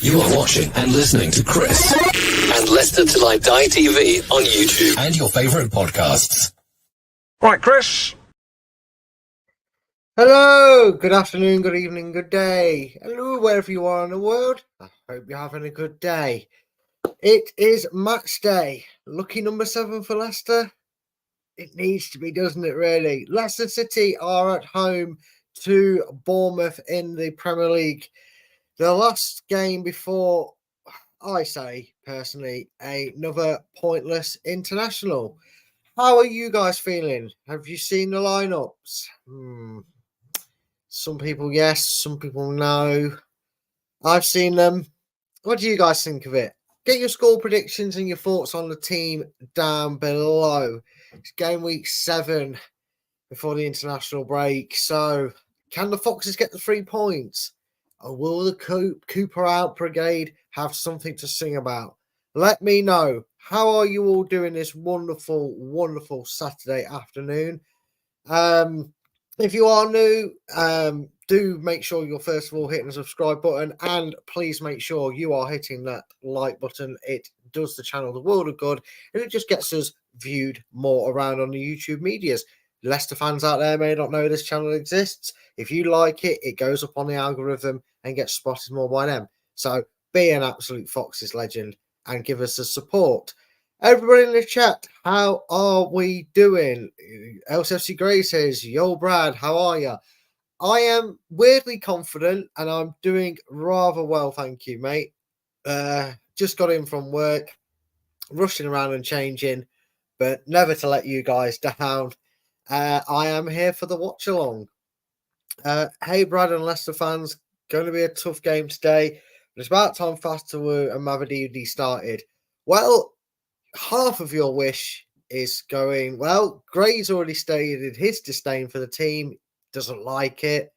You are watching and listening to Chris and Leicester Till I Die TV on YouTube and your favourite podcasts. Right, Chris. Hello, good afternoon, good evening, good day. Hello, wherever you are in the world. I hope you're having a good day. It is match day. Lucky number 7 for Leicester. It needs to be, doesn't it, really? Leicester City are at home to Bournemouth in the Premier League. The last game before, I say, personally, another pointless international. How are you guys feeling? Have you seen the lineups? Some people yes, some people no. I've seen them. What do you guys think of it? Get your score predictions and your thoughts on the team down below. It's game week 7 before the international break. So, can the Foxes get the 3 points? Or will the Cooper out brigade have something to sing about? Let me know. How are you all doing this wonderful, wonderful Saturday afternoon? If you are new, do make sure you're first of all hitting the subscribe button, and please make sure you are hitting that like button. It does the channel the world of good, and it just gets us viewed more around on the YouTube medias. Leicester fans out there may not know this channel exists. If you like it, it goes up on the algorithm and gets spotted more by them. So be an absolute Foxes legend and give us the support. Everybody in the chat, how are we doing? LCFC Gray says, yo, Brad, how are you? I am weirdly confident and I'm doing rather well, thank you, mate. Just got in from work, rushing around and changing, but never to let you guys down. I am here for the watch-along. Hey, Brad and Leicester fans, going to be a tough game today, but it's about time Fastawu and Mavadidi started. Well, half of your wish is going, well, Gray's already stated his disdain for the team, doesn't like it.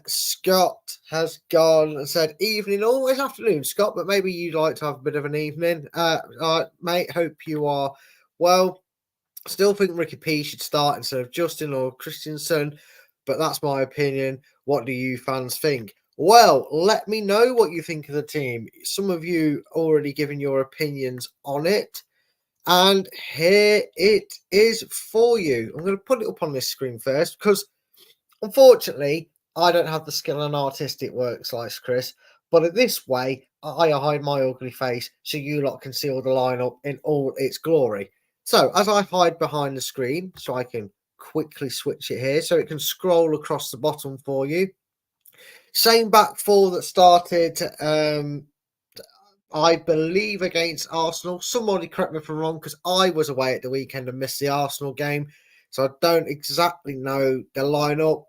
Scott has gone and said, evening, always afternoon, Scott, but maybe you'd like to have a bit of an evening. Mate, hope you are well. Still think Ricky P should start instead of Justin or Christensen, but that's my opinion. What do you fans think? Well, let me know what you think of the team. Some of you already given your opinions on it. And here it is for you. I'm going to put it up on this screen first because, unfortunately, I don't have the skill and artistic works like Chris. But this way, I hide my ugly face so you lot can see all the lineup in all its glory. So, as I hide behind the screen, so I can quickly switch it here so it can scroll across the bottom for you. Same back four that started, I believe, against Arsenal. Somebody correct me if I'm wrong, because I was away at the weekend and missed the Arsenal game. So I don't exactly know the lineup.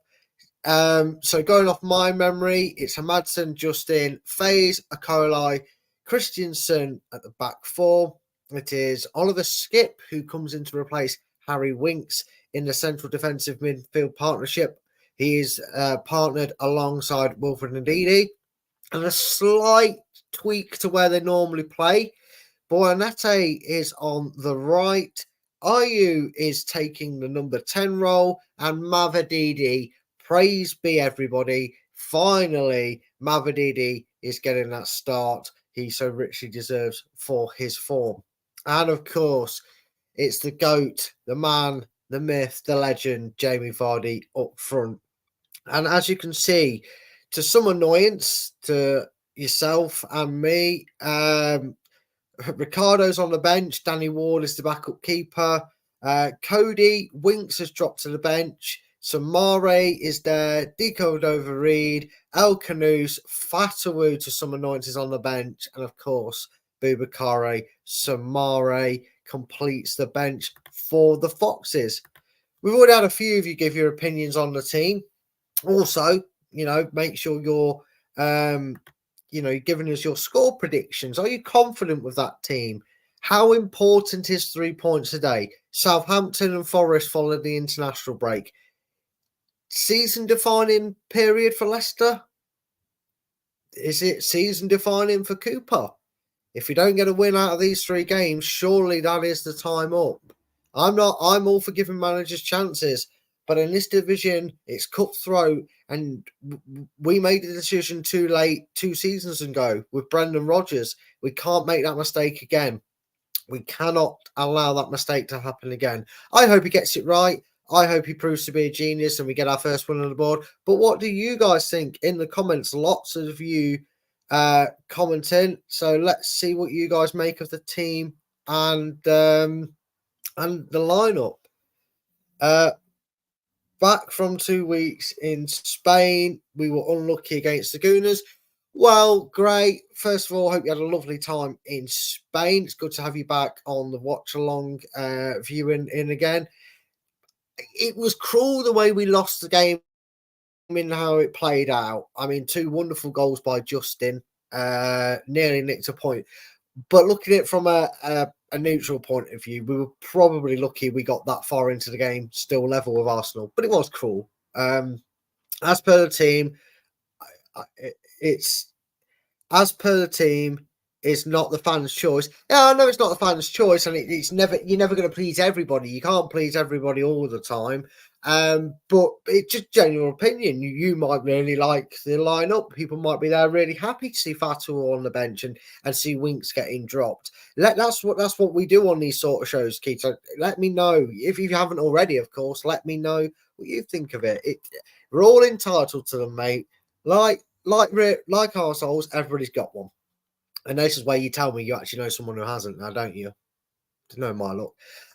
So going off my memory, it's Hamadson, Justin, Faze, Akolai, Christensen at the back four. It is Oliver Skip, who comes in to replace Harry Winks in the central defensive midfield partnership. He is partnered alongside Wilfred Ndidi. And a slight tweak to where they normally play. Boyanete is on the right. Ayew is taking the number 10 role. And Mavadidi, praise be everybody, finally Mavadidi is getting that start he so richly deserves for his form. And of course, it's the GOAT, the man, the myth, the legend, Jamie Vardy up front. And as you can see, to some annoyance to yourself and me, Ricardo's on the bench. Danny Ward is the backup keeper. Cody Winks has dropped to the bench. Samare is there. Deco Reed, El Canoes, Fatawu to some annoyances on the bench. And of course, Bubakare Samare completes the bench for the Foxes. We've already had a few of you give your opinions on the team. Also, make sure you're, giving us your score predictions. Are you confident with that team? How important is 3 points a day? Southampton and Forest followed the international break. Season-defining period for Leicester? Is it season-defining for Cooper? If we don't get a win out of these 3 games, surely that is the time up. I'm all for giving managers chances, but in this division, it's cutthroat And we made the decision too late 2 seasons ago with Brendan Rodgers. We can't make that mistake again. We cannot allow that mistake to happen again. I hope he gets it right. I hope he proves to be a genius and we get our first win on the board. But what do you guys think in the comments? Lots of you commenting. So let's see what you guys make of the team and the lineup. Back from 2 weeks in Spain, we were unlucky against the Gooners. Well, great. First of all, hope you had a lovely time in Spain. It's good to have you back on the Watchalong viewing in again. It was cruel the way we lost the game in how it played out. I mean, 2 wonderful goals by Justin, nearly nicked a point. But looking at it from a neutral point of view, we were probably lucky we got that far into the game, still level with Arsenal. But it was cruel. As per the team, it's not the fans' choice. Yeah, I know it's not the fans' choice, and it's never. You're never going to please everybody. You can't please everybody all the time. But it's just general opinion. You might really like the lineup. People might be there really happy to see Fatu on the bench and see Winks getting dropped. That's what we do on these sort of shows, Keith. So let me know if you haven't already. Of course, let me know what you think of it. We're all entitled to them, mate. Like arseholes, everybody's got one. And this is where you tell me you actually know someone who hasn't now, don't you? To know my luck.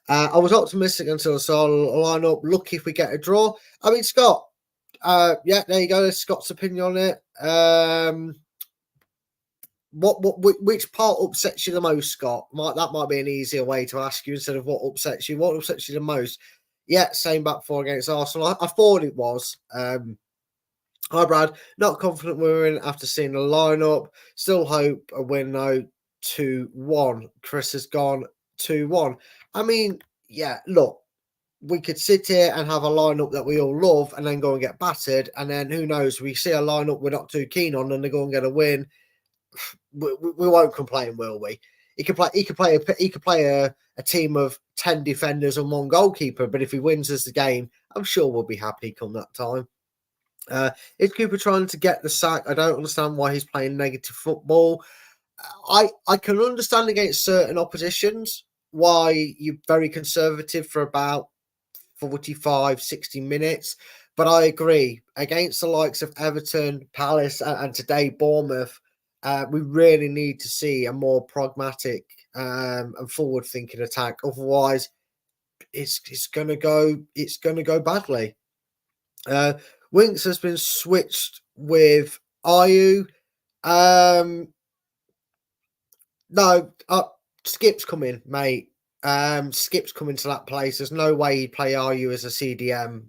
I was optimistic until I saw the lineup. Lucky if we get a draw. I mean, Scott. Yeah, there you go. There's Scott's opinion on it. Which part upsets you the most, Scott? That might be an easier way to ask you instead of what upsets you. What upsets you the most? Yeah, same back four against Arsenal. I thought it was. Hi, Brad. Not confident we're in after seeing the lineup. Still hope a win, though. 2-1. Chris has gone 2-1. I mean, yeah, look, we could sit here and have a lineup that we all love and then go and get battered. And then who knows, we see a lineup we're not too keen on and they go and get a win. We won't complain, will we? He could play a team of 10 defenders and 1 goalkeeper, but if he wins us the game, I'm sure we'll be happy come that time. Is Cooper trying to get the sack? I don't understand why he's playing negative football. I can understand against certain oppositions why you're very conservative for about 45, 60 minutes. But I agree, against the likes of Everton, Palace, and today Bournemouth, we really need to see a more pragmatic and forward-thinking attack. Otherwise, it's going to go badly. Winks has been switched with Ayew. No, Skip's coming, mate. Skip's coming to that place. There's no way he'd play Ayew as a CDM.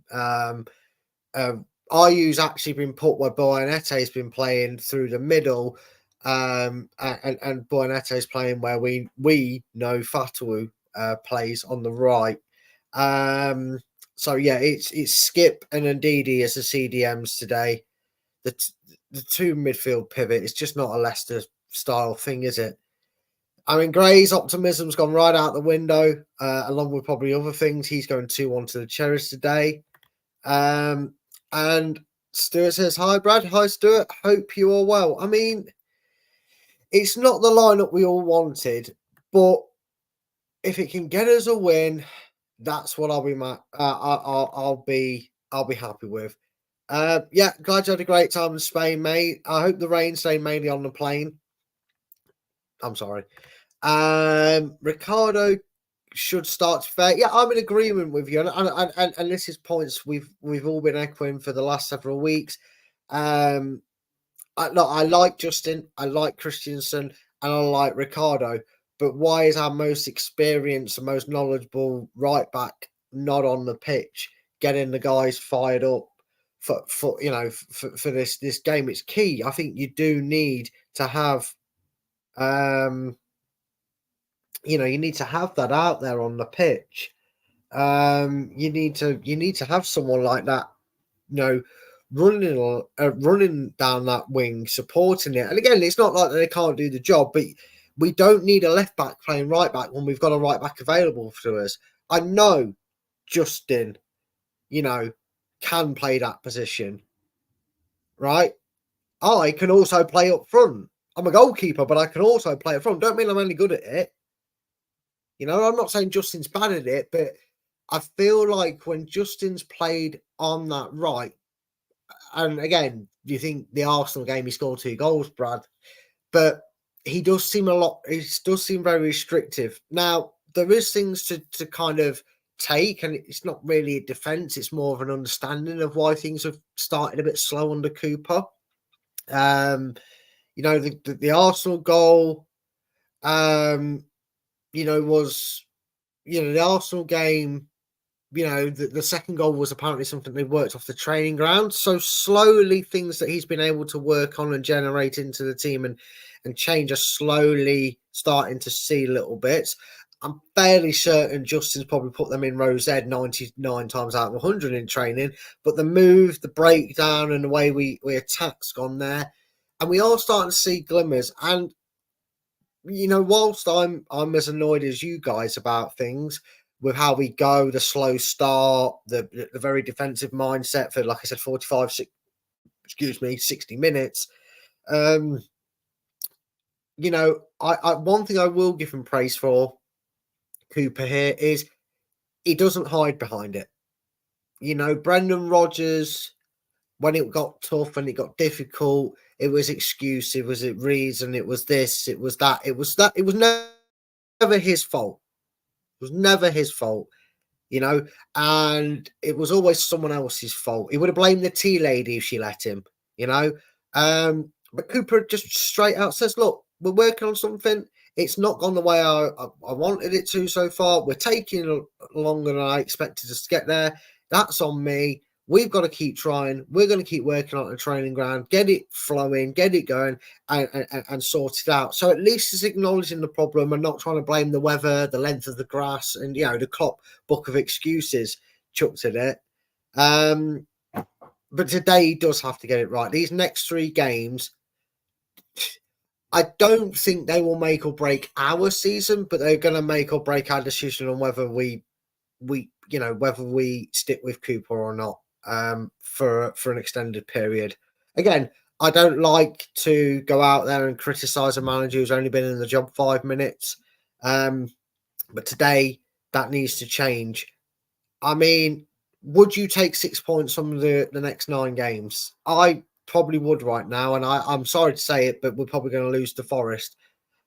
Ayew's actually been put where Boyanette's been playing through the middle, and Boyanette's playing where we know Fatu plays on the right. So yeah, it's Skip and Ndidi as the CDMs today. The 2 midfield pivot. It's just not a Leicester style thing, is it? I mean, Gray's optimism's gone right out the window, along with probably other things. He's going 2-1 to the Cherries today. And Stuart says, hi, Brad. Hi, Stuart. Hope you are well. I mean, it's not the lineup we all wanted, but if it can get us a win, that's what I'll be happy with. Yeah, glad you had a great time in Spain, mate. I hope the rain stayed mainly on the plane. I'm sorry. Ricardo should start to fare. Yeah, I'm in agreement with you, and this is points we've all been echoing for the last several weeks. I like Justin, I like Christensen, and I like Ricardo. But why is our most experienced and most knowledgeable right back not on the pitch, getting the guys fired up for this game? It's key. I think you do need to have, you need to have that out there on the pitch. You need to have someone like that, running down that wing, supporting it. And again, it's not like they can't do the job, but we don't need a left back playing right back when we've got a right back available to us. I know Justin, can play that position, right? I can also play up front. I'm a goalkeeper, but I can also play up front. Don't mean I'm only good at it. You know, I'm not saying Justin's bad at it, but I feel like when Justin's played on that right, and again, do you think the Arsenal game he scored 2 goals, Brad? But he does seem he does seem very restrictive. Now, there is things to kind of take, and it's not really a defence, it's more of an understanding of why things have started a bit slow under Cooper. You know, the Arsenal goal, you know, was, you know, the Arsenal game, you know, the second goal was apparently something they worked off the training ground. So slowly things that he's been able to work on and generate into the team and change are slowly starting to see little bits. I'm fairly certain Justin's probably put them in row Z 99 times out of 100 in training, but the move, the breakdown, and the way we attack's gone there. And we are starting to see glimmers. And, you know, whilst I'm as annoyed as you guys about things, with how we go, the slow start, the very defensive mindset for, like I said, 60 minutes. You know, I one thing I will give him praise for, Cooper, here, is he doesn't hide behind it. You know, Brendan Rodgers, when it got tough and it got difficult, it was excuse, it was a reason, it was this, it was that, it was that. It was never his fault. It was never his fault. You know, and it was always someone else's fault. He would have blamed the tea lady if she let him, you know. But Cooper just straight out says, look, we're working on something. It's not gone the way I wanted it to so far. We're taking longer than I expected us to get there. That's on me. We've got to keep trying. We're going to keep working on the training ground, get it flowing, get it going, and sort it out. So at least it's acknowledging the problem and not trying to blame the weather, the length of the grass, and, you know, the Klopp book of excuses chucked at it. But today he does have to get it right. These next 3 games, I don't think they will make or break our season, but they're going to make or break our decision on whether we whether we stick with Cooper or not, for an extended period. Again, I don't like to go out there and criticise a manager who's only been in the job 5 minutes, but today that needs to change. I mean, would you take 6 points from the next 9 games? I probably would right now, and I'm sorry to say it, but we're probably going to lose to Forest.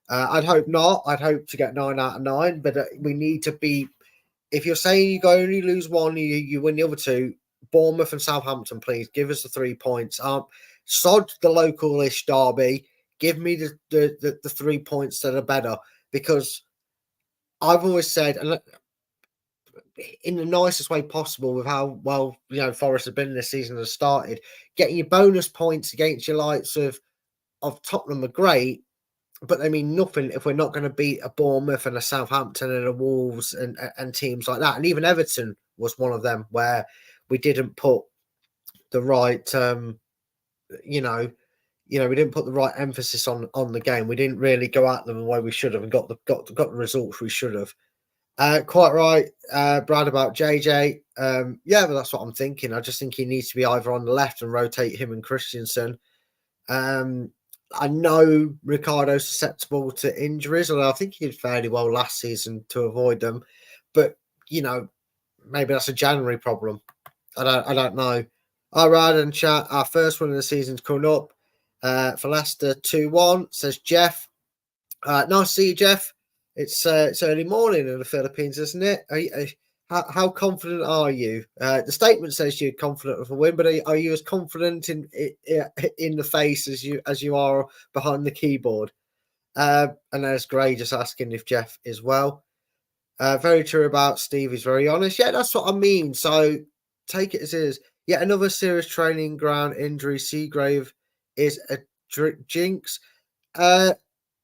I'd hope not. I'd hope to get 9 out of 9, but we need to be. If you're saying you only lose one, you win the other 2. Bournemouth and Southampton, please give us the 3 points. Sod the local-ish derby. Give me the 3 points that are better, because I've always said, and in the nicest way possible, with how well, you know, Forest have been this season has started, getting your bonus points against your lights of Tottenham are great, but they mean nothing if we're not going to beat a Bournemouth and a Southampton and a Wolves and teams like that. And even Everton was one of them where we didn't put the right, we didn't put the right emphasis on the game. We didn't really go at them the way we should have and got the results we should have. Quite right, Brad, about JJ. Yeah, but that's what I'm thinking. I just think he needs to be either on the left and rotate him and Christensen. I know Ricardo's susceptible to injuries, although I think he did fairly well last season to avoid them. But, you know, maybe that's a January problem. I don't know. All right, and chat. Our first one of the season's coming up for Leicester 2-1, says Jeff. Nice to see you, Jeff. It's early morning in the Philippines, isn't it? How confident are you? The statement says you're confident of a win, but are you as confident in the face as you are behind the keyboard? And there's Gray just asking if Jeff is well. Very true about Steve. He's very honest. Yeah, that's what I mean. So take it as is. Yet another serious training ground injury. Seagrave is a jinx. Yeah,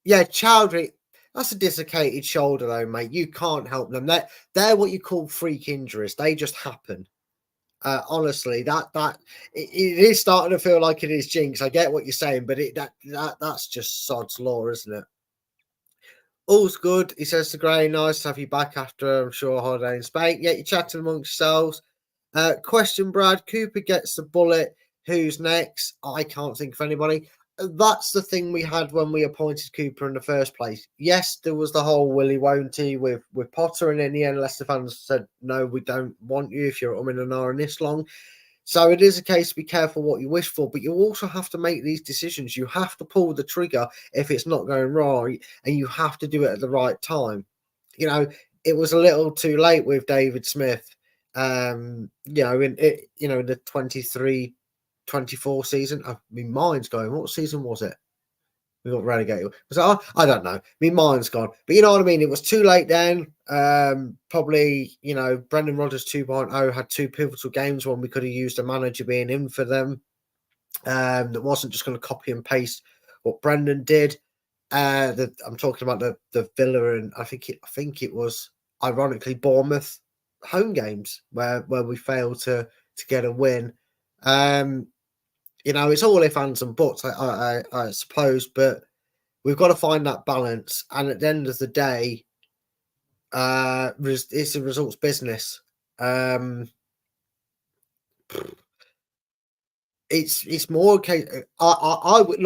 Chowdhury. That's a dislocated shoulder, though, mate. You can't help them. They're what you call freak injuries. They just happen. Honestly, it is starting to feel like it is jinx. I get what you're saying, but that's just sod's law, isn't it? All's good, he says to Gray. Nice to have you back after, I'm sure, a holiday in Spain. Yeah, you're chatting amongst yourselves. Question, Brad. Cooper gets the bullet Who's next? I can't think of anybody. That's the thing we had when we appointed Cooper in the first place. Yes, there was the whole Willy won't he with Potter, and in the end, Leicester fans said, no, we don't want you if you're in an hour and this long. So it is a case to be careful what you wish for, but you also have to make these decisions. You have to pull the trigger if it's not going right, and you have to do it at the right time. You know, it was a little too late with David Smith. In the 23-24 season. My mind's going. What season was it? We got relegated. I don't know. My mind's gone. But you know what I mean? It was too late then. Probably, Brendan Rodgers 2.0 had two pivotal games when we could have used a manager being in for them. That wasn't just going to copy and paste what Brendan did. I'm talking about the Villa, and I think it was ironically Bournemouth home games where we failed to get a win. It's all ifs, ands, and buts, I suppose, but we've got to find that balance. And at the end of the day, it's a results business. It's more okay. I would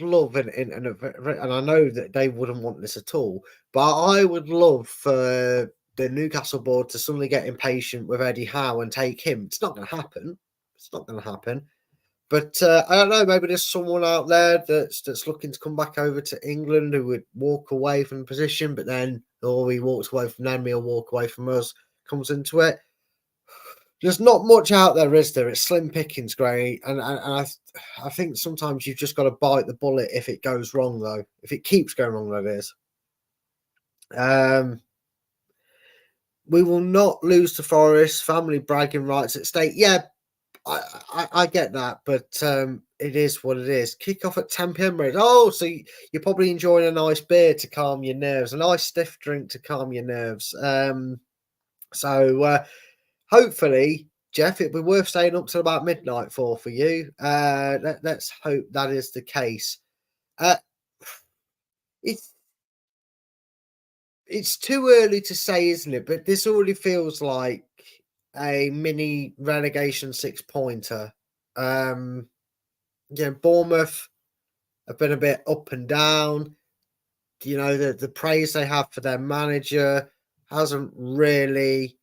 love, and I know that they wouldn't want this at all, but I would love for the Newcastle board to suddenly get impatient with Eddie Howe and take him. It's not going to happen. But I don't know. Maybe there's someone out there that's looking to come back over to England who would walk away from the position, but then he walks away from them, he'll walk away from us. Comes into it. There's not much out there, is there? It's slim pickings, Gray, and I think sometimes you've just got to bite the bullet if it goes wrong, though. If it keeps going wrong, that is. We will not lose to Forest. Family bragging rights at stake. Yeah, I get that, but it is what it is. Kick off at 10 p.m. Oh, so you're probably enjoying a nice beer to calm your nerves, a nice stiff drink to calm your nerves. So hopefully, Jeff, it'll be worth staying up till about midnight for you. Let's hope that is the case. It's too early to say, isn't it? But this already feels like a mini relegation 6-pointer. Bournemouth have been a bit up and down. The praise they have for their manager hasn't really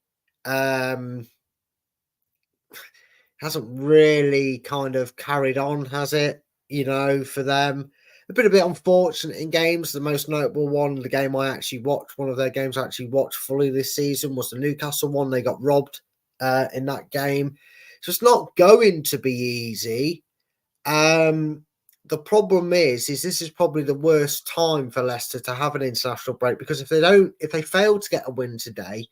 kind of carried on, has it? For them. They've been a bit unfortunate in games. The most notable one, the game I actually watched, one of their games I actually watched fully this season, was the Newcastle one. They got robbed in that game. So it's not going to be easy. The problem is this is probably the worst time for Leicester to have an international break, because if they fail to get a win today,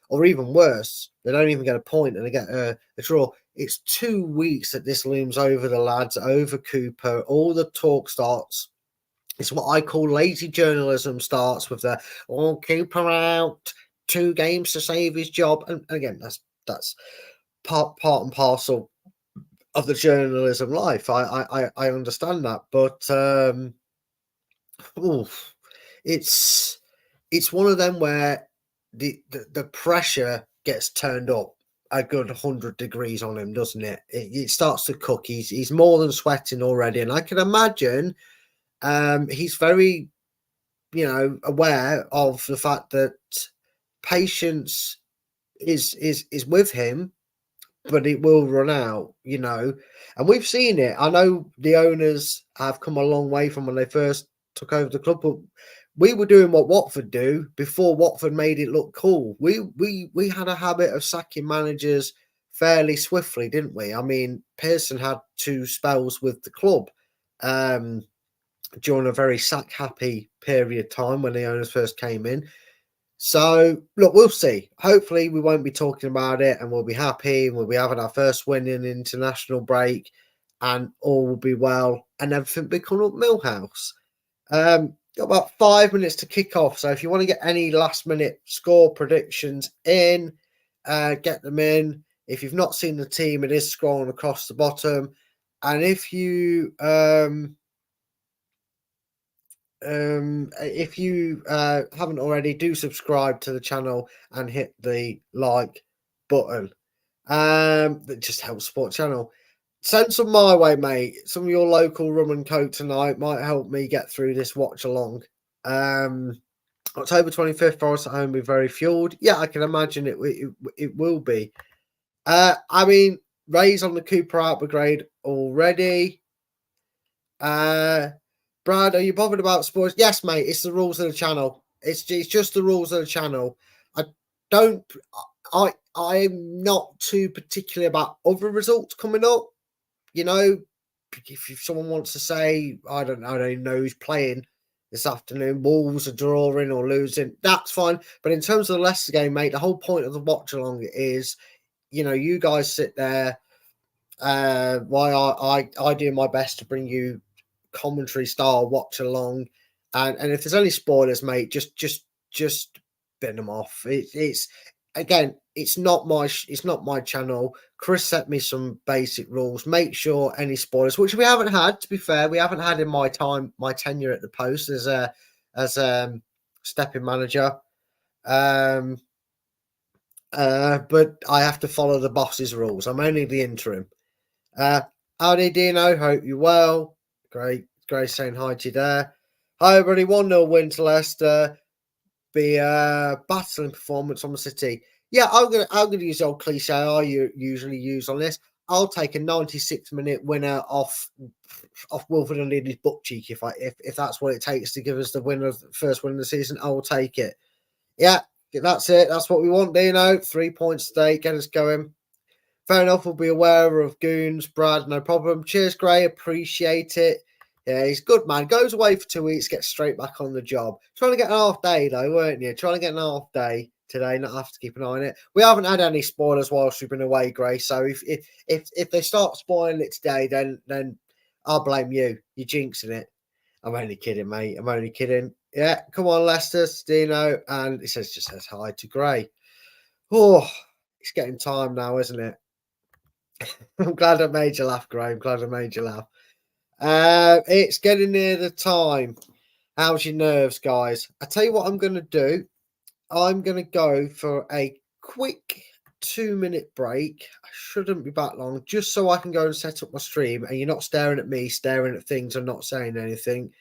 or even worse, they don't even get a point and they get a draw, it's 2 weeks that this looms over the lads, over Cooper. All the talk starts. It's what I call lazy journalism starts with the, Cooper out, 2 games to save his job. And again, that's part and parcel of the journalism life. I understand that, but it's one of them where the pressure gets turned up a good 100 degrees on him, doesn't it? It starts to cook. He's more than sweating already, and I can imagine he's very aware of the fact that patience is with him, but it will run out, and we've seen it. I know the owners have come a long way from when they first took over the club, but we were doing what Watford do before Watford made it look cool. We had a habit of sacking managers fairly swiftly, didn't we? I mean, Pearson had 2 spells with the club during a very sack-happy period of time when the owners first came in. So, look, we'll see. Hopefully, we won't be talking about it, and we'll be happy, and we'll be having our first win in international break, and all will be well, and everything will be coming up Millhouse. Got about 5 minutes to kick off, so if you want to get any last-minute score predictions in, get them in. If you've not seen the team, it is scrolling across the bottom, and if you haven't already, do subscribe to the channel and hit the like button. That just helps support the channel. Send some my way, mate. Some of your local rum and coke tonight might help me get through this watch along. October 25th, Forest at home be very fueled. Yeah, I can imagine it will be. I mean, Ray's on the Cooper out brigade already. Brad, are you bothered about sports? Yes, mate. It's the rules of the channel. It's just the rules of the channel. I'm not too particular about other results coming up. You know, if someone wants to say, I don't even know who's playing this afternoon, Wolves are drawing or losing, that's fine. But in terms of the Leicester game, mate, the whole point of the watch along is, you know, you guys sit there while I do my best to bring you commentary style watch along, and if there's any spoilers, mate, just bin them off. It's again, it's not my channel. Chris set me some basic rules. Make sure any spoilers, which we haven't had, to be fair, we haven't had in my tenure at the post as stepping manager. But I have to follow the boss's rules. I'm only the interim. Howdy, Dino. Hope you're well. Great saying hi to you there. Hi, everybody. 1-0 win to Leicester. Be a battling performance on the City. Yeah, I'm gonna use the old cliche I usually use on this. I'll take a 96-minute winner off Wilfred and Leedy's butt cheek if that's what it takes to give us the first win of the season. I will take it. Yeah, that's it. That's what we want, Dino. 3 points today. Get us going. Fair enough. We'll be aware of goons, Brad. No problem. Cheers, Gray. Appreciate it. Yeah, he's good, man. Goes away for 2 weeks, gets straight back on the job. Trying to get an half day, though, weren't you? Trying to get an half day today, not have to keep an eye on it. We haven't had any spoilers whilst we've been away, Gray. So if they start spoiling it today, then I'll blame you. You're jinxing it. I'm only kidding, mate. I'm only kidding. Yeah, come on, Leicester, Dino. And it just says hi to Gray. Oh, it's getting time now, isn't it? I'm glad I made you laugh, Gray. I'm glad I made you laugh. It's getting near the time. How's your nerves, guys? I tell you what I'm going to do. I'm going to go for a quick 2-minute break. I shouldn't be back long, just so I can go and set up my stream and you're not staring at me, staring at things and not saying anything.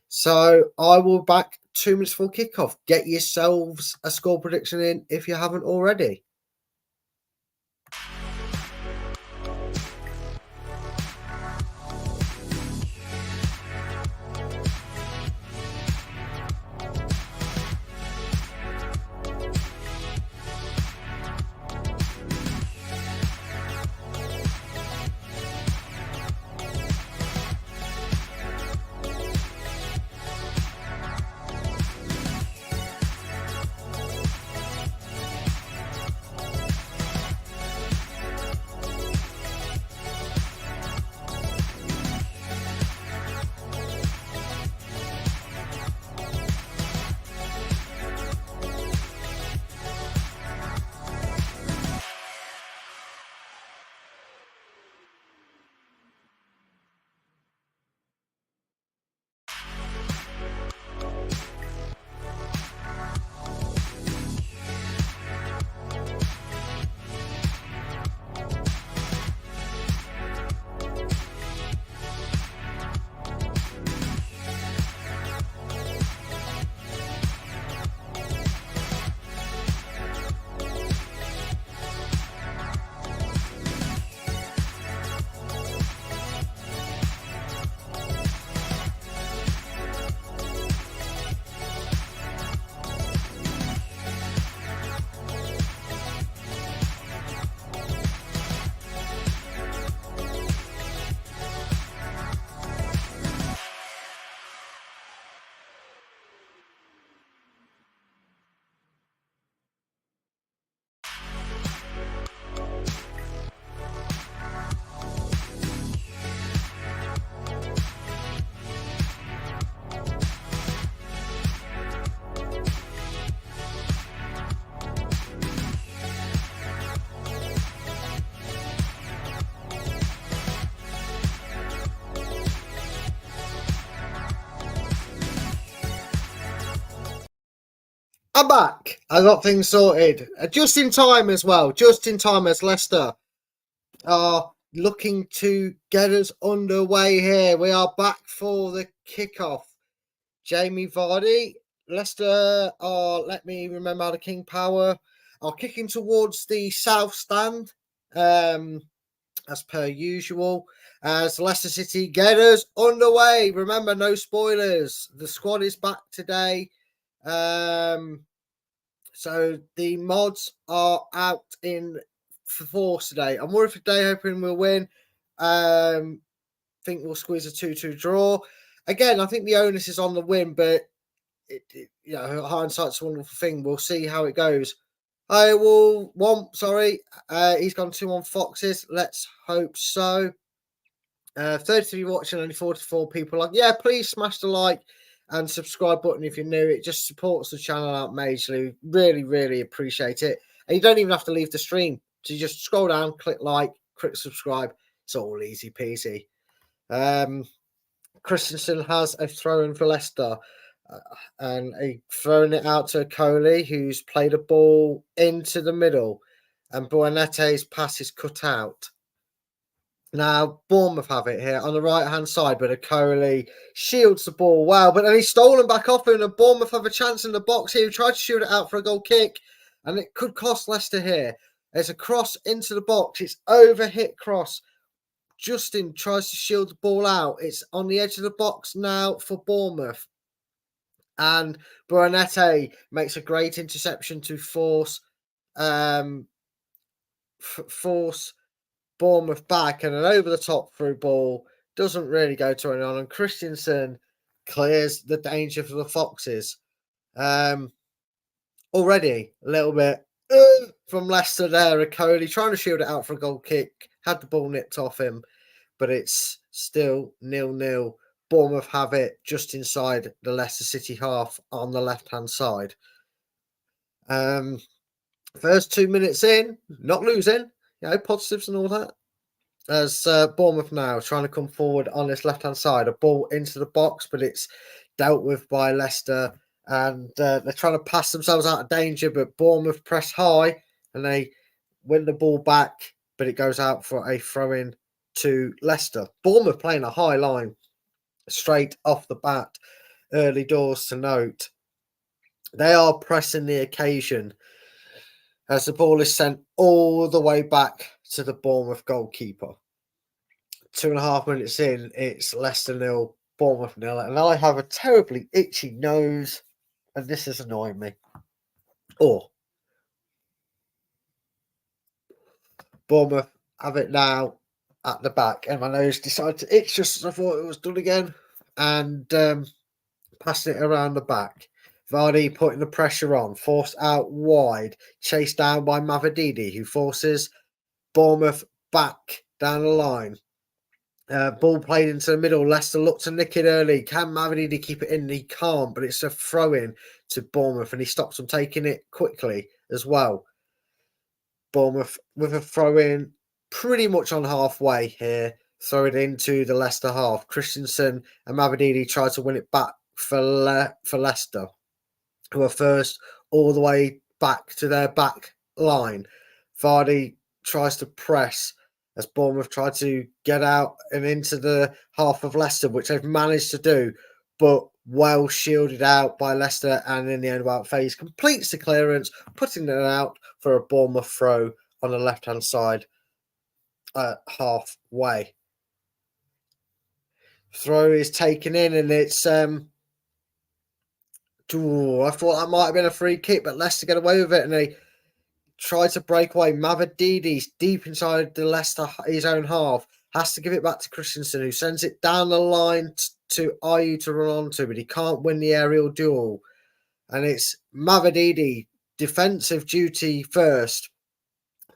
So I will be back 2 minutes before kickoff. Get yourselves a score prediction in if you haven't already. I'm back. I got things sorted. Just in time as well. Just in time as Leicester are looking to get us underway here. We are back for the kickoff. Jamie Vardy, Leicester are, let me remember how the King Power, are kicking towards the south stand, as per usual, as Leicester City get us underway. Remember, no spoilers. The squad is back today. So the mods are out in force today. I'm worried for day, hoping we'll win. Think we'll squeeze a 2-2 draw. Again, I think the onus is on the win, but hindsight's a wonderful thing. We'll see how it goes. He's gone 2 on Foxes. Let's hope so. 33 watching, only 44 people. Like, yeah, please smash the like and subscribe button if you're new. It just supports the channel out majorly. Really, really appreciate it. And you don't even have to leave the stream. So you just scroll down, click like, click subscribe. It's all easy peasy. Christensen has a throw in for Leicester. And throwing it out to Coley, who's played a ball into the middle. And Buonette's pass is cut out. Now, Bournemouth have it here on the right-hand side, but Coley shields the ball well, but then he's stolen back off him, and Bournemouth have a chance in the box here. He tried to shoot it out for a goal kick, and it could cost Leicester here. There's a cross into the box. It's overhit cross. Justin tries to shield the ball out. It's on the edge of the box now for Bournemouth. And Buonette makes a great interception to force Bournemouth back, and an over-the-top through ball doesn't really go to anyone, and Christensen clears the danger for the Foxes. Already a little bit from Leicester there. Coley trying to shield it out for a goal kick, had the ball nipped off him, but it's still 0-0. Bournemouth have it just inside the Leicester City half on the left-hand side. First 2 minutes in, not losing, positives and all that. As Bournemouth now trying to come forward on this left-hand side, a ball into the box, but it's dealt with by Leicester, and they're trying to pass themselves out of danger, but Bournemouth press high, and they win the ball back, but it goes out for a throw-in to Leicester. Bournemouth playing a high line straight off the bat, early doors to note. They are pressing the occasion as the ball is sent all the way back to the Bournemouth goalkeeper. 2.5 minutes in, it's Leicester 0, Bournemouth 0, and I have a terribly itchy nose, and this is annoying me. Bournemouth have it now at the back, and my nose decided to itch just as I thought it was done again, and passing it around the back. Vardy putting the pressure on, forced out wide, chased down by Mavididi, who forces Bournemouth back down the line. Ball played into the middle. Leicester look to nick it early. Can Mavididi keep it in? He can't, but it's a throw-in to Bournemouth, and he stops them taking it quickly as well. Bournemouth with a throw-in pretty much on halfway here. Throw it into the Leicester half. Christensen and Mavididi try to win it back for Leicester, who are first all the way back to their back line. Vardy tries to press as Bournemouth try to get out and into the half of Leicester, which they've managed to do, but well shielded out by Leicester, and in the end, about phase completes the clearance, putting it out for a Bournemouth throw on the left-hand side halfway. Throw is taken in, and it's I thought that might have been a free kick, but Leicester get away with it, and they try to break away. Mavididi's deep inside the Leicester, his own half, has to give it back to Christensen, who sends it down the line to Ayew to run onto, but he can't win the aerial duel. And it's Mavididi, defensive duty first,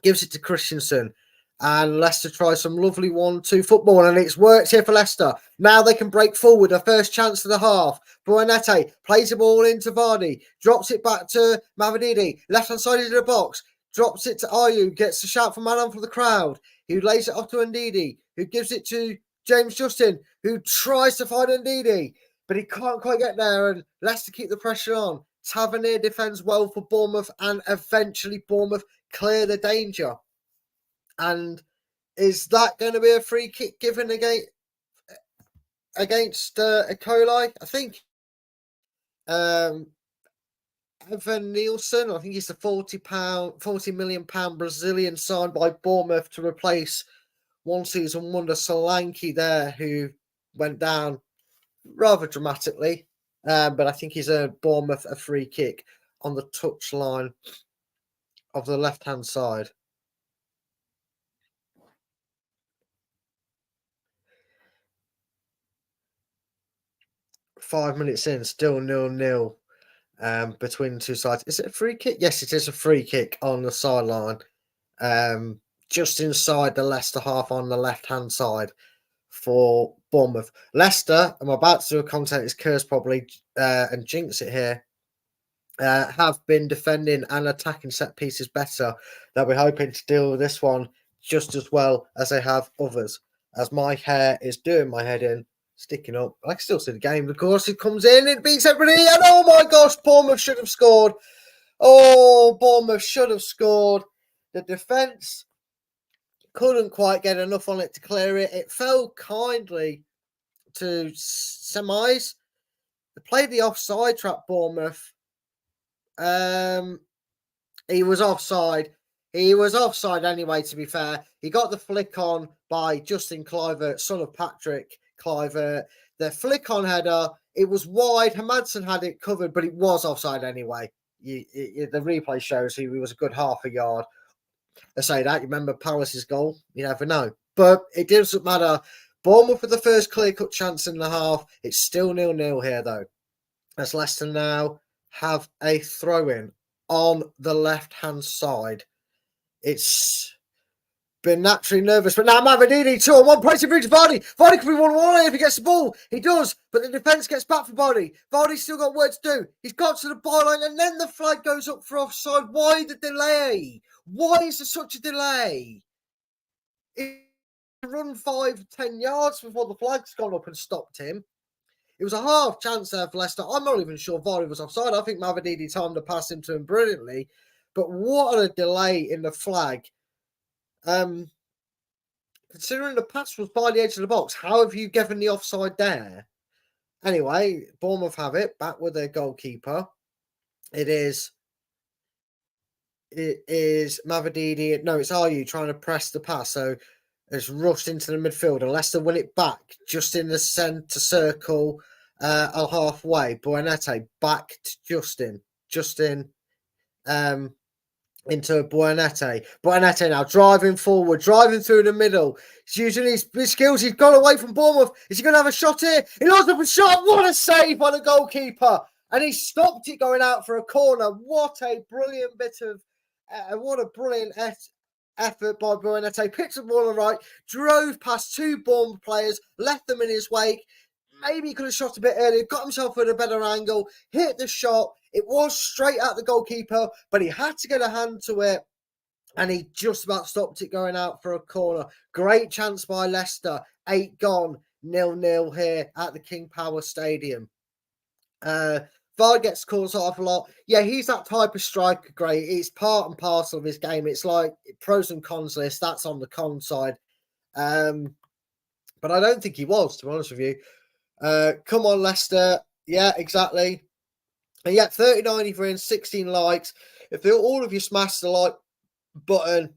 gives it to Christensen, and Leicester tries some lovely 1-2 football, and it's worked here for Leicester. Now they can break forward, a first chance to the half. Buonette plays the ball into Vardy, drops it back to Mavididi, left-hand side into the box, drops it to Ayew, gets the shout from man for the crowd, who lays it off to Ndidi, who gives it to James Justin, who tries to find Ndidi, but he can't quite get there, and Leicester keep the pressure on. Tavernier defends well for Bournemouth, and eventually Bournemouth clear the danger. And Is that going to be a free kick given against E. coli? I think Evan Nielsen, I think he's the £40 million Brazilian signed by Bournemouth to replace one season wonder Solanke there, who went down rather dramatically. But I think he's a Bournemouth a free kick on the touchline of the left-hand side. Five minutes in, still 0-0 between the two sides. Is it a free kick? Yes, it is a free kick on the sideline, just inside the Leicester half on the left-hand side for Bournemouth. Leicester, I'm about to do a content is curse probably and jinx it here, have been defending and attacking set pieces better. They'll be hoping to deal with this one just as well as they have others. As my hair is doing my head in, sticking up. I can still see the game. Of course, it comes in, it beats everybody, and oh my gosh, Bournemouth should have scored. Oh, Bournemouth should have scored. The defence couldn't quite get enough on it to clear it. It fell kindly to semis. They played the offside trap, Bournemouth. He was offside. He was offside anyway, to be fair. He got the flick on by Justin Kluivert, son of Patrick Kluivert. The flick on header, it was wide. Hamadson had it covered, but it was offside anyway. The replay shows he was a good half a yard. I say that. You remember Palace's goal? You never know. But it doesn't matter. Bournemouth with the first clear-cut chance in the half. It's still 0-0 here, though. As Leicester now have a throw-in on the left-hand side. It's been naturally nervous, but now Mavididi 2-on-1 place to reach Vardy. Vardy can be 1-1 if he gets the ball. He does, but the defence gets back for Vardy. Vardy's still got work to do. He's got to the byline, and then the flag goes up for offside. Why the delay? Why is there such a delay? He run 5-10 yards before the flag's gone up and stopped him. It was a half chance there for Leicester. I'm not even sure Vardy was offside. I think Mavididi timed to pass him to him brilliantly. But what a delay in the flag. Considering the pass was by the edge of the box, how have you given the offside there? Anyway, Bournemouth have it, back with their goalkeeper. It is Mavididi. No, it's Are You trying to press the pass. So it's rushed into the midfield, and Leicester win it back just in the centre circle, halfway. Buonette back to Justin. Into Buonette. Buonette now driving forward, driving through the middle. He's using his skills. He's gone away from Bournemouth. Is he going to have a shot here? He lines up a shot. What a save by the goalkeeper. And he stopped it going out for a corner. What a brilliant bit of, what a brilliant effort by Buonette. Picked the ball on the right, drove past two Bournemouth players, left them in his wake. Maybe he could have shot a bit earlier, got himself at a better angle, hit the shot. It was straight at the goalkeeper, but he had to get a hand to it, and he just about stopped it going out for a corner. Great chance by Leicester. 8 gone, 0-0 here at the King Power Stadium. Vardy gets called off a lot. Yeah, he's that type of striker, great. It's part and parcel of his game. It's like pros and cons list. That's on the con side. But I don't think he was, to be honest with you. Come on, Leicester. Yeah, exactly. And yet, 39 friends, 16 likes. If all of you smash the like button,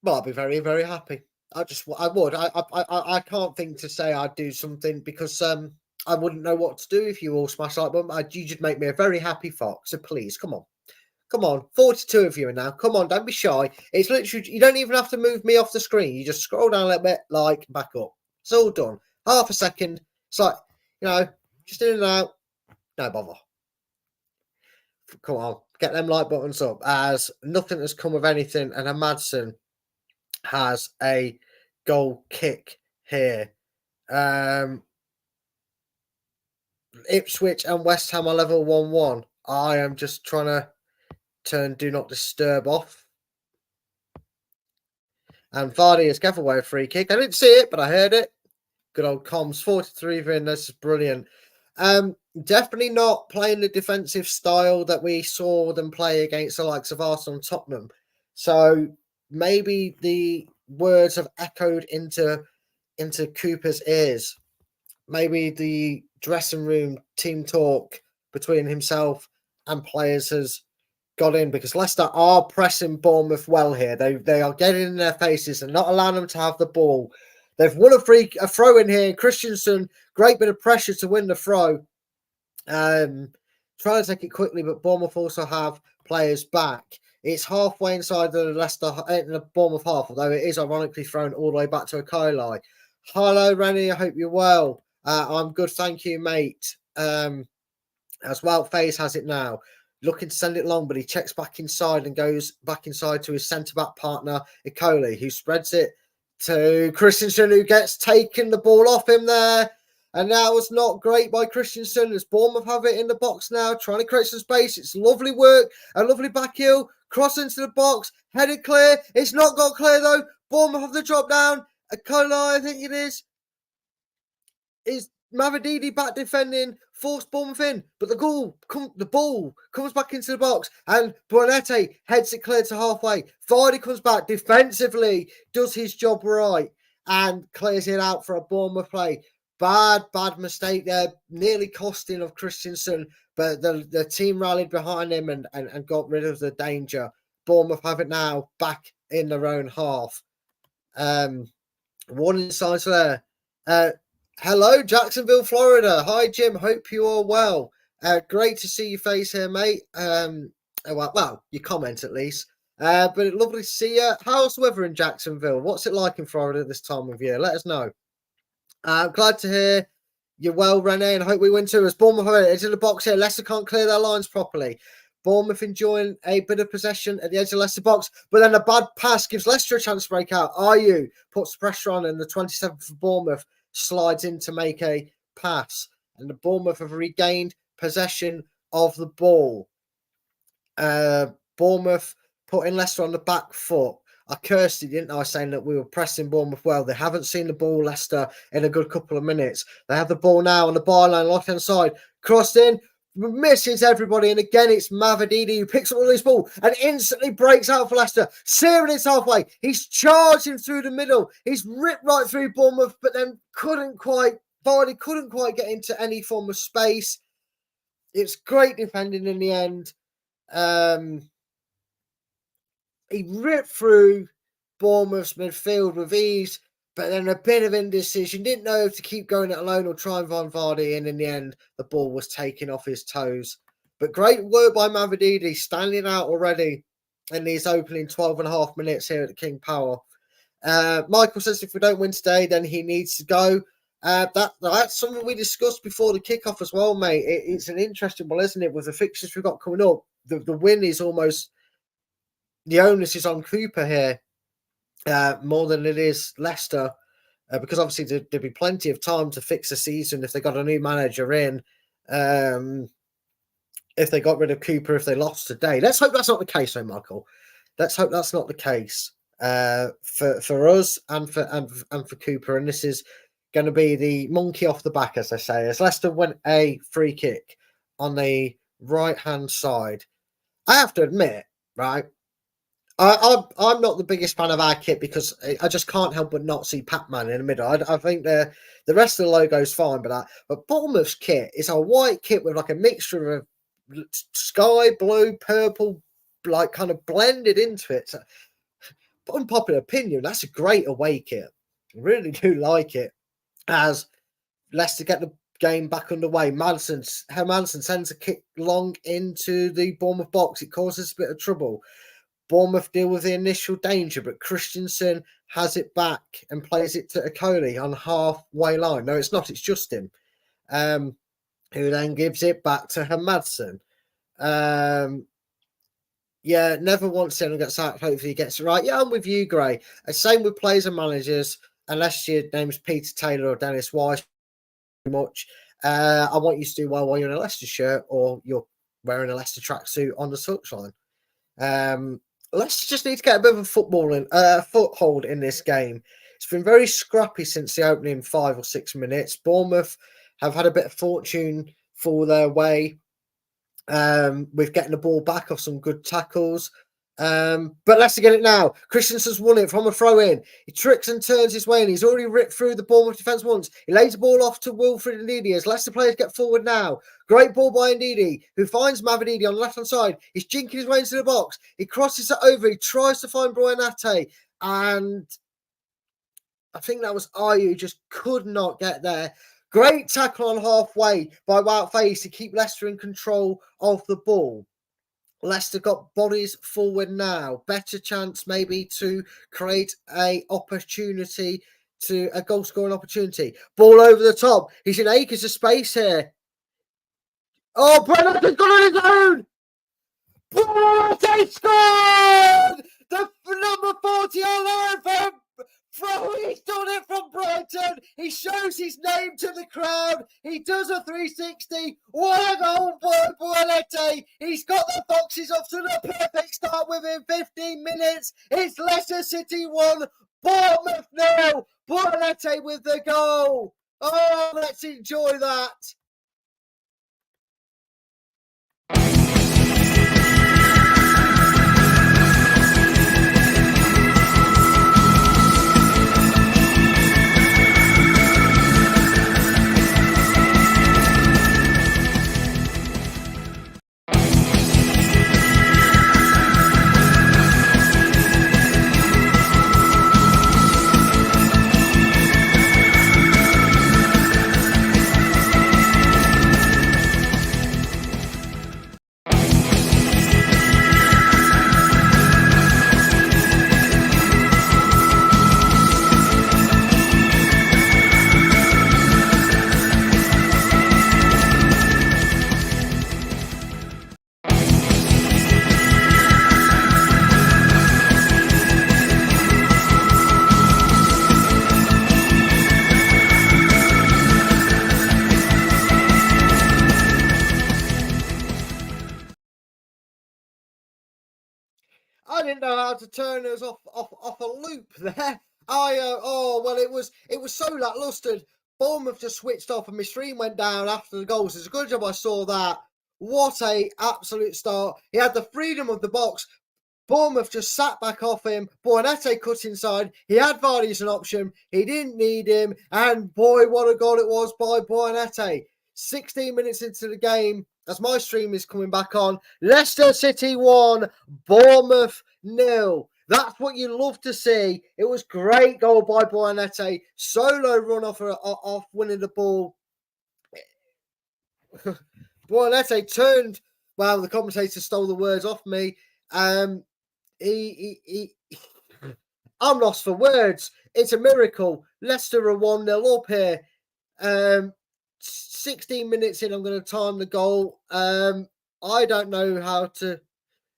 well, I'd be very, very happy. I would. I can't think to say I'd do something because I wouldn't know what to do if you all smash the like button. You just make me a very happy fox. So please, come on. Come on. 42 of you are now. Come on, don't be shy. It's literally, you don't even have to move me off the screen. You just scroll down a little bit, like, back up. It's all done. Half a second. It's like, just in and out. No bother. Come on, get them like buttons up, as nothing has come of anything, and Hamadson has a goal kick here. Ipswich and West Ham are level 1-1. I am just trying to turn Do Not Disturb off. And Vardy has given away a free kick. I didn't see it, but I heard it. Good old comms. 43 in. This is brilliant. Definitely not playing the defensive style that we saw them play against the likes of Arsenal and Tottenham. So maybe the words have echoed into Cooper's ears. Maybe the dressing room team talk between himself and players has got in, because Leicester are pressing Bournemouth well here. They are getting in their faces and not allowing them to have the ball. They've won a throw in here. Christensen, great bit of pressure to win the throw. Trying to take it quickly, but Bournemouth also have players back. It's halfway inside the the Bournemouth half, although it is ironically thrown all the way back to Akoli. Hello, Rennie. I hope you're well. I'm good, thank you, mate. As well, FaZe has it now. Looking to send it long, but he checks back inside and goes back inside to his centre-back partner, Akoli, who spreads it to Christensen, who gets taken the ball off him there. And that was not great by Christensen, as Bournemouth have it in the box now, trying to create some space. It's lovely work, a lovely back heel, cross into the box, headed clear. It's not got clear, though. Bournemouth have the drop down. Akoli, I think it is Mavididi back defending, forced Bournemouth in, but the ball comes back into the box, and Bonete heads it clear to halfway. Vardy comes back defensively, does his job right, and clears it out for a Bournemouth play. Bad mistake there, nearly costing of Christensen, but the team rallied behind him and got rid of the danger. Bournemouth have it now back in their own half. Warning signs there. Hello, Jacksonville, Florida. Hi, Jim. Hope you are well. Great to see your face here, mate. Well, your comment at least. But lovely to see you. How's the weather in Jacksonville? What's it like in Florida this time of year? Let us know. Glad to hear you're well, Renee, and I hope we win too. As Bournemouth is in the box here, Leicester can't clear their lines properly. Bournemouth enjoying a bit of possession at the edge of Leicester box, but then a bad pass gives Leicester a chance to break out. Ayew puts pressure on, and the 27th for Bournemouth slides in to make a pass, and the Bournemouth have regained possession of the ball. Bournemouth putting Leicester on the back foot. I cursed it, didn't I, saying that we were pressing Bournemouth well. They haven't seen the ball, Leicester, in a good couple of minutes. They have the ball now on the byline, left-hand side. Crossed in, misses everybody. And again, it's Mavididi who picks up all this ball and instantly breaks out for Leicester. Searing it's halfway. He's charging through the middle. He's ripped right through Bournemouth, but then Vardy couldn't quite get into any form of space. It's great defending in the end. He ripped through Bournemouth's midfield with ease, but then a bit of indecision. Didn't know if to keep going it alone or try and find Vardy in the end, the ball was taken off his toes. But great work by Mavididi, standing out already in these opening 12 and a half minutes here at the King Power. Michael says if we don't win today, then he needs to go. That's something we discussed before the kickoff as well, mate. It's an interesting one, isn't it? With the fixtures we've got coming up, the win is almost... The onus is on Cooper here more than it is Leicester, because obviously there'd be plenty of time to fix the season if they got a new manager in. If they got rid of Cooper, if they lost today. Let's hope that's not the case, though, Michael. Let's hope that's not the case for us and for Cooper. And this is going to be the monkey off the back, as I say, as Leicester went a free kick on the right-hand side. I have to admit, right, I'm not the biggest fan of our kit because I just can't help but not see Pac-Man in the middle. I think the rest of the logo is fine, but Bournemouth's kit is a white kit with like a mixture of sky blue, purple, like kind of blended into it. So, unpopular opinion, that's a great away kit. I really do like it. As Leicester get the game back underway, Madison sends a kick long into the Bournemouth box. It causes a bit of trouble. Bournemouth deal with the initial danger, but Christensen has it back and plays it to Akoli on halfway line. No, it's not. It's Justin, who then gives it back to Hermadson. Yeah, never wants to get sacked. Hopefully he gets it right. Yeah, I'm with you, Gray. Same with players and managers, unless your name's Peter Taylor or Dennis Wise. Much. I want you to do well while you're in a Leicester shirt or you're wearing a Leicester tracksuit on the touchline. Leicester just need to get a bit of a foothold in this game. It's been very scrappy since the opening 5 or 6 minutes. Bournemouth have had a bit of fortune fall their way with getting the ball back off some good tackles. But Leicester get it now. Christensen's won it from a throw in. He tricks and turns his way in. He's already ripped through the Bournemouth defence once. He lays the ball off to Wilfred Ndidi as Leicester players get forward now. Great ball by Ndidi, who finds Mavididi on the left-hand side. He's jinking his way into the box. He crosses it over. He tries to find Buonate. And I think that was Ayew, just could not get there. Great tackle on halfway by Wout Faes to keep Leicester in control of the ball. Leicester got bodies forward now. Better chance maybe to create a opportunity, to a goal scoring opportunity. Ball over the top. He's in acres of space here. Oh, Brennan has got on his own. Buonate scored! The number 40 on there he's done it from Brighton. He shows his name to the crowd. He does a 360. What a goal by Buonate. He's got the Foxes off to the perfect start within 15 minutes. It's Leicester City 1, Bournemouth 0. Buonate with the goal. Oh, let's enjoy that. I didn't know how to turn us off a loop there. It was so lackluster. Bournemouth just switched off and my stream went down after the goals. It's a good job I saw that. What a absolute start. He had the freedom of the box. Bournemouth just sat back off him. Buonate cut inside. He had Vardy as an option. He didn't need him. And boy, what a goal it was by Buonate. 16 minutes into the game, as my stream is coming back on, Leicester City 1, Bournemouth 0. That's what you love to see. It was great goal by Buonate. Solo run off winning the ball. Buonate turned. Well, the commentator stole the words off me. I'm lost for words. It's a miracle. Leicester are 1-0 up here. 16 minutes in, I'm going to time the goal. I don't know how to.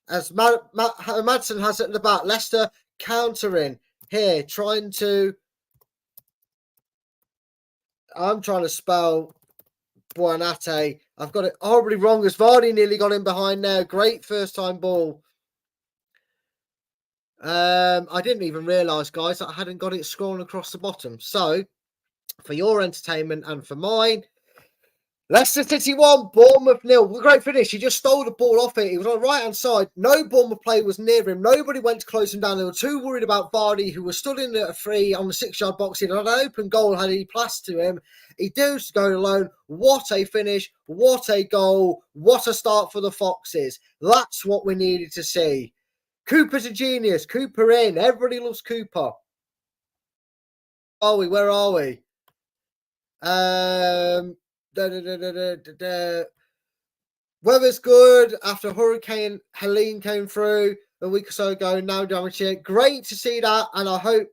As Madsen has it at the back, Leicester countering here, trying to. I'm trying to spell Buonate. I've got it horribly wrong as Vardy nearly got in behind there. Great first time ball. I didn't even realise, guys, that I hadn't got it scrolling across the bottom. So, for your entertainment and for mine, Leicester City 1, Bournemouth 0. What a great finish. He just stole the ball off it. He was on the right-hand side. No Bournemouth player was near him. Nobody went to close him down. They were too worried about Vardy, who was stood in at a free on the 6-yard box. He had an open goal had he passed to him. He does go alone. What a finish. What a goal. What a start for the Foxes. That's what we needed to see. Cooper's a genius. Cooper in. Everybody loves Cooper. Where are we? Weather's good after Hurricane Helene came through a week or so ago. Now damage here. Great to see that, and I hope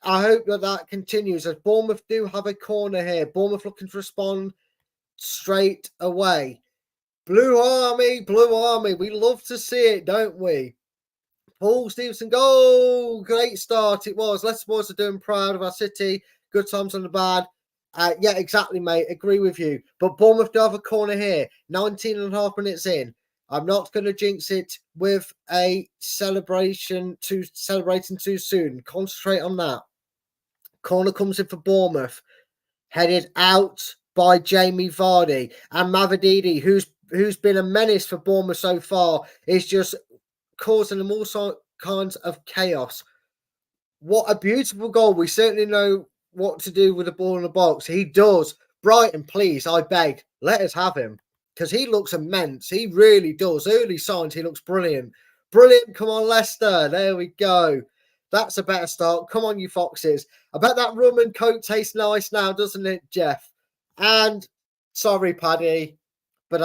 that continues as Bournemouth do have a corner here. Bournemouth looking to respond straight away. Blue Army. We love to see it, don't we? Paul Stevenson goal. Great start it was. Leicester boys are doing proud of our city. Good times on the bad. Yeah, exactly, mate. Agree with you. But Bournemouth do have a corner here. 19 and a half minutes in. I'm not going to jinx it with a celebrating too soon. Concentrate on that. Corner comes in for Bournemouth. Headed out by Jamie Vardy. And Mavididi, who's been a menace for Bournemouth so far, is just causing them all kinds of chaos. What a beautiful goal. We certainly know what to do with the ball in the box. He does. Brighton, please, I beg, let us have him. Because he looks immense. He really does. Early signs, he looks brilliant. Brilliant. Come on, Leicester. There we go. That's a better start. Come on, you Foxes. I bet that rum and coke tastes nice now, doesn't it, Jeff? And sorry, Paddy, but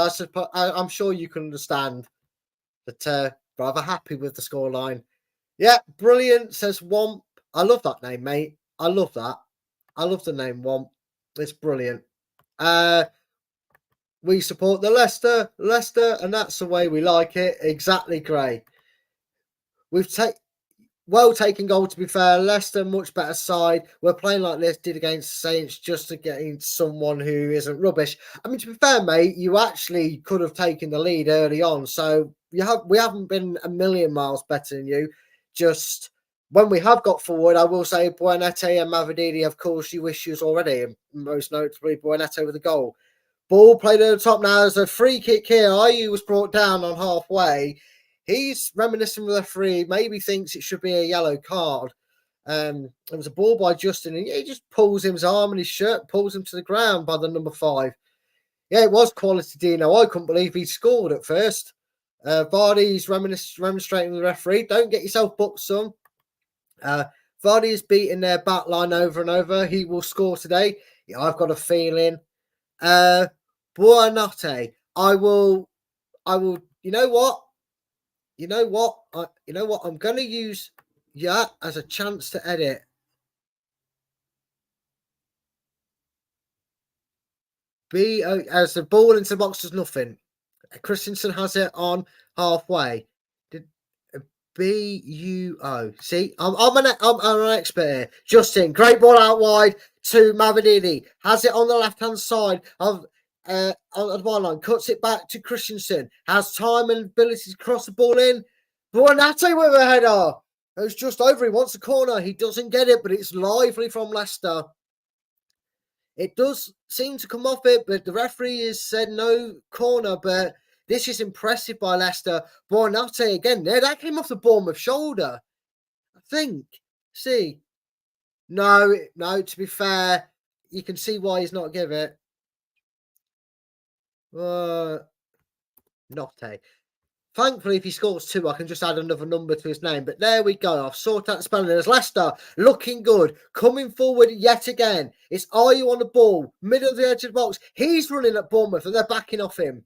I'm sure you can understand that rather happy with the scoreline. Yeah, brilliant, says Womp. I love that name, mate. I love that. I love the name Womp. It's brilliant. We support the Leicester, and that's the way we like it. Exactly, Gray. We've taken goal, to be fair. Leicester, much better side. We're playing like this did against Saints just to get in someone who isn't rubbish. I mean, to be fair, mate, you actually could have taken the lead early on. So we haven't been a million miles better than you. Just when we have got forward, I will say Buonette and Mavididi have caused you issues already. And most notably, Buonette with a goal. Ball played at the top now. There's a free kick here. IU was brought down on halfway. He's reminiscing with a free, maybe thinks it should be a yellow card. It was a ball by Justin, and he just pulls his arm and his shirt, pulls him to the ground by the number 5. Yeah, it was quality Dino. I couldn't believe he scored at first. Vardy's remonstrating with the referee. Don't get yourself booked, son. Vardy is beating their back line over and over. He will score today. Yeah, I've got a feeling. Buonanotte. I will. You know what? I'm going to use as a chance to edit. As the ball into the box does nothing. Christensen has it on halfway. B-U-O. See, I'm an expert here. Justin, great ball out wide to Mavididi. Has it on the left-hand side of on the byline. Cuts it back to Christensen. Has time and ability to cross the ball in. Buonanotte with a header. It's just over. He wants a corner. He doesn't get it, but it's lively from Leicester. It does seem to come off it, but the referee has said no corner, but this is impressive by Leicester. Buonanotte again. There, that came off the Bournemouth shoulder, I think. See, no. To be fair, you can see why he's not give it. Notte. Thankfully, if he scores 2, I can just add another number to his name. But there we go. I've sorted out the spelling. There's Leicester looking good, coming forward yet again. It's IU on the ball, middle of the edge of the box. He's running at Bournemouth, and they're backing off him.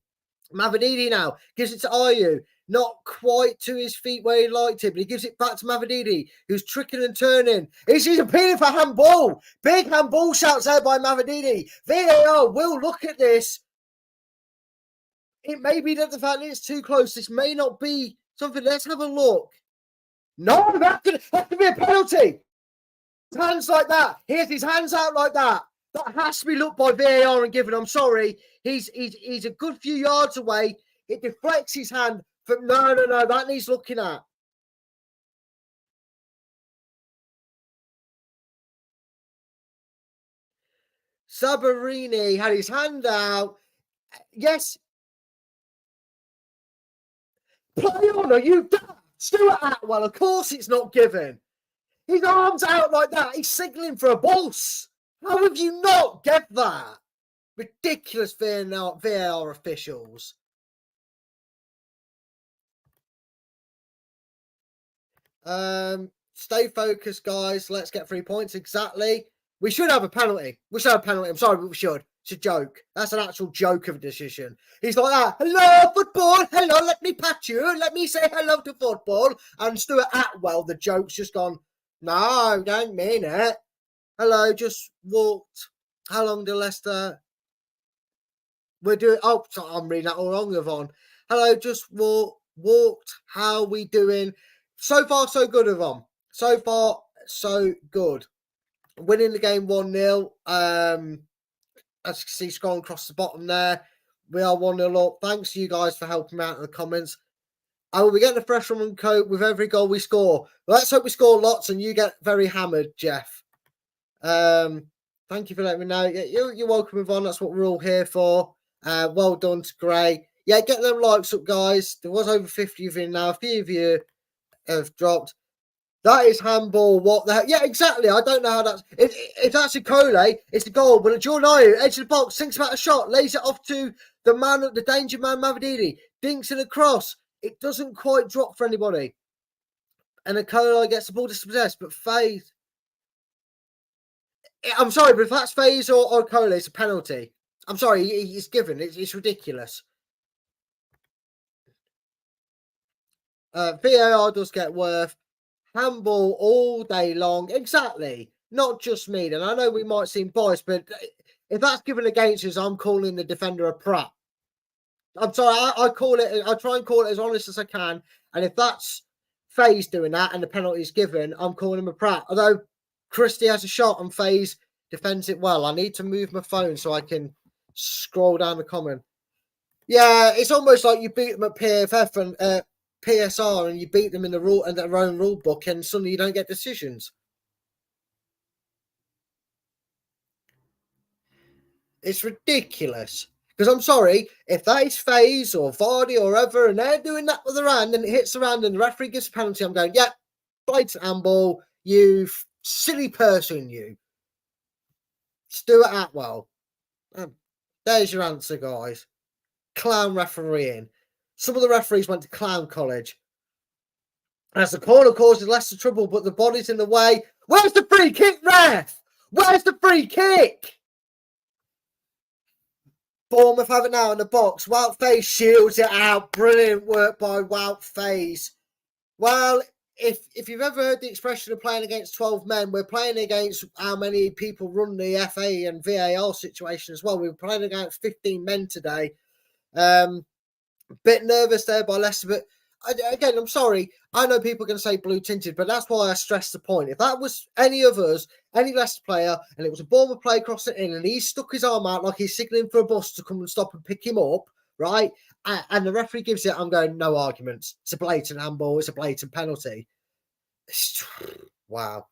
Mavididi now gives it to IU. Not quite to his feet where he liked it, but he gives it back to Mavididi, who's tricking and turning. He's appealing for handball. Big handball shouts out by Mavididi. VAR will look at this. It may be that the fact that it's too close. This may not be something. Let's have a look. No, that could be a penalty. His hands like that. Here's his hands out like that. That has to be looked by VAR and given. I'm sorry. He's a good few yards away. It deflects his hand. But no. That needs looking at. Sabarini had his hand out. Yes. Play on, are you daft? Stuart Atwell, of course it's not given. His arms out like that. He's signalling for a boss. How have you not get that? Ridiculous VAR officials. Stay focused, guys. Let's get 3 points. Exactly. We should have a penalty. I'm sorry, but we should. It's a joke. That's an actual joke of a decision. He's like that. Hello, football. Hello, let me pat you. Let me say hello to football. And Stuart Atwell, the joke's just gone, no, don't mean it. Hello, just walked. How long did Leicester? We're doing. Oh, I'm reading that all wrong, Yvonne. Hello, just walked. How we doing? So far, so good, Yvonne. So far, so good. Winning the game 1-0. As you can see, scrolling across the bottom there, we are 1-0 up. Thanks to you guys for helping me out in the comments. I will be getting a fresh rum and coke with every goal we score. Let's hope we score lots and you get very hammered, Jeff. Thank you for letting me know. You're welcome, Yvonne. That's what we're all here for. Well done to Gray. Yeah, get them likes up, guys. There was over 50 of you now. A few of you have dropped. That is handball. What the hell? Yeah, exactly. I don't know how that's. If that's a Cole, it's a goal. But a Jordan, edge of the box, thinks about a shot, lays it off to the danger man, Mavididi, dinks it across. It doesn't quite drop for anybody. And a Cole gets the ball dispossessed, but Faze. I'm sorry, but if that's Faze or Cole, it's a penalty. I'm sorry, it's given. It's ridiculous. VAR does get worth. Handball all day long. Exactly. Not just me. And I know we might seem biased, but if that's given against us, I'm calling the defender a prat. I'm sorry. I try and call it as honest as I can. And if that's FaZe doing that and the penalty is given, I'm calling him a prat. Although Christie has a shot and FaZe defends it well. I need to move my phone so I can scroll down the comment. Yeah, it's almost like you beat them at PFF and PSR and you beat them in the rule and their own rule book, and suddenly you don't get decisions. It's ridiculous. Because I'm sorry, if that is FaZe or Vardy or whoever, and they're doing that with their hand and it hits the hand and the referee gives a penalty, I'm going, yeah, blatant handball, you silly person, you. Stuart Atwell. There's your answer, guys. Clown refereeing. Some of the referees went to clown college. As the corner causes Leicester trouble, but the body's in the way. Where's the free kick, ref? Where's the free kick? Bournemouth have it now in the box. Wout Faze shields it out. Brilliant work by Wout Faze. Well, if you've ever heard the expression of playing against 12 men, we're playing against how many people run the FA and VAR situation as well. We were playing against 15 men today. Bit nervous there by Leicester, but again, I'm sorry. I know people are going to say blue tinted, but that's why I stress the point. If that was any of us, any Leicester player, and it was a Bournemouth player crossing in, and he stuck his arm out like he's signalling for a bus to come and stop and pick him up, right? And the referee gives it, I'm going, no arguments. It's a blatant handball. It's a blatant penalty. Wow.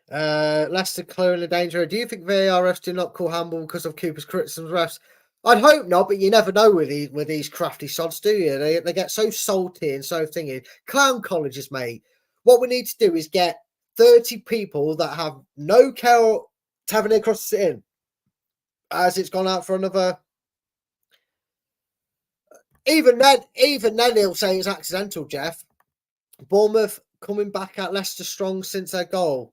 Leicester clearing the danger. Do you think VAR refs do not call handball because of Cooper's criticisms of refs? I'd hope not, but you never know with these crafty sods, do you? They get so salty and so thingy. Clown colleges, mate. What we need to do is get 30 people that have no care Tavernier across the in, as it's gone out for another. Even then he'll say it's accidental, Jeff. Bournemouth coming back at Leicester strong since their goal.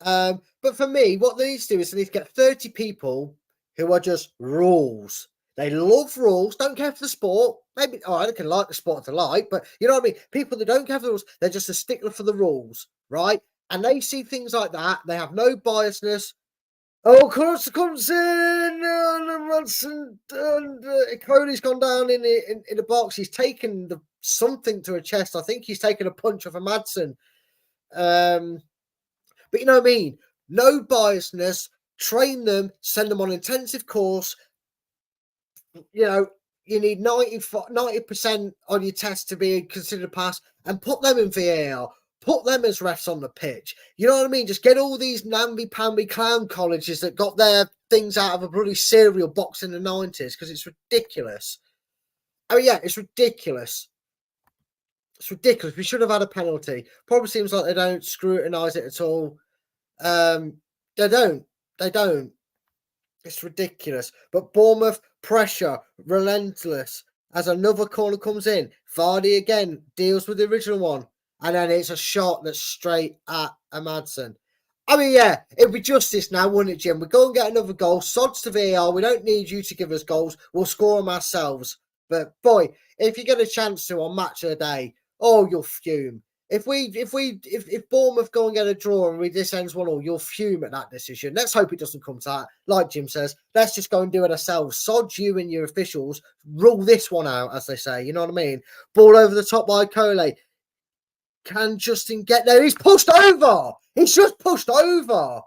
But for me, what they need to do is they need to get 30 people who are just rules. They love rules, don't care for the sport. Maybe, they can like the sport if they like, but you know what I mean? People that don't care for the rules, they're just a stickler for the rules, right? And they see things like that. They have no biasness. Oh, Costa comes in, and Cody's gone down in the box. He's taken something to a chest. I think he's taken a punch off a Madsen. But you know what I mean? No biasness. Train them. Send them on intensive course. You know, you need 90% on your test to be considered a pass, and put them in VAR. Put them as refs on the pitch. You know what I mean? Just get all these namby-pamby clown colleges that got their things out of a bloody cereal box in the 90s, because it's ridiculous. Oh, yeah, it's ridiculous. It's ridiculous. We should have had a penalty. Probably seems like they don't scrutinise it at all. They don't. It's ridiculous. But Bournemouth, pressure, relentless. As another corner comes in, Vardy again deals with the original one. And then it's a shot that's straight at a Madsen. I mean, yeah, it'd be justice now, wouldn't it, Jim? We go and get another goal. Sods to VAR. We don't need you to give us goals. We'll score them ourselves. But boy, if you get a chance to on match of the day, oh, you'll fume. If Bournemouth go and get a draw and this ends 1-1, you'll fume at that decision. Let's hope it doesn't come to that. Like Jim says, let's just go and do it ourselves. Sod you and your officials. Rule this one out, as they say. You know what I mean? Ball over the top by Cole. Can Justin get there? He's pushed over. He's just pushed over.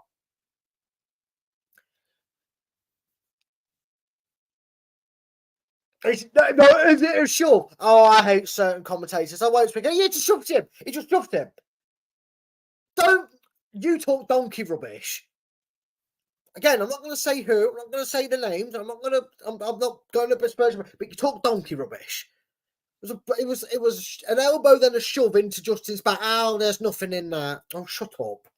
Is it a shove? Oh, I hate certain commentators. I won't speak. He just shoved him. He just shoved him. Don't you talk donkey rubbish. Again, I'm not going to say who. I'm not going to say the names. I'm not going to besmirch. But you talk donkey rubbish. It was an elbow, then a shove into Justin's back. Oh, there's nothing in that. Oh, shut up.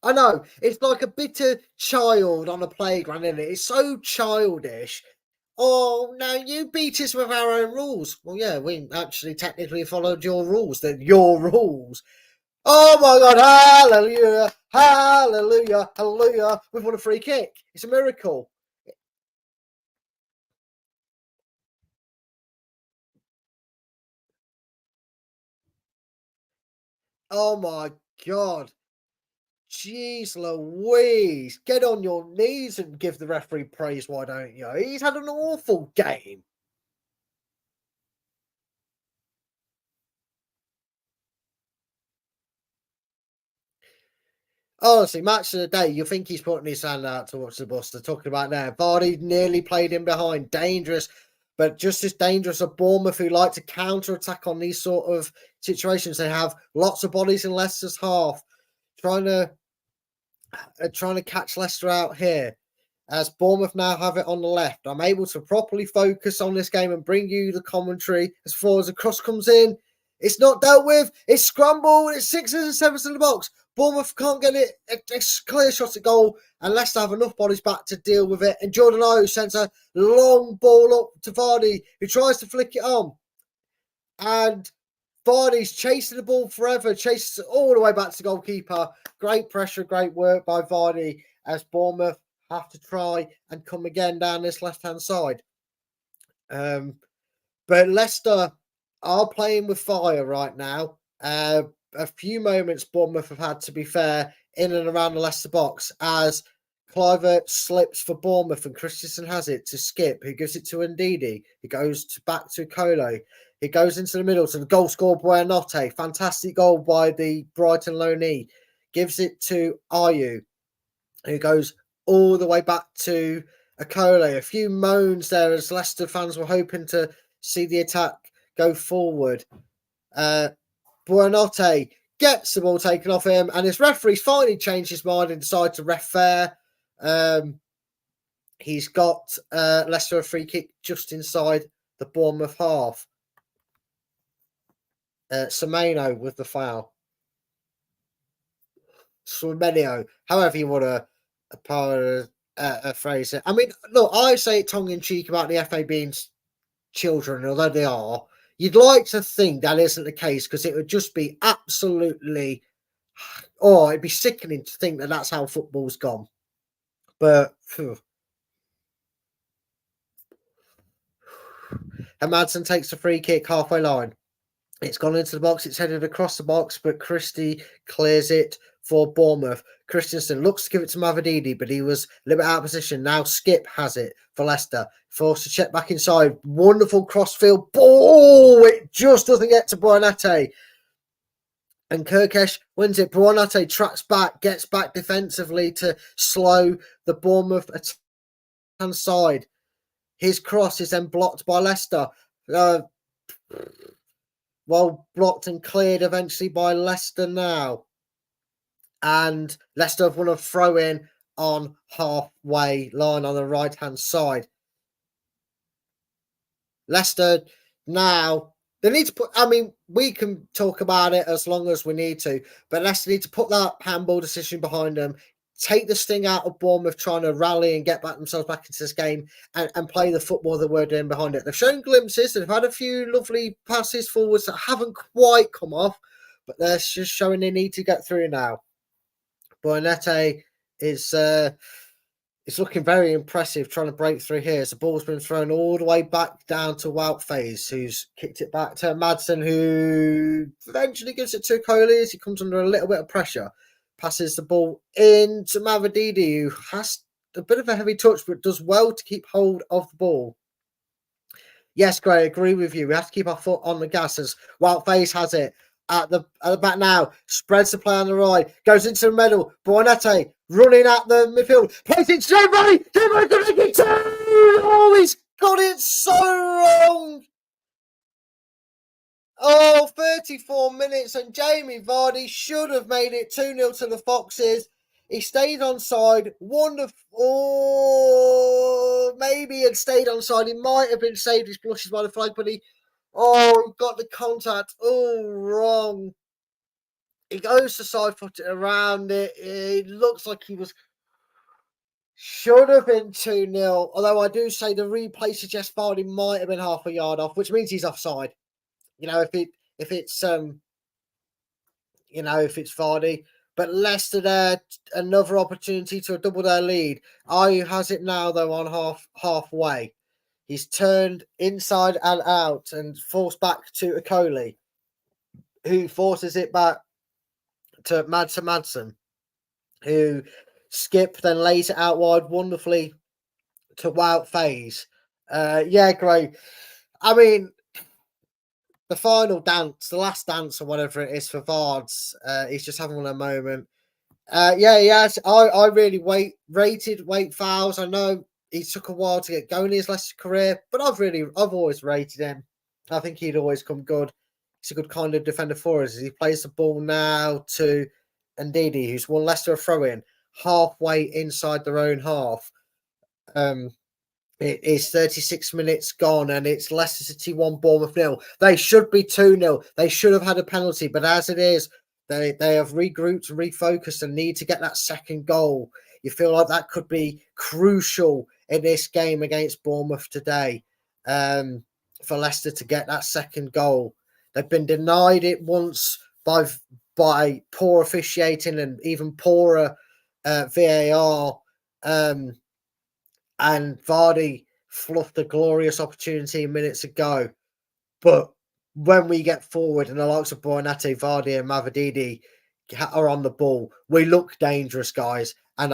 I know. It's like a bitter child on a playground, isn't it? It's so childish. Oh, no, you beat us with our own rules. Well, yeah, we actually technically followed your rules. They're your rules. Oh, my God. Hallelujah. Hallelujah. Hallelujah. We've won a free kick. It's a miracle. Oh, my God. Jeez Louise, get on your knees and give the referee praise, why don't you? He's had an awful game. Honestly, match of the day, you think he's putting his hand out towards the bus. They're talking about there. Vardy nearly played in behind. Dangerous, but just as dangerous as Bournemouth, who like to counter-attack on these sort of situations. They have lots of bodies in Leicester's half, trying to catch Leicester out here. As Bournemouth now have it on the left, I'm able to properly focus on this game and bring you the commentary as far as the cross comes in. It's not dealt with. It's scrambled. It's sixes and sevens in the box. Bournemouth can't get it. It's clear shot at goal, and Leicester have enough bodies back to deal with it. And Jordan O sends a long ball up to Vardy, who tries to flick it on. And Vardy's chasing the ball forever, chases it all the way back to the goalkeeper. Great pressure, great work by Vardy as Bournemouth have to try and come again down this left-hand side. But Leicester are playing with fire right now. A few moments Bournemouth have had, to be fair, in and around the Leicester box as Clivert slips for Bournemouth and Christensen has it to Skip, who gives it to Ndidi. He goes back to Kolo. He goes into the middle to the goal scorer Buonanotte. Fantastic goal by the Brighton loanee. Gives it to Ayew, who goes all the way back to Akole. A few moans there as Leicester fans were hoping to see the attack go forward. Buonanotte gets the ball taken off him, and his referee's finally changed his mind and decided to ref fair. He's got Leicester a free kick just inside the Bournemouth half. Semenyo with the foul. Semenyo, however you want to phrase it. I mean, look, I say it tongue in cheek about the FA being children, although they are. You'd like to think that isn't the case because it would just be absolutely, it'd be sickening to think that that's how football's gone. But, and Madsen takes the free kick halfway line. It's gone into the box. It's headed across the box, but Christie clears it for Bournemouth. Christensen looks to give it to Mavididi, but he was a little bit out of position. Now Skip has it for Leicester. Forced to check back inside. Wonderful crossfield ball. It just doesn't get to Buonanotte. And Kirkesh wins it. Buonanotte tracks back, gets back defensively to slow the Bournemouth hand side. His cross is then blocked by Leicester. Well, blocked and cleared eventually by Leicester now. And Leicester have won a throw-in on halfway line on the right-hand side. Leicester now, they need to put, I mean, we can talk about it as long as we need to, but Leicester need to put that handball decision behind them, take the sting out of Bournemouth trying to rally and get themselves back into this game and play the football that we're doing behind it. They've shown glimpses. They've had a few lovely passes forwards that haven't quite come off, but they're just showing they need to get through now. Buonanotte is looking very impressive trying to break through here. So the ball's been thrown all the way back down to Woutface, who's kicked it back to Madsen, who eventually gives it to Coley as he comes under a little bit of pressure. Passes the ball into Mavididi, who has a bit of a heavy touch, but does well to keep hold of the ball. Yes, Gray, I agree with you. We have to keep our foot on the gas as Woutface has it at the back now. Spreads the play on the right. Goes into the middle. Buonanotte running at the midfield. Plays it to Jamie. Jamie to make it 2. Oh, he's got it so wrong. 34 minutes and Jamie Vardy should have made it 2-0 to the Foxes. He stayed onside. Wonderful. Oh, maybe he had stayed onside. He might have been saved his blushes by the flag, but he got the contact. Oh, wrong. He goes to side foot it around it. It looks like he should have been 2-0. Although I do say the replay suggests Vardy might have been half a yard off, which means he's offside. If it's Vardy. But Leicester there, another opportunity to double their lead. Ayew has it now though on halfway. He's turned inside and out and forced back to Okoli, who forces it back to Madsen, who Skip then lays it out wide wonderfully to Wout Faze. Great. I mean, the final dance, the last dance or whatever it is for Vards, he's just having a moment. Yes, I really rated Wait Fowles. I know he took a while to get going in his Leicester career, but I've always rated him. I think he'd always come good. He's a good kind of defender for us. As he plays the ball now to Ndidi, who's won Leicester a throw-in halfway inside their own half. It is 36 minutes gone and it's Leicester City 1, Bournemouth 0. They should be 2-0. They should have had a penalty, but as it is, they have regrouped and refocused and need to get that second goal. You feel like that could be crucial in this game against Bournemouth today for Leicester to get that second goal. They've been denied it once by poor officiating and even poorer VAR. And Vardy fluffed a glorious opportunity minutes ago. But when we get forward and the likes of Buonanotte, Vardy and Mavididi are on the ball, we look dangerous, guys. And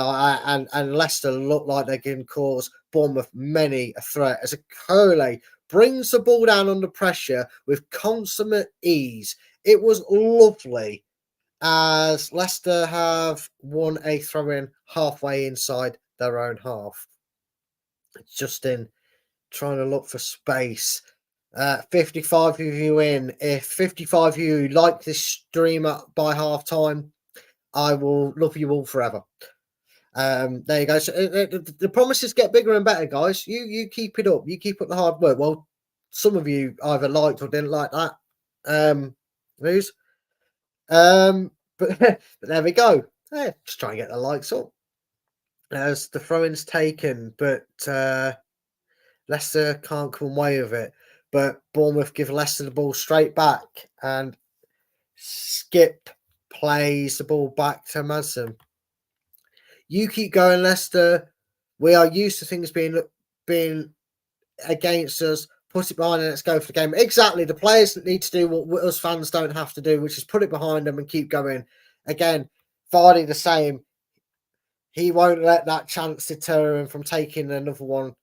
Leicester look like they can cause Bournemouth many a threat. As Okoli brings the ball down under pressure with consummate ease. It was lovely as Leicester have won a throw-in halfway inside their own half. Justin trying to look for space. 55 of you in. If 55 of you like this stream up by half time, I will love you all forever. There you go. So, the promises get bigger and better, guys. You keep it up. You keep up the hard work. Well, some of you either liked or didn't like that news. But there we go. Just try and get the likes up. As the throw-in's taken, but Leicester can't come away with it. But Bournemouth give Leicester the ball straight back, and Skip plays the ball back to Madsen. You keep going, Leicester. We are used to things being against us. Put it behind and let's go for the game. Exactly. The players need to do what us fans don't have to do, which is put it behind them and keep going. Again, Vardy the same. He won't let that chance deter him from taking another one.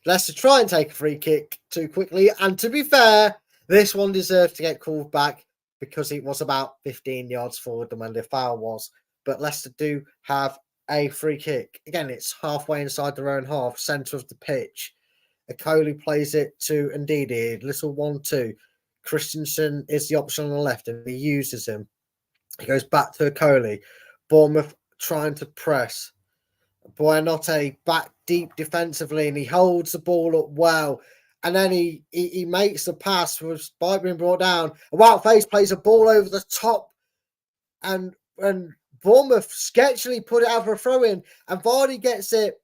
Leicester try and take a free kick too quickly. And to be fair, this one deserved to get called back because it was about 15 yards forward than when the foul was. But Leicester do have a free kick. Again, it's halfway inside their own half, centre of the pitch. Okoli plays it to Ndidi, little 1-2. Christensen is the option on the left and he uses him. He goes back to Okoli. Bournemouth trying to press. Buonanotte back deep defensively and he holds the ball up well. And then he makes the pass despite being brought down. Wout Faze plays a ball over the top and Bournemouth sketchily put it out for a throw-in and Vardy gets it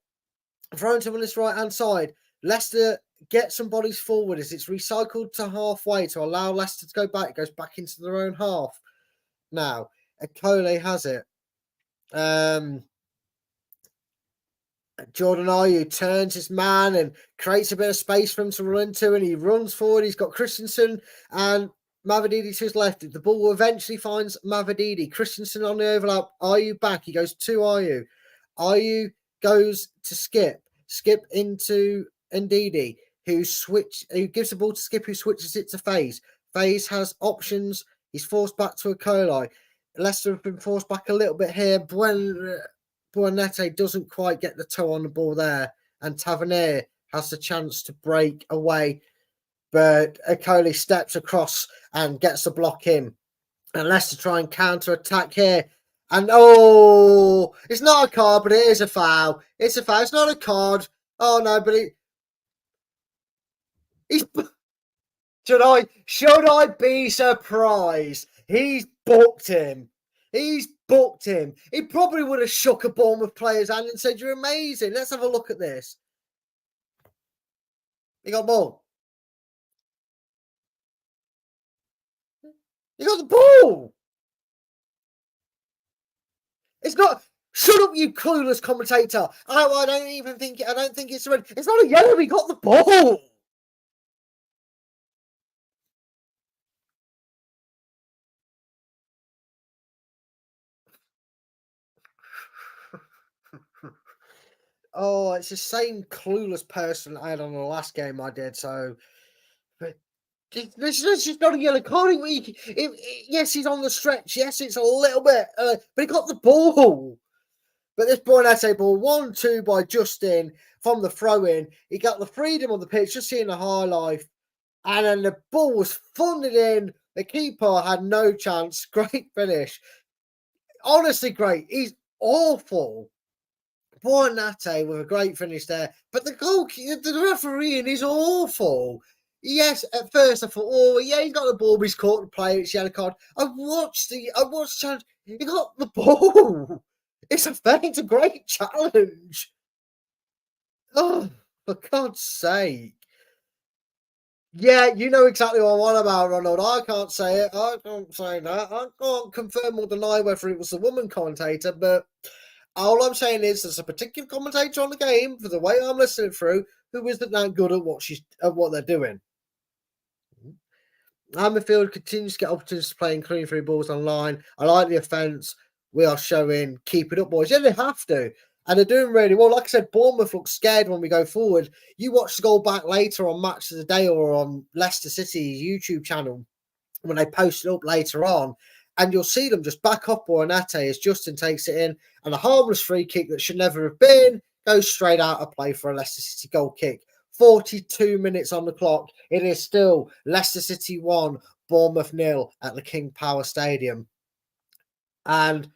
thrown to him on his right-hand side. Leicester get some bodies forward as it's recycled to halfway to allow Leicester to go back. It goes back into their own half. Now, Okoli has it. Jordan Ayew turns his man and creates a bit of space for him to run into, and he runs forward. He's got Christensen and Mavididi to his left. The ball eventually finds Mavididi. Christensen on the overlap. Ayew back. He goes to Ayew. Ayew goes to Skip. Skip into Ndidi, who gives the ball to Skip, who switches it to Faze. Faze has options. He's forced back to Okoli. Leicester have been forced back a little bit here. Buonanotte doesn't quite get the toe on the ball there, and Tavernier has the chance to break away, but Okoli steps across and gets the block in. And Leicester try and counter-attack here. And, oh, it's not a card, but it is a foul. It's a foul. It's not a card. Oh, no, but he's... Should I be surprised? He's booked him. He's booked him. He probably would have shook a Bournemouth player's hand and said, "You're amazing. Let's have a look at this." He got the ball. He got the ball. It's not. Shut up, you clueless commentator. I don't even think. I don't think it's red. It's not a yellow. He got the ball. Oh, it's the same clueless person I had on the last game I did. So, but this is just not a yellow card. Yes, he's on the stretch. Yes, it's a little bit, but he got the ball. But this Bournemouth ball, 1-2 by Justin from the throw-in. He got the freedom on the pitch, just seeing the highlight. And then the ball was funded in. The keeper had no chance. Great finish. Honestly, great. He's awful. Bournemouth with a great finish there. But the refereeing is awful. Yes, at first I thought, oh yeah, he got the ball, but he's caught the player, it's yellow card. I watched the challenge. He got the ball. It's a great challenge. Oh, for God's sake. Yeah, you know exactly what I'm on about, Ronald. I can't say it. I can't say that. I can't confirm or deny whether it was the woman commentator, but all I'm saying is there's a particular commentator on the game, for the way I'm listening through, who isn't that good at what they're doing. Hammerfield continues to get opportunities to play, including through balls online. I like the offence. We are showing, keep it up, boys. Yeah, they have to. And they're doing really well. Like I said, Bournemouth looks scared when we go forward. You watch the goal back later on Match of the Day or on Leicester City's YouTube channel when they post it up later on, and you'll see them just back up Bournemouth as Justin takes it in, and a harmless free kick that should never have been goes straight out of play for a Leicester City goal kick. 42 minutes on the clock. It is still Leicester City 1, Bournemouth 0 at the King Power Stadium. And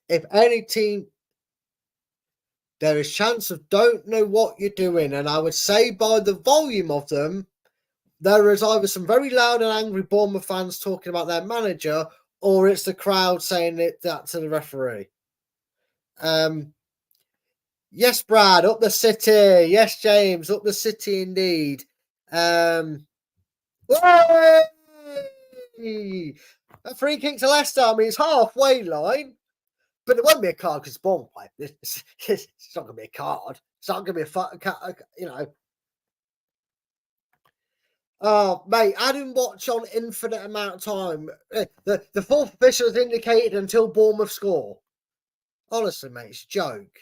if any team, there is chance of don't know what you're doing. And I would say by the volume of them, there is either some very loud and angry Bournemouth fans talking about their manager, or it's the crowd saying that to the referee. Yes, Brad, up the city. Yes, James, up the city indeed. A free kick to Leicester. I mean, it's halfway line, but it won't be a card because it's Bournemouth play. It's not going to be a card. It's not going to be you know. Oh, mate, I didn't watch on infinite amount of time. The fourth official is indicated until Bournemouth score. Honestly, mate, it's a joke.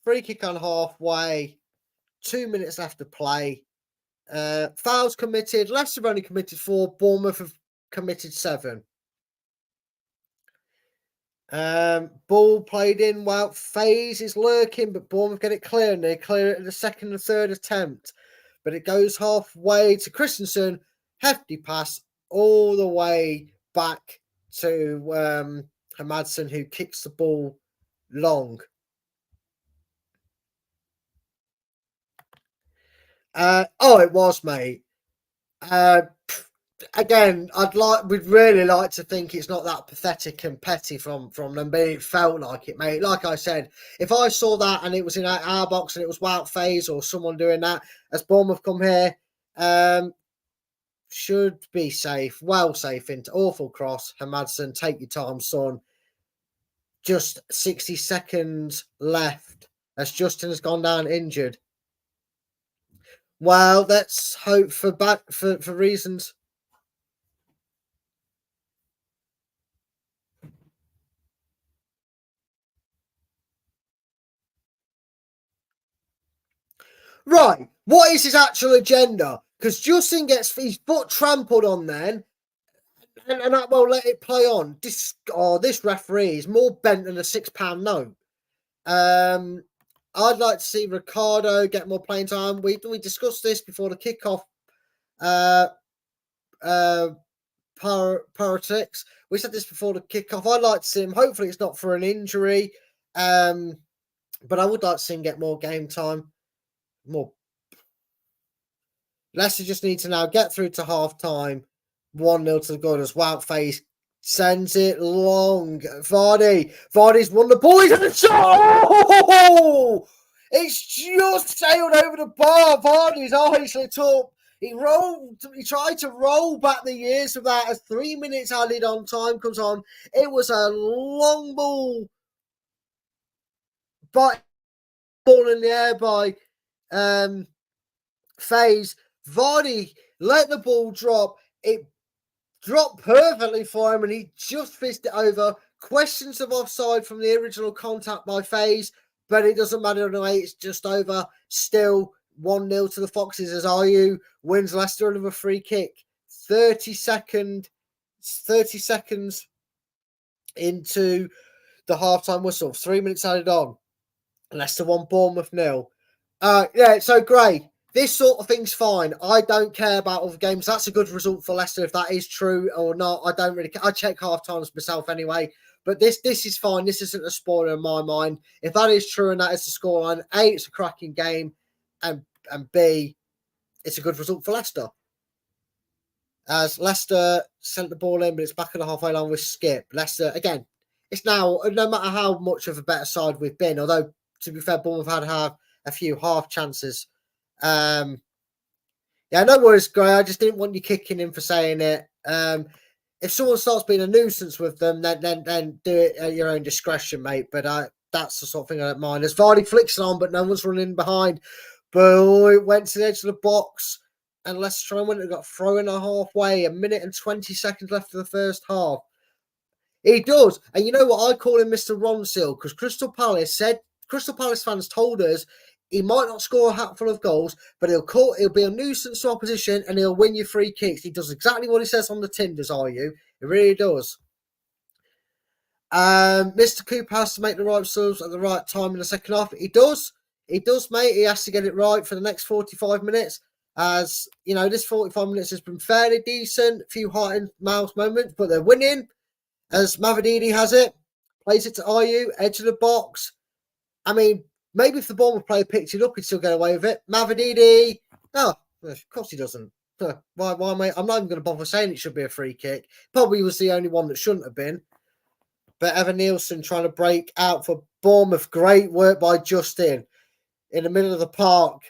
Free kick on halfway. 2 minutes left to play. Fouls committed. Leicester have only committed 4. Bournemouth have committed 7. Ball played in. Well, Faze is lurking, but Bournemouth get it clear, and they clear it at the second and third attempt. But it goes halfway to Christensen. Hefty pass all the way back to Hamadson, who kicks the ball long. It was, mate. Again, we'd really like to think it's not that pathetic and petty from them, but it felt like it, mate. Like I said, if I saw that and it was in our box and it was Wout Faze or someone doing that, as Bournemouth come here, should be safe, well safe into awful cross. Hamadson, take your time, son. Just 60 seconds left as Justin has gone down injured. Well, let's hope for reasons. Right, what is his actual agenda? Because Justin gets his foot trampled on then, and that won't let it play on. This referee is more bent than a £6 note. I'd like to see Ricardo get more playing time. We discussed this before the kickoff. Politics. We said this before the kickoff. I'd like to see him. Hopefully, it's not for an injury. But I would like to see him get more game time. More. Leicester just need to now get through to half time. 1-0 to the Gunners. Woutface sends it long. Vardy's won the ball. He's in the shot. Oh! It's just sailed over the bar. Vardy's eyes lit up. He tried to roll back the years of that as 3 minutes added on time comes on. It was a long ball. But ball in the air by Faze. Vardy let the ball drop. It dropped perfectly for him and he just fizzed it over. Questions of offside from the original contact by Faze, but it doesn't matter anyway. It's just over. Still 1-0 to the Foxes as Ayew wins Leicester another free kick. 30 seconds into the halftime whistle. 3 minutes added on. Leicester 1, Bournemouth 0. Yeah, so great. This sort of thing's fine. I don't care about other games. That's a good result for Leicester. If that is true or not, I don't really care. I check half times myself anyway. But this is fine. This isn't a spoiler in my mind. If that is true and that is the scoreline, A, it's a cracking game, and B, it's a good result for Leicester. As Leicester sent the ball in, but it's back at the halfway line with Skip. Leicester, again, it's now, no matter how much of a better side we've been, although, to be fair, Bournemouth had to have a few half chances. Yeah, no worries, Gray. I just didn't want you kicking in for saying it. If someone starts being a nuisance with them, then do it at your own discretion, mate. But that's the sort of thing I don't mind. As Vardy flicks it on, but no one's running behind. But it went to the edge of the box, and Leicester try and win it. Got thrown a halfway. 1 minute and 20 seconds left of the first half. He does, and you know what? I call him Mr. Ronsil because Crystal Palace fans told us he might not score a hatful of goals, but he'll be a nuisance to opposition and he'll win you free kicks. He does exactly what he says on the tin, does Ayew. It really does. Mr. Cooper has to make the right subs at the right time in the second half. He does, mate. He has to get it right for the next 45 minutes. As you know, this 45 minutes has been fairly decent. A few heart and mouth moments, but they're winning. As Mavididi has it, plays it to Ayew, edge of the box. I mean, maybe if the Bournemouth player picked it up, he'd still get away with it. Mavididi, of course he doesn't. Why, mate? I'm not even going to bother saying it should be a free kick. Probably was the only one that shouldn't have been. But Evan Nielsen trying to break out for Bournemouth. Great work by Justin in the middle of the park.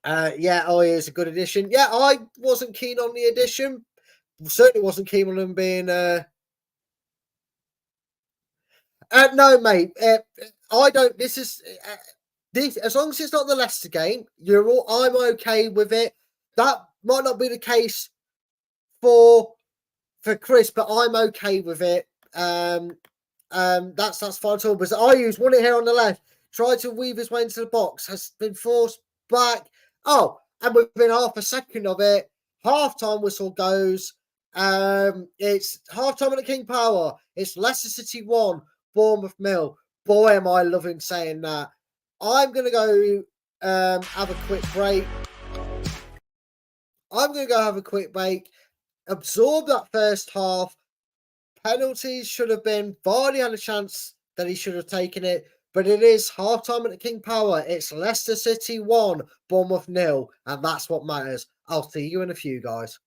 Ayew is a good addition. Yeah, I wasn't keen on the addition. Certainly wasn't keen on him being... no, mate. I don't... This is... as long as it's not the Leicester game, I'm okay with it. That might not be the case for Chris, but I'm okay with it. That's fine at all. But Ayew's won it here on the left. Tried to weave his way into the box. Has been forced back. Oh, and within half a second of it, half-time whistle goes. It's half-time at the King Power. It's Leicester City 1, Bournemouth 0. Boy, am I loving saying that. I'm going to go have a quick break. Absorb that first half. Penalties should have been. Vardy had a chance that he should have taken it. But it is half-time at the King Power. It's Leicester City 1, Bournemouth 0. And that's what matters. I'll see you in a few, guys.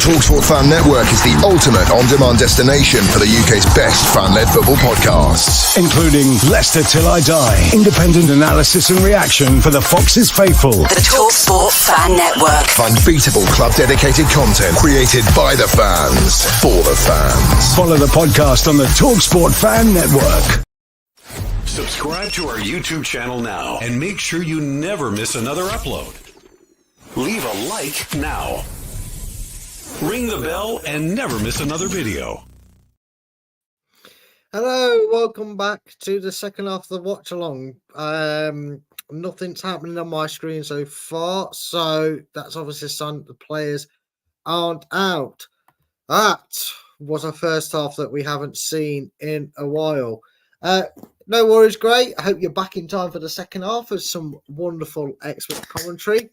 TalkSport Fan Network is the ultimate on-demand destination for the UK's best fan-led football podcasts, including Leicester Till I Die, independent analysis and reaction for the Foxes faithful. The TalkSport Fan Network. Unbeatable club-dedicated content created by the fans, for the fans. Follow the podcast on the TalkSport Fan Network. Subscribe to our YouTube channel now and make sure you never miss another upload. Leave a like now. Ring the bell and never miss another video. Hello, welcome back to the second half of the Watchalong. Nothing's happening on my screen so far, so that's obviously a sign that the players aren't out. That was a first half that we haven't seen in a while. No worries, great. I hope you're back in time for the second half with some wonderful expert commentary.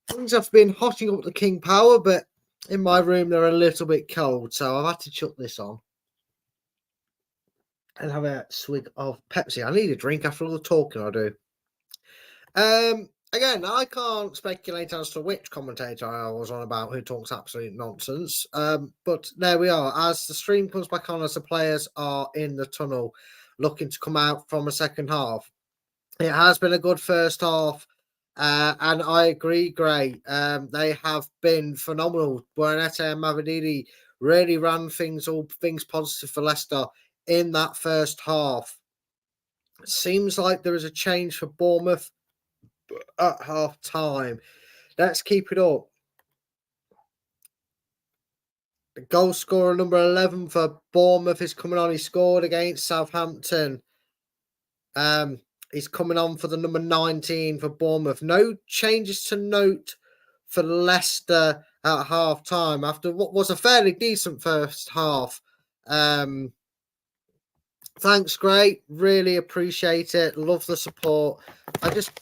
Things have been hotting up the King Power, but in my room they're a little bit cold, so I've had to chuck this on and have a swig of Pepsi. I need a drink after all the talking I do. Again, I can't speculate as to which commentator I was on about who talks absolute nonsense, but there we are. As the stream comes back on, as the players are in the tunnel looking to come out from a second half. It has been a good first half, and I agree, Gray. They have been phenomenal. Bernete and Mavididi really ran things positive for Leicester in that first half. It seems like there is a change for Bournemouth at half time. Let's keep it up. The goal scorer number 11 for Bournemouth is coming on. He scored against Southampton. He's coming on for the number 19 for Bournemouth. No changes to note for Leicester at half time after what was a fairly decent first half. Thanks, Gray. Really appreciate it. Love the support. I just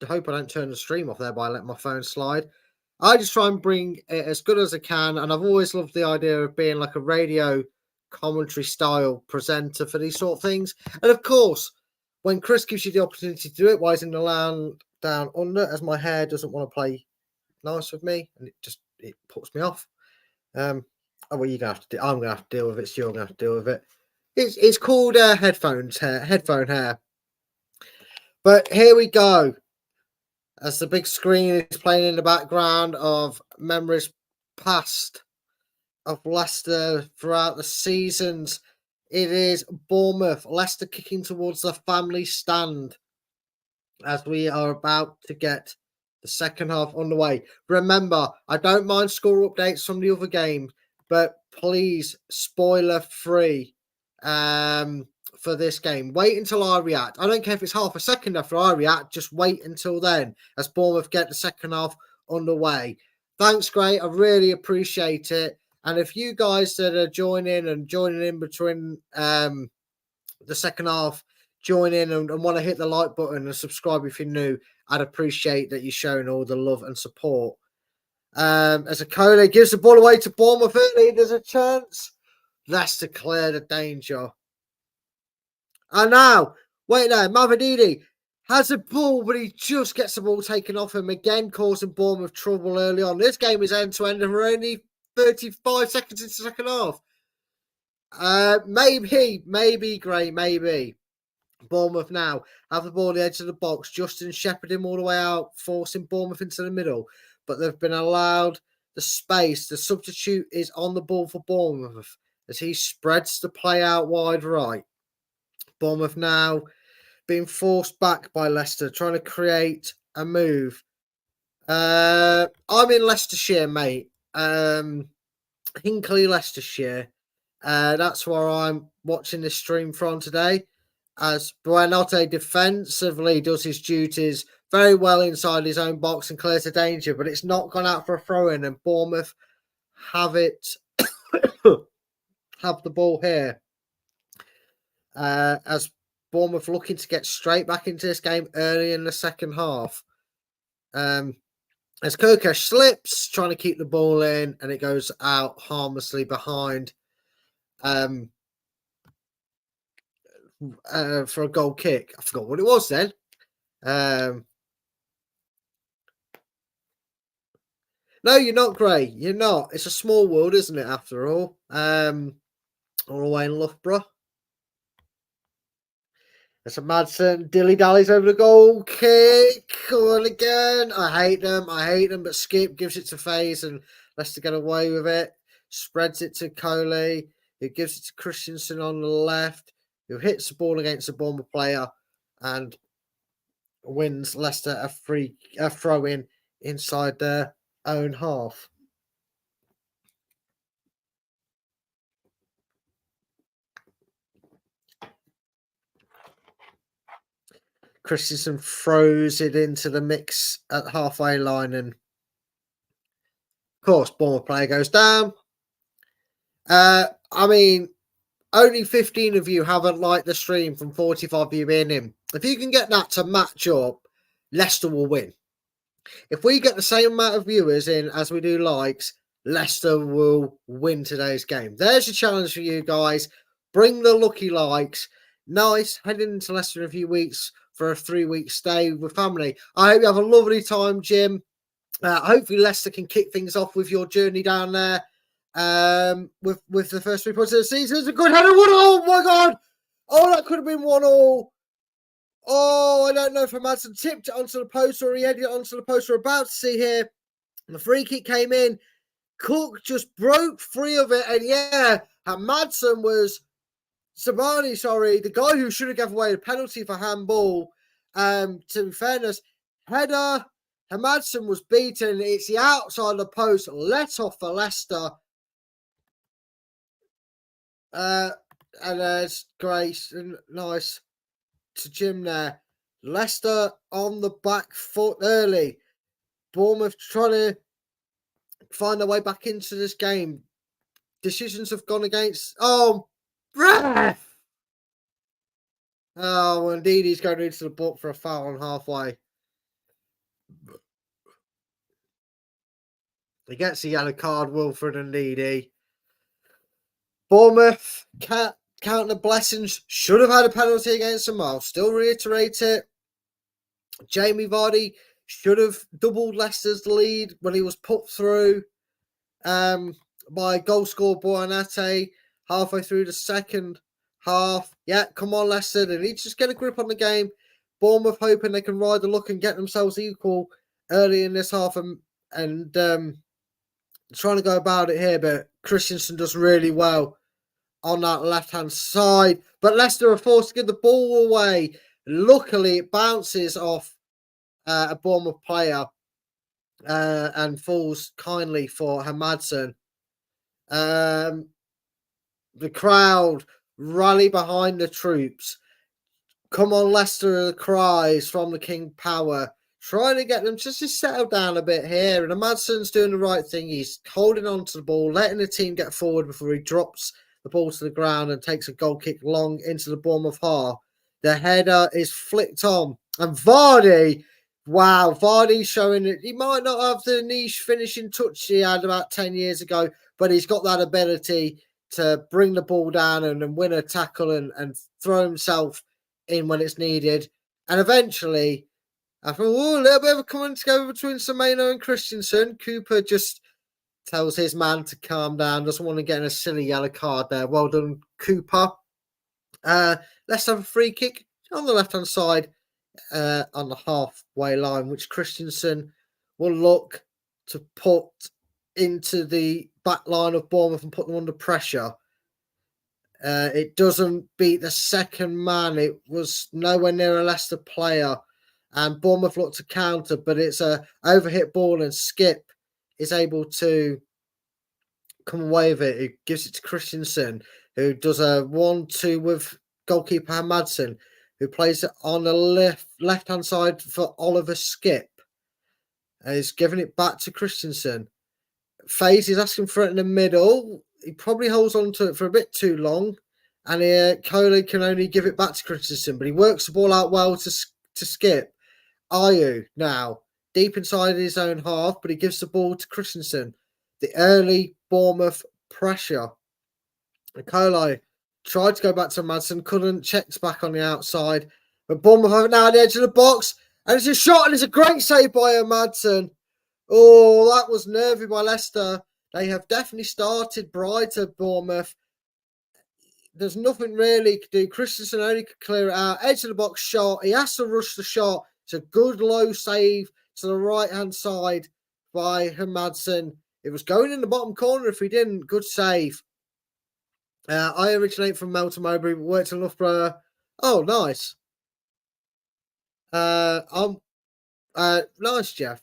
hope I don't turn the stream off there by letting my phone slide. I just try and bring it as good as I can, and I've always loved the idea of being like a radio commentary style presenter for these sort of things. And of course, when Chris gives you the opportunity to do it, while he's in the land down under, as my hair doesn't want to play nice with me, and it puts me off. Well, you're gonna have to. I'm gonna have to deal with it. So you're gonna have to deal with it. It's called headphone hair. But here we go. As the big screen is playing in the background of memories past of Leicester throughout the seasons, it is Bournemouth. Leicester kicking towards the family stand as we are about to get the second half underway. Remember, I don't mind score updates from the other game, but please, spoiler free for this game. Wait until I react. I don't care if it's half a second after I react, just wait until then as Bournemouth get the second half underway. Thanks, great. I really appreciate it. And if you guys that are joining in between the second half, join in and want to hit the like button and subscribe if you're new, I'd appreciate that you're showing all the love and support. As Akole gives the ball away to Bournemouth early, there's a chance. Leicester clear the danger. And now, wait there, Mavididi has the ball, but he just gets the ball taken off him again, causing Bournemouth trouble early on. This game is end-to-end and we're only 35 seconds into the second half. Maybe, great, maybe. Bournemouth now have the ball on the edge of the box. Justin shepherding him all the way out, forcing Bournemouth into the middle. But they've been allowed the space. The substitute is on the ball for Bournemouth as he spreads the play out wide right. Bournemouth now being forced back by Leicester, trying to create a move. I'm in Leicestershire, mate. Hinkley, Leicestershire. That's where I'm watching this stream from today. As Buenote defensively does his duties very well inside his own box and clears the danger, but it's not gone out for a throw-in, and Bournemouth have the ball here. As Bournemouth looking to get straight back into this game early in the second half. As Kokesh slips, trying to keep the ball in, and it goes out harmlessly behind for a goal kick. I forgot what it was then. No, you're not, Gray. You're not. It's a small world, isn't it, after all? All the way in Loughborough. There's a Madsen. Dilly-dallies over the goal kick. Come on again. I hate them. But Skip gives it to FaZe and Leicester get away with it. Spreads it to Coley, who gives it to Christensen on the left, who hits the ball against a Bournemouth player and wins Leicester a throw in inside their own half. Christensen throws it into the mix at halfway line, and of course, Bournemouth player goes down. I mean, only 15 of you haven't liked the stream from 45 of you being in. If you can get that to match up, Leicester will win. If we get the same amount of viewers in as we do likes, Leicester will win today's game. There's your challenge for you guys. Bring the lucky likes. Nice. Heading into Leicester in a few weeks for a 3-week stay with family. I hope you have a lovely time, Jim. Hopefully Leicester can kick things off with your journey down there. With the first 3 points of the season. It's a good header. Oh my god! Oh, that could have been 1-1. Oh, I don't know if Madsen tipped it onto the post or he headed it onto the post. We're about to see here. The free kick came in. Cook just broke free of it. And yeah, Madsen was Sabani, the guy who should have given away the penalty for handball. To be fairness, header. Madsen was beaten. It's the outside of the post. Let off for Leicester. And there's Grace and nice to Jim there. Leicester on the back foot early. Bournemouth trying to find their way back into this game. Decisions have gone against. Oh, ref! Oh, indeed, he's going into the book for a foul on halfway. He gets a yellow card, Wilfred and Needy. Bournemouth can't count the blessings. Should have had a penalty against them. I'll still reiterate it. Jamie Vardy should have doubled Leicester's lead when he was put through by goal scorer Boyanate halfway through the second half. Yeah, come on, Leicester. They need to just get a grip on the game. Bournemouth hoping they can ride the luck and get themselves equal early in this half and trying to go about it here, but Christensen does really well on that left-hand side. But Leicester are forced to give the ball away. Luckily, it bounces off a Bournemouth player and falls kindly for Madsen. The crowd rally behind the troops. Come on, Leicester, the cries from the King Power. Trying to get them just to settle down a bit here. And Madsen's doing the right thing. He's holding on to the ball, letting the team get forward before he drops the ball to the ground and takes a goal kick long into the Bournemouth half. The header is flicked on. And Vardy, wow, Vardy's showing that he might not have the niche finishing touch he had about 10 years ago, but he's got that ability to bring the ball down and win a tackle and throw himself in when it's needed. And eventually, after a little bit of a coming together between Semeno and Christensen, Cooper just tells his man to calm down, doesn't want to get in a silly yellow card there. Well done, Cooper. Let's have a free kick on the left-hand side on the halfway line, which Christensen will look to put into the back line of Bournemouth and put them under pressure. It doesn't beat the second man. It was nowhere near a Leicester player. And Bournemouth look to counter, but it's a overhit ball and Skip is able to come away with it. He gives it to Christensen, who does a 1-2 with goalkeeper Madsen, who plays it on the left-hand side for Oliver Skip. He's giving it back to Christensen. FaZe is asking for it in the middle. He probably holds on to it for a bit too long. And Coley can only give it back to Christensen, but he works the ball out well to Skip. Ayew now deep inside his own half, but he gives the ball to Christensen. The early Bournemouth pressure. And Coley tried to go back to Madsen, couldn't, checks back on the outside. But Bournemouth have it now at the edge of the box, and it's a shot, and it's a great save by Madsen. Oh, that was nervy by Leicester. They have definitely started brighter, Bournemouth. There's nothing really to do. Christensen only could clear it out. Edge of the box shot. He has to rush the shot. It's a good low save to the right-hand side by Hermadsen. It was going in the bottom corner if he didn't. Good save. I originate from Melton Mowbray, but worked in Loughborough. Oh, nice. Nice, Jeff.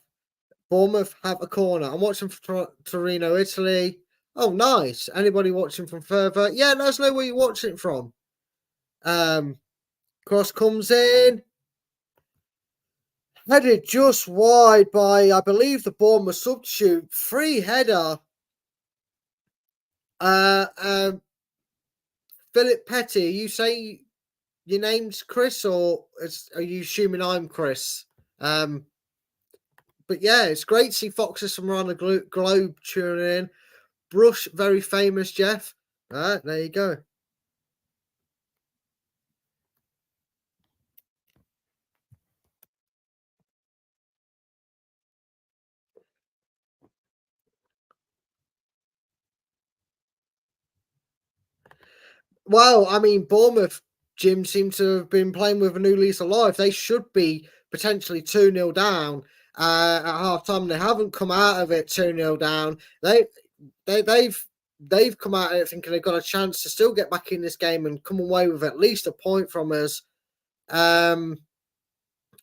Bournemouth have a corner. I'm watching from Torino, Italy. Oh, nice. Anybody watching from further? Yeah, let us know where you're watching from. Cross comes in. Headed just wide by, I believe, the Bournemouth substitute. Free header. Philip Petty, you say your name's Chris, or are you assuming I'm Chris? But yeah, it's great to see Foxes from around the globe tuning in. Brush, very famous, Jeff. There you go. Well, I mean, Bournemouth, Jim, seem to have been playing with a new lease of life. They should be potentially 2-0 down at half time. They haven't come out of it 2-0 down. They've come out of it thinking they've got a chance to still get back in this game and come away with at least a point from us. And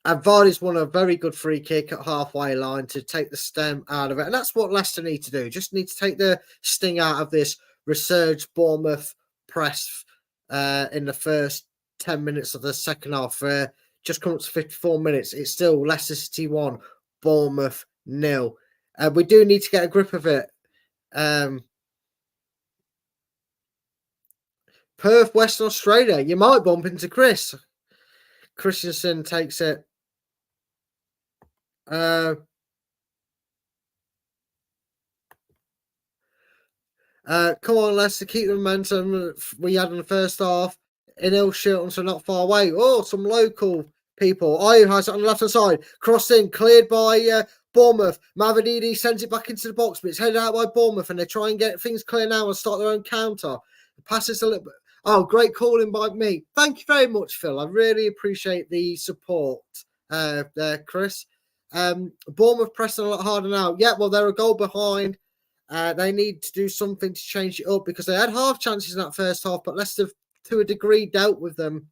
Vardy's won a very good free kick at halfway line to take the stem out of it. And that's what Leicester need to do. Just need to take the sting out of this resurged Bournemouth press in the first 10 minutes of the second half. Just come up to 54 minutes. It's still Leicester City 1, Bournemouth 0. We do need to get a grip of it. Perth, Western Australia. You might bump into Chris. Christensen takes it. Come on, Leicester, keep the momentum we had in the first half. In Ilshilton, so not far away. Oh, some local people. Ayu has it on the left-hand side. Crossed in, cleared by Bournemouth. Mavididi sends it back into the box, but it's headed out by Bournemouth, and they try and get things clear now and start their own counter. The passes a little bit. Oh, great calling by me. Thank you very much, Phil. I really appreciate the support there, Chris. Bournemouth pressing a lot harder now. Yeah, well, they're a goal behind. They need to do something to change it up because they had half chances in that first half, but Leicester, to a degree, dealt with them.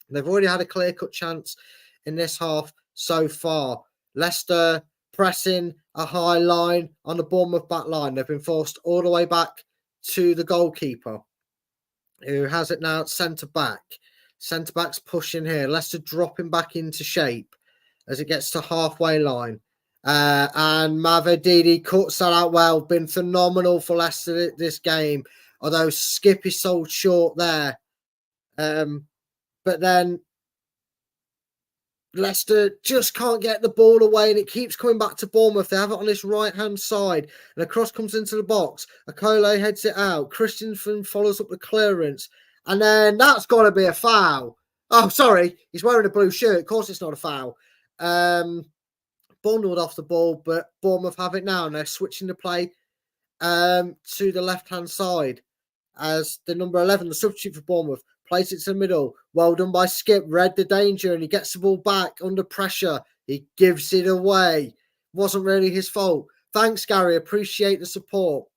They've already had a clear-cut chance in this half so far. Leicester pressing a high line on the Bournemouth back line. They've been forced all the way back to the goalkeeper, who has it now at centre-back. Centre-back's pushing here. Leicester dropping back into shape as it gets to halfway line. And Mavididi cuts that out well. Been phenomenal for Leicester this game. Although Skip is sold short there. But then Leicester just can't get the ball away and it keeps coming back to Bournemouth. They have it on this right-hand side. And a cross comes into the box. Akole heads it out. Christensen follows up the clearance. And then that's got to be a foul. Oh, sorry. He's wearing a blue shirt. Of course it's not a foul. Bundled off the ball, but Bournemouth have it now, and they're switching the play to the left-hand side as the number 11, the substitute for Bournemouth, plays it to the middle. Well done by Skip, read the danger, and he gets the ball back under pressure. He gives it away. Wasn't really his fault. Thanks, Gary. Appreciate the support.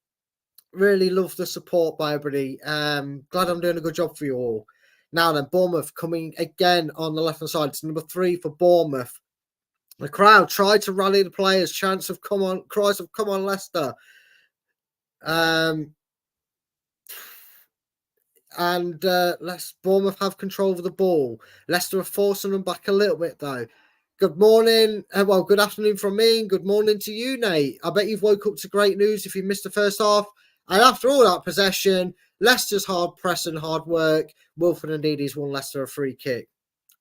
Really love the support by everybody. Glad I'm doing a good job for you all. Now then, Bournemouth coming again on the left-hand side. It's number 3 for Bournemouth. The crowd tried to rally the players. Chants of come on, cries of come on, Leicester. Bournemouth have control of the ball. Leicester are forcing them back a little bit though. Good morning. Good afternoon from me. And good morning to you, Nate. I bet you've woke up to great news if you missed the first half. And after all that possession, Leicester's hard press and hard work. Wilfred Ndidi's won Leicester a free kick.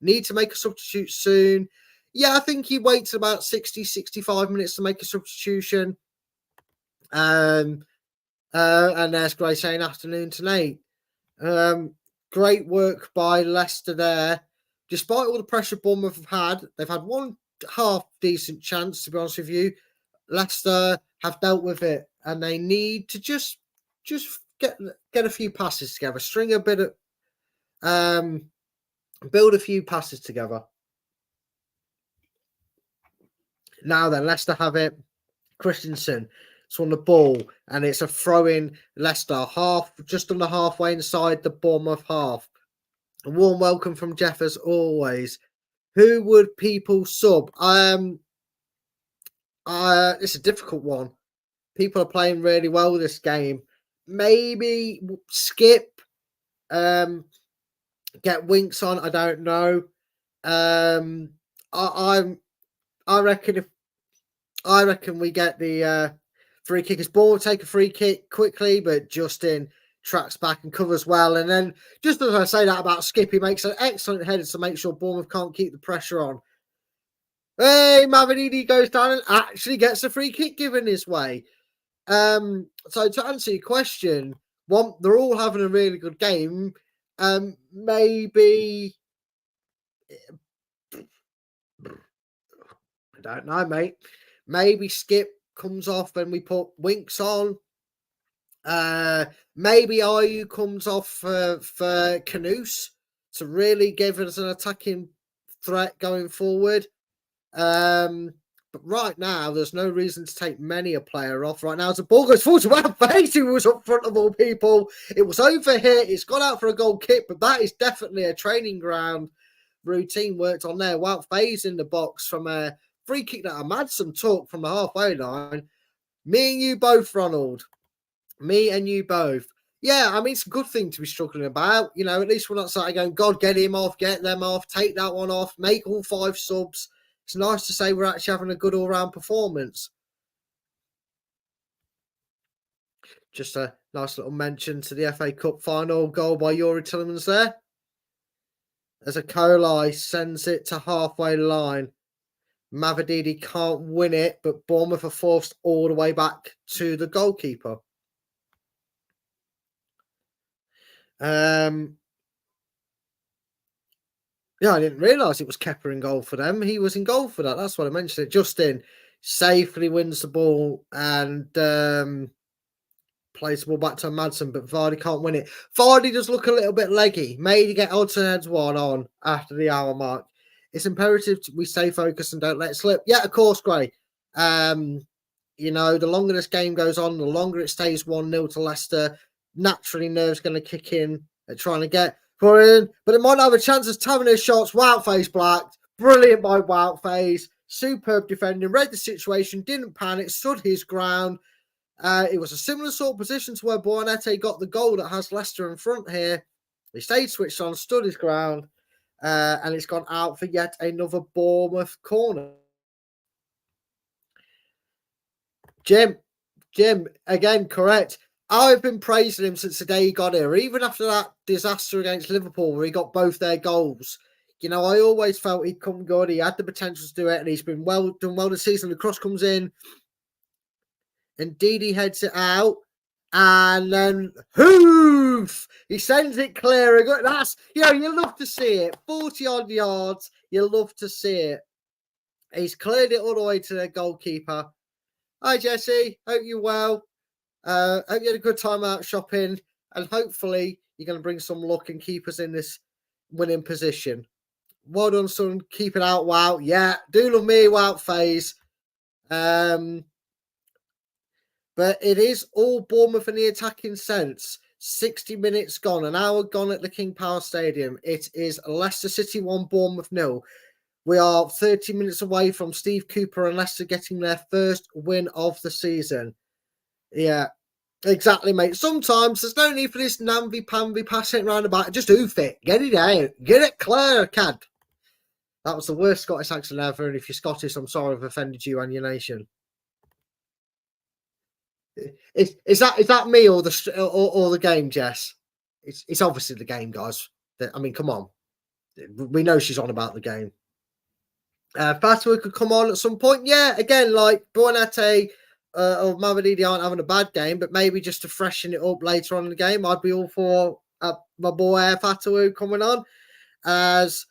Need to make a substitute soon. Yeah, I think he waits about 60, 65 minutes to make a substitution. And there's Gray saying afternoon to Nate. Great work by Leicester there. Despite all the pressure Bournemouth have had, they've had one half decent chance, to be honest with you. Leicester have dealt with it, and they need to just get a few passes together, string a bit of, build a few passes together. Now then, Leicester have it. Christensen, it's on the ball, and it's a throw-in. Leicester just under halfway inside the Bournemouth half. A warm welcome from Jeff as always. Who would people sub? It's a difficult one. People are playing really well this game. Maybe skip. Get Winks on. I don't know. I reckon we get the free kick. As ball will take a free kick quickly, but Justin tracks back and covers well. And then, just as I say that about Skip, he makes an excellent header to make sure Bournemouth can't keep the pressure on. Hey, Mavididi goes down and actually gets a free kick given his way. So to answer your question, they're all having a really good game. Maybe, I don't know, mate. Maybe Skip comes off and we put Winks on. Maybe Ayew comes off for Canoose to really give us an attacking threat going forward. But right now, there's no reason to take many a player off. Right now, as the ball goes forward to Wout who was up front of all people. It was over here. It's gone out for a goal kick, but that is definitely a training ground routine worked on there. Wout in the box from a free kick that Madsen took from the halfway line. Me and you both, Ronald. Me and you both. Yeah, I mean, it's a good thing to be struggling about. You know, at least we're not starting going, God, get him off, get them off, take that one off, make all 5 subs. It's nice to say we're actually having a good all-round performance. Just a nice little mention to the FA Cup final goal by Yuri Tillemans there. As a Colai sends it to halfway line. Mavididi can't win it, but Bournemouth are forced all the way back to the goalkeeper. Yeah, I didn't realise it was Kepa in goal for them. He was in goal for that. That's what I mentioned it. Justin safely wins the ball and plays the ball back to Madsen, but Vardy can't win it. Vardy does look a little bit leggy. Maybe get Odson Edouard on after the hour mark. It's imperative we stay focused and don't let it slip. Yeah, of course, Gray. You know, the longer this game goes on, the longer it stays 1-0 to Leicester. Naturally, nerves going to kick in at trying to get for in, but it might not have a chance of having his shots. Wout blacked. Brilliant by Wout. Superb defending. Read the situation, didn't panic, stood his ground. It was a similar sort of position to where Buonete got the goal that has Leicester in front here. He stayed switched on, stood his ground, and it's gone out for yet another Bournemouth corner. Jim, again, correct. I've been praising him since the day he got here, even after that disaster against Liverpool where he got both their goals. You know, I always felt he'd come good. He had the potential to do it, and he's been done well this season. The cross comes in, and Didi heads it out, and then hoof! He sends it clear. That's, you know, you love to see it. 40-odd yards, you love to see it. He's cleared it all the way to the goalkeeper. Hi, Jesse. Hope you're well. Hope you had a good time out shopping, and hopefully you're going to bring some luck and keep us in this winning position. Well done, son. Keep it out, Wow. Yeah, do love me, Wout phase. But it is all Bournemouth in the attacking sense. 60 minutes gone, an hour gone at the King Power Stadium. It is Leicester City 1, Bournemouth 0. We are 30 minutes away from Steve Cooper and Leicester getting their first win of the season. Yeah, exactly, mate. Sometimes there's no need for this namby-pamby passing around about. Just oof it. Get it out. Get it clear, cad. That was the worst Scottish accent ever, and if you're Scottish, I'm sorry I've offended you and your nation. Is that me or the game, Jess? It's obviously the game, guys. I mean, come on. We know she's on about the game. Fatwa could come on at some point. Yeah, again, like Buonete or Mavididi aren't having a bad game, but maybe just to freshen it up later on in the game, I'd be all for my boy Fatwa coming on as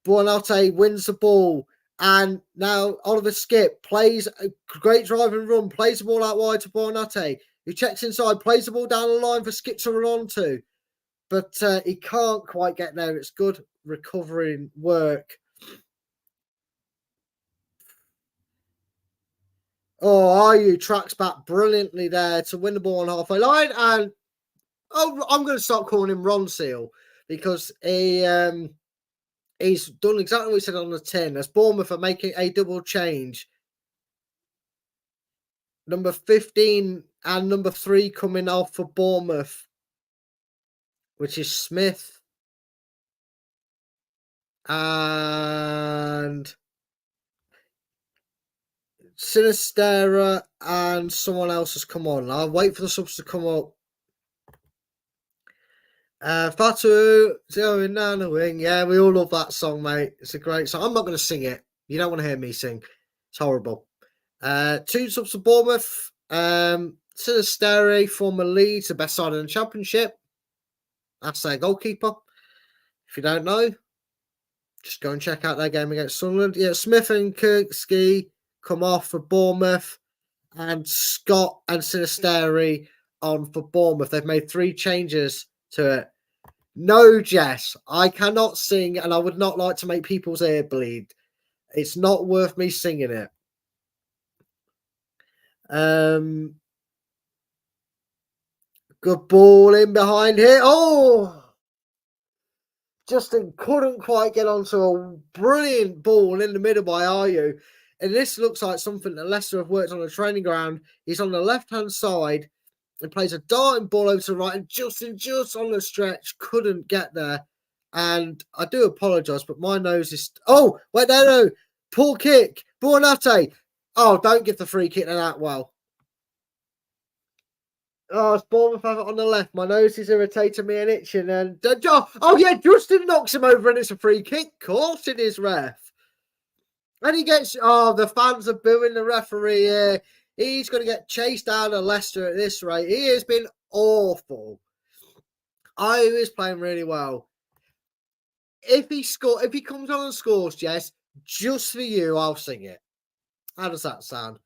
Buonete wins the ball And now Oliver Skip plays a great drive and run, plays the ball out wide to Buonanotte, who checks inside, plays the ball down the line for Skip to run onto. But he can't quite get there. It's good recovering work. Oh, Ayew tracks back brilliantly there to win the ball on halfway line. And I'm going to start calling him Ron Seal because he's done exactly what he said on the tin. As Bournemouth are making a double change. Number 15 and number 3 coming off for Bournemouth, which is Smith and Sinistera, and someone else has come on. I'll wait for the subs to come up. Fatu, Zero in Nana Wing. Yeah, we all love that song, mate. It's a great song. I'm not going to sing it. You don't want to hear me sing. It's horrible. 2 subs for Bournemouth. Sinistera, former Leeds, the best side in the Championship. That's their goalkeeper. If you don't know, just go and check out their game against Sunderland. Yeah, Smith and Kirksky come off for Bournemouth, and Scott and Sinisteri on for Bournemouth. They've made 3 changes to it. No, Jess, I cannot sing, and I would not like to make people's ear bleed. It's not worth me singing it. Good ball in behind here. Oh! Justin couldn't quite get onto a brilliant ball in the middle by Ayew. And this looks like something that Leicester have worked on the training ground. He's on the left-hand side and plays a darting ball over to the right. And Justin, just on the stretch, couldn't get there. And I do apologise, but my nose is... Oh, wait, no. Poor kick. Buonanotte. Oh, don't give the free kick to that well. Oh, it's Bournemouth have it on the left. My nose is irritating me and itching. And oh yeah, Justin knocks him over and it's a free kick. Of course it is, ref. And he gets... Oh, the fans are booing the referee here. He's going to get chased out of Leicester at this rate. He has been awful. Ayew is playing really well. If he comes on and scores, Jess, just for you, I'll sing it. How does that sound?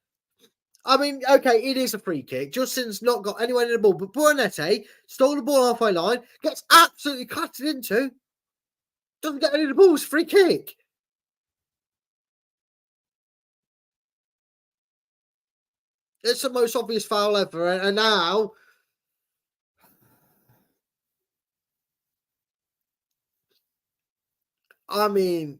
I mean, okay, it is a free kick. Justin's not got anywhere in the ball, but Buonanotte stole the ball halfway line, gets absolutely clattered into, doesn't get any of the ball, it's a free kick. It's the most obvious foul ever, and now... I mean,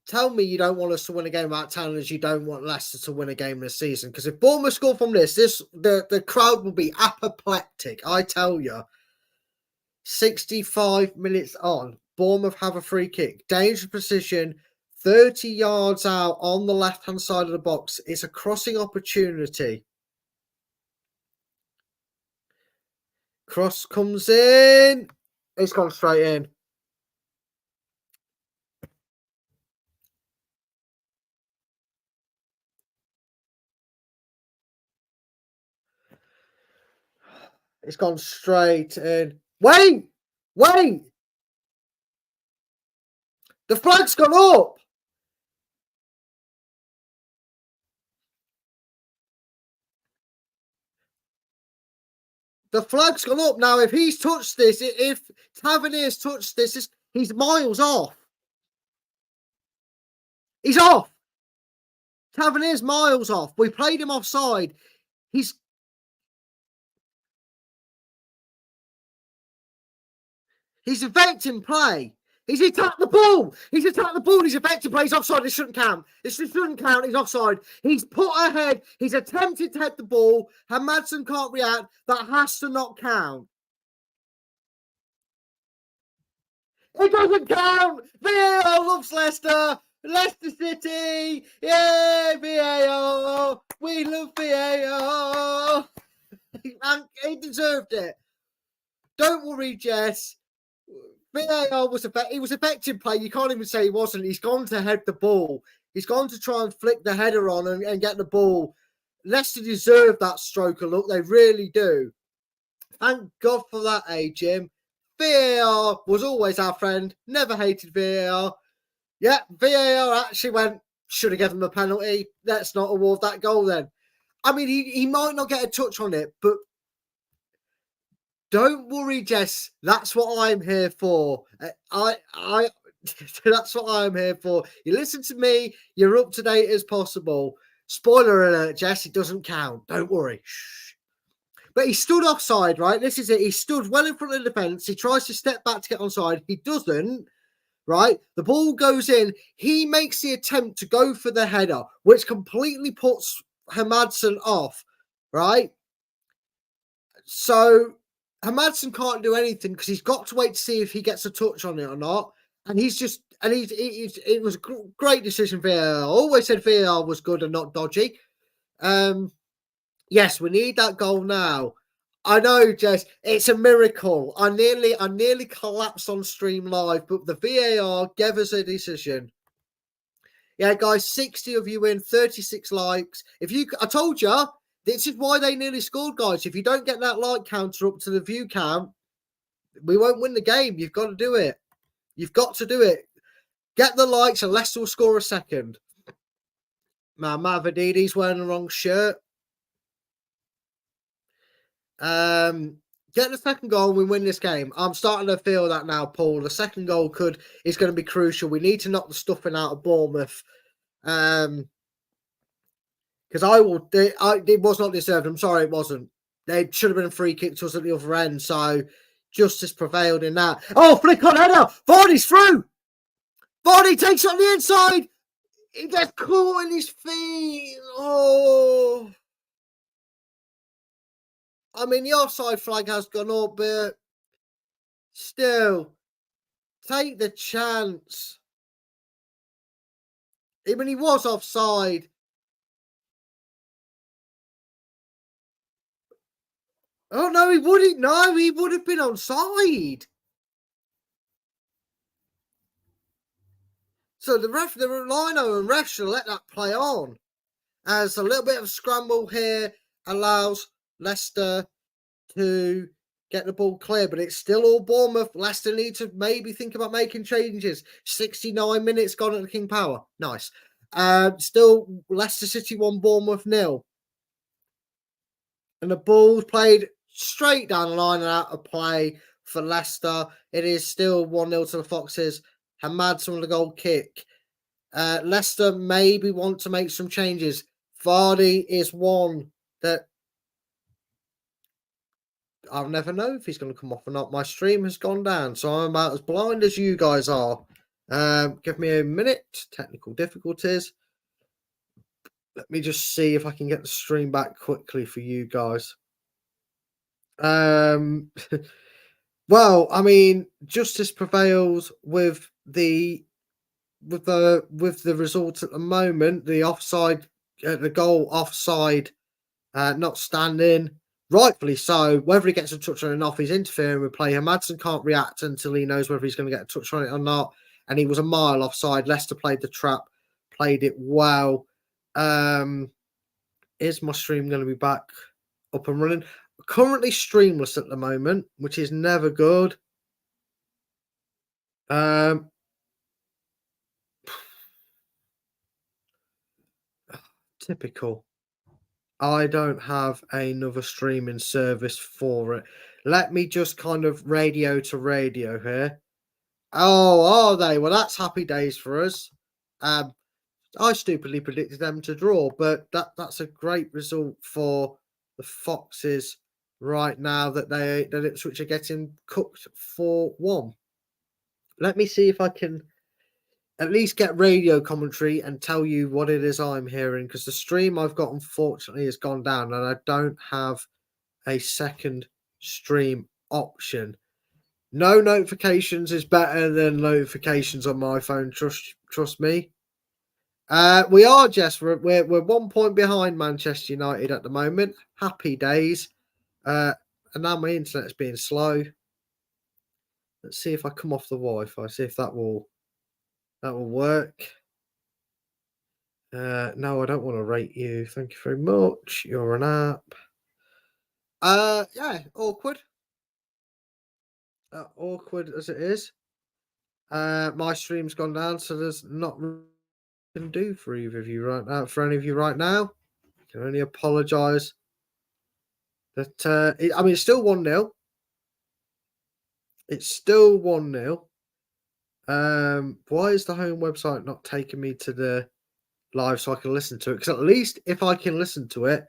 tell me you don't want us to win a game about town as you don't want Leicester to win a game this season. Because if Bournemouth score from this, the crowd will be apoplectic, I tell you. 65 minutes on, Bournemouth have a free kick. Dangerous position, 30 yards out on the left-hand side of the box. It's a crossing opportunity. Cross comes in. It's gone straight in. It's gone straight in. Wait! The flag's gone up! The flag's gone up. Now, if he's touched this, if Tavernier's touched this, he's miles off. He's off. Tavernier's miles off. We played him offside. He's affecting play. He's attacked the ball. He's affecting play. He's offside. This shouldn't count. This shouldn't count. He's offside. He's put ahead. He's attempted to head the ball. Madsen can't react. That has to not count. It doesn't count. VAR loves Leicester. Leicester City. Yeah, VAR. We love VAR. He deserved it. Don't worry, Jess. VAR was affecting play. You can't even say he wasn't. He's gone to head the ball. He's gone to try and flick the header on and get the ball. Leicester deserve that stroke of luck. They really do. Thank God for that, Jim. VAR was always our friend. Never hated VAR. Yeah, VAR actually went, should have given him a penalty. Let's not award that goal then. I mean, he might not get a touch on it, but don't worry, Jess. That's what I'm here for. That's what I'm here for. You listen to me. You're up to date as possible. Spoiler alert, Jess. It doesn't count. Don't worry. Shh. But he stood offside, right? This is it. He stood well in front of the defence. He tries to step back to get onside. He doesn't. Right? The ball goes in. He makes the attempt to go for the header, which completely puts Hamadson off. Right? So Hamadson can't do anything because he's got to wait to see if he gets a touch on it or not. And it was a great decision. VAR. I always said VAR was good and not dodgy. Yes, we need that goal now. I know, Jess, it's a miracle. I nearly collapsed on stream live, but the VAR gave us a decision. Yeah, guys, 60 of you in, 36 likes. I told you, this is why they nearly scored, guys. If you don't get that like counter up to the view count, we won't win the game. You've got to do it. You've got to do it. Get the likes and Leicester will score a second. Man, Mavadidi's wearing the wrong shirt. Get the second goal and we win this game. I'm starting to feel that now, Paul. The second goal is going to be crucial. We need to knock the stuffing out of Bournemouth. Because it was not deserved. I'm sorry, it wasn't. They should have been a free kick to us at the other end. So justice prevailed in that. Oh, flick on header. Vardy's through. Vardy takes it on the inside. He gets caught in his feet. Oh. I mean, the offside flag has gone up, but still, take the chance. I mean, he was offside. Oh, no, he wouldn't. No, he would have been onside. So the Lino and ref should let that play on. As a little bit of scramble here allows Leicester to get the ball clear, but it's still all Bournemouth. Leicester need to maybe think about making changes. 69 minutes gone at the King Power. Nice. Still Leicester City 1, Bournemouth 0. And the ball's played straight down the line and out of play for Leicester. It is still 1-0 to the Foxes. Hamadson with a goal kick. Leicester maybe want to make some changes. Vardy is one that I'll never know if he's going to come off or not. My stream has gone down, so I'm about as blind as you guys are. Give me a minute. Technical difficulties. Let me just see if I can get the stream back quickly for you guys. Well, I mean, justice prevails with the result at the moment. The offside, the goal offside, not standing. Rightfully so. Whether he gets a touch on it or not, he's interfering with play. Madsen can't react until he knows whether he's going to get a touch on it or not. And he was a mile offside. Leicester played the trap, played it well. Is my stream going to be back up and running? Currently streamless at the moment, which is never good. Typical. I don't have another streaming service for it. Let me just kind of radio to radio here. Oh, are they? Well, that's happy days for us. I stupidly predicted them to draw, but that's a great result for the Foxes right now that Ipswich are getting cooked 4-1. Let me see if I can at least get radio commentary and tell you what it is I'm hearing, because the stream I've got unfortunately has gone down and I don't have a second stream option. No notifications is better than notifications on my phone. Trust me. We are, Jess. We're 1 point behind Manchester United at the moment. Happy days. And now my internet's being slow. Let's see if I come off the Wi-Fi. See if that will work. No, I don't want to rate you. Thank you very much. You're an app. Yeah, awkward. Awkward as it is. My stream's gone down, so there's not can do for either of you right now. For any of you right now, I can only apologise. That it's still 1-0. It's still 1-0. Why is the home website not taking me to the live so I can listen to it? Because at least if I can listen to it,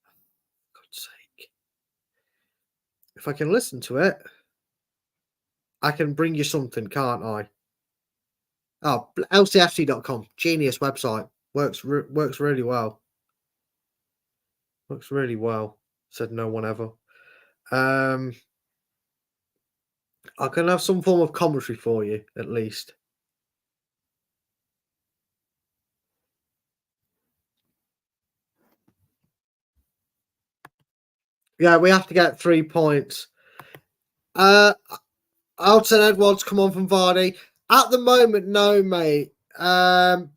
for God's sake, if I can listen to it, I can bring you something, can't I? Oh, LCFC.com, genius website, works really well. Works really well. Said no one ever. I can have some form of commentary for you, at least. Yeah, we have to get 3 points. Alton Edwards, come on from Vardy. At the moment, no, mate. Thank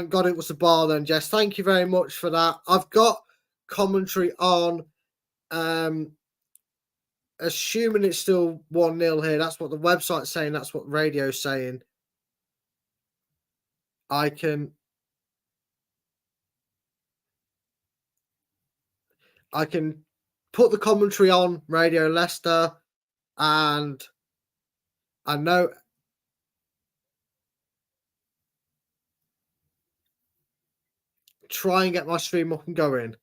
God it was the bar then, Jess. Thank you very much for that. I've got commentary on, assuming it's still 1-0 here. That's what the website's saying. That's what radio's saying. I can put the commentary on Radio Leicester, and I know try and get my stream up and going.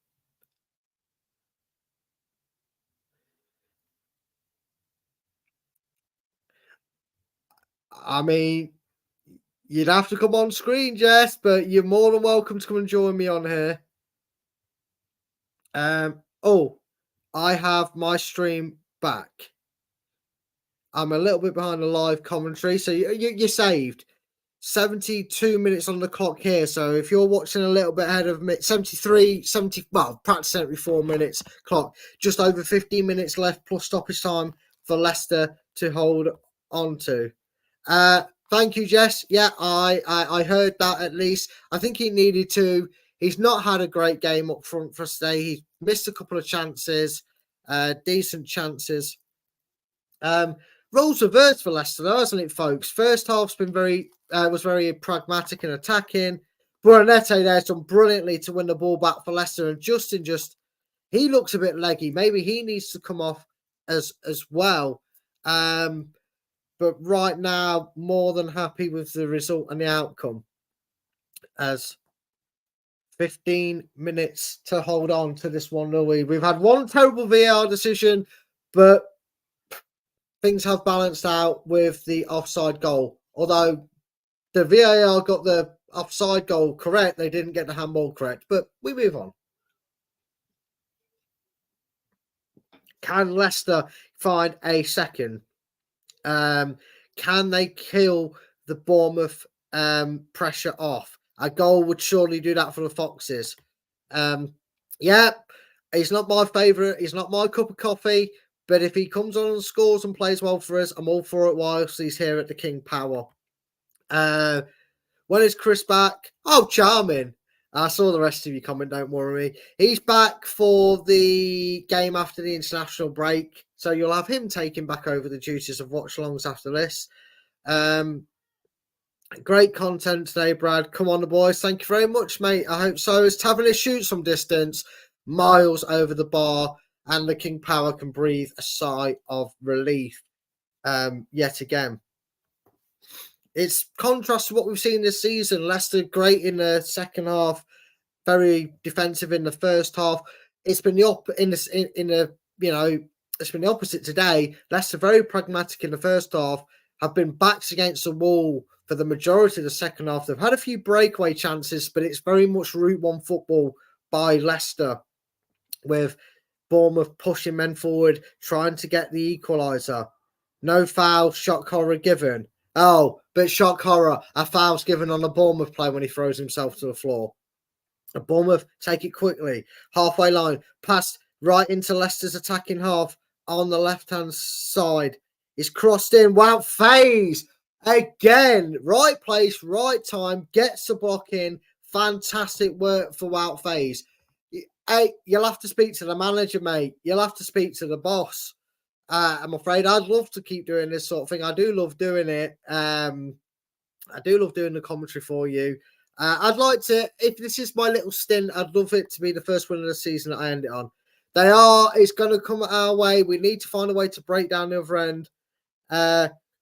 I mean, you'd have to come on screen, Jess, but you're more than welcome to come and join me on here. I have my stream back. I'm a little bit behind the live commentary, so you're saved. 72 minutes on the clock here, so if you're watching a little bit ahead of me, practically 74 minutes clock, just over 15 minutes left plus stoppage time for Leicester to hold on to. Thank you, Jess. Yeah, I heard that at least. I think he needed to. He's not had a great game up front for us today. He's missed a couple of chances, decent chances. Roles reversed for Leicester, though, hasn't it, folks? First half's been was very pragmatic and attacking. Buonette there's done brilliantly to win the ball back for Leicester, and Justin he looks a bit leggy. Maybe he needs to come off as well. But right now, more than happy with the result and the outcome. As 15 minutes to hold on to this 1-0 lead. We've had one terrible VAR decision, but things have balanced out with the offside goal. Although the VAR got the offside goal correct, they didn't get the handball correct. But we move on. Can Leicester find a second? Can they kill the Bournemouth pressure off? A goal would surely do that for the Foxes. Yeah, he's not my favourite. He's not my cup of coffee. But if he comes on and scores and plays well for us, I'm all for it whilst he's here at the King Power. When is Chris back? Oh, charming. I saw the rest of your comment, don't worry. He's back for the game after the international break. So you'll have him taking back over the duties of watch-alongs after this. Great content today, Brad. Come on, the boys. Thank you very much, mate. I hope so. As Tavernier shoots from distance, miles over the bar, and the King Power can breathe a sigh of relief yet again. It's contrast to what we've seen this season. Leicester great in the second half, very defensive in the first half. It's been it's been the opposite today. Leicester very pragmatic in the first half, have been backs against the wall for the majority of the second half. They've had a few breakaway chances, but it's very much Route 1 football by Leicester, with Bournemouth pushing men forward, trying to get the equaliser. No foul, shock horror given. Oh, but shock horror, a foul's given on a Bournemouth player when he throws himself to the floor. And Bournemouth take it quickly. Halfway line, pass right into Leicester's attacking half on the left-hand side. It's crossed in. Wow, phase again. Right place, right time. Gets the block in. Fantastic work for Wout Faze. Hey, you'll have to speak to the manager, mate. You'll have to speak to the boss. I'm afraid I'd love to keep doing this sort of thing. I do love doing it. I do love doing the commentary for you. I'd like to, if this is my little stint, I'd love it to be the first win of the season that I end it on. It's going to come our way. We need to find a way to break down the other end.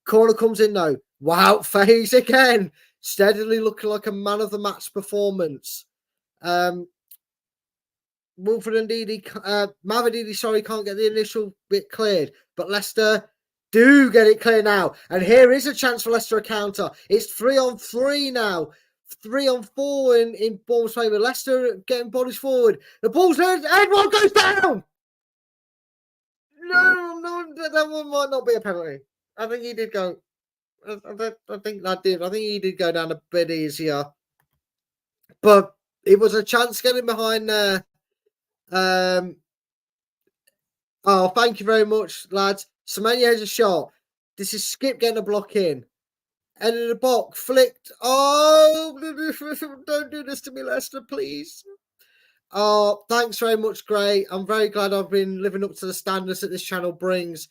Corner comes in now. Wow, phase again. Steadily looking like a man of the match performance. Wilfred and Mavididi, can't get the initial bit cleared, but Leicester do get it clear now. And here is a chance for Leicester a counter. It's 3-on-3 now. 3-on-4 in Bournemouth's favour. Leicester getting bodies forward. The ball's there. Everyone goes down. No, that one might not be a penalty. I think he did go. I think that did. I think he did go down a bit easier. But it was a chance getting behind there. Oh, thank you very much, lads. Semenya has a shot. This is Skip getting a block in. And in the box, flicked. Oh, don't do this to me, Leicester, please. Oh, thanks very much, Gray. I'm very glad I've been living up to the standards that this channel brings.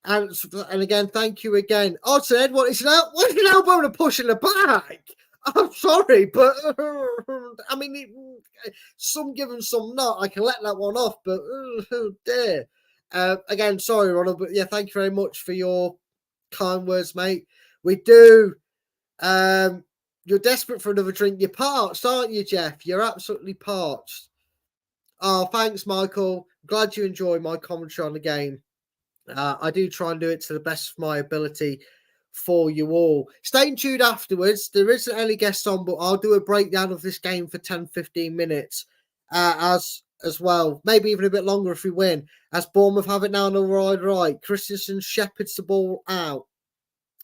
And again, thank you again. Oh, it's an Edward. It's an elbow and a push in the back. I'm sorry, but I mean, some given, some not. I can let that one off, but oh dear. Again, sorry, Ronald, but yeah, thank you very much for your kind words, mate. We do. You're desperate for another drink. You're parched, aren't you, Jeff? You're absolutely parched. Oh, thanks, Michael. Glad you enjoy my commentary on the game. I do try and do it to the best of my ability for you all. Stay tuned afterwards. There isn't any guests on, but I'll do a breakdown of this game for 10-15 minutes as well. Maybe even a bit longer if we win. As Bournemouth have it now on the right. Christensen shepherds the ball out.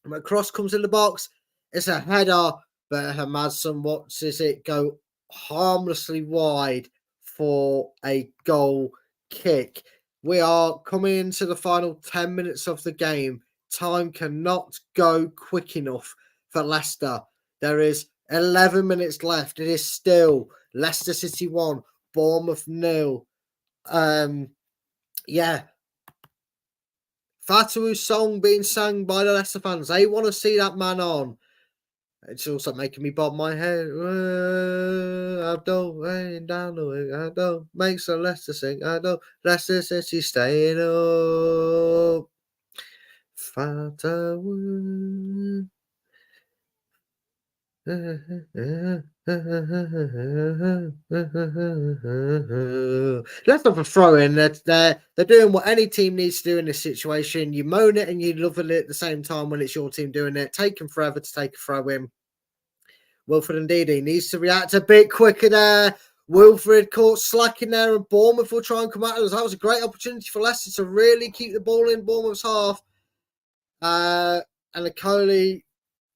McCross comes in the box. It's a header, but Hermadson watches it go harmlessly wide for a goal kick. We are coming into the final 10 minutes of the game. Time cannot go quick enough for Leicester. There is 11 minutes left. It is still Leicester City 1, Bournemouth 0. Yeah. Fatuu's song being sung by the Leicester fans. They want to see that man on. It's also making me bob my head. Abdul weighing down the wing. Abdul makes the Leicester sing. Abdul Leicester City staying up. Fatu. Let's have a throw in. They're doing what any team needs to do in this situation. You moan it and you love it at the same time when it's your team doing it. Taking forever to take a throw in. Wilfred Ndidi needs to react a bit quicker there. Wilfred caught slacking there, and Bournemouth will try and come out of us. That was a great opportunity for Leicester to really keep the ball in Bournemouth's half. And Coley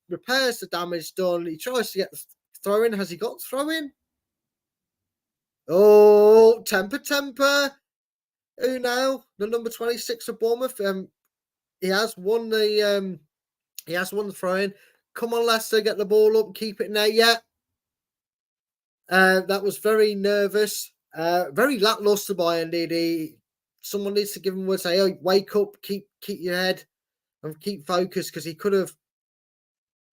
repairs the damage done. He tries to get the throw in. Has he got the throw in? Oh, temper. Who now? The number 26 of Bournemouth. He has won the throw in. Come on, Leicester, get the ball up, keep it in there. Yeah. That was very nervous. Very lackluster by Ndidi. Someone needs to give him a word, say, oh, wake up, keep your head and keep focused, because he could have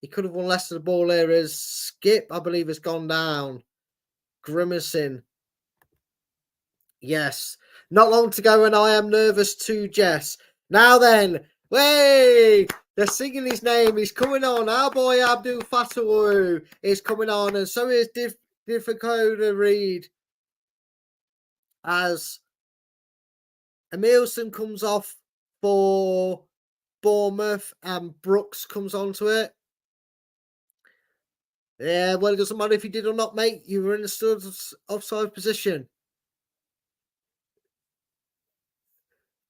won Leicester the ball here. As Skip, I believe, has gone down. Grimacing. Yes. Not long to go, and I am nervous too, Jess. Now then, way! They're singing his name. He's coming on. Our boy Abdul Fatawu is coming on, and so is Difficoda Reed. As Emilson comes off for Bournemouth and Brooks comes onto it. Yeah, well, it doesn't matter if you did or not, mate. You were in the offside position.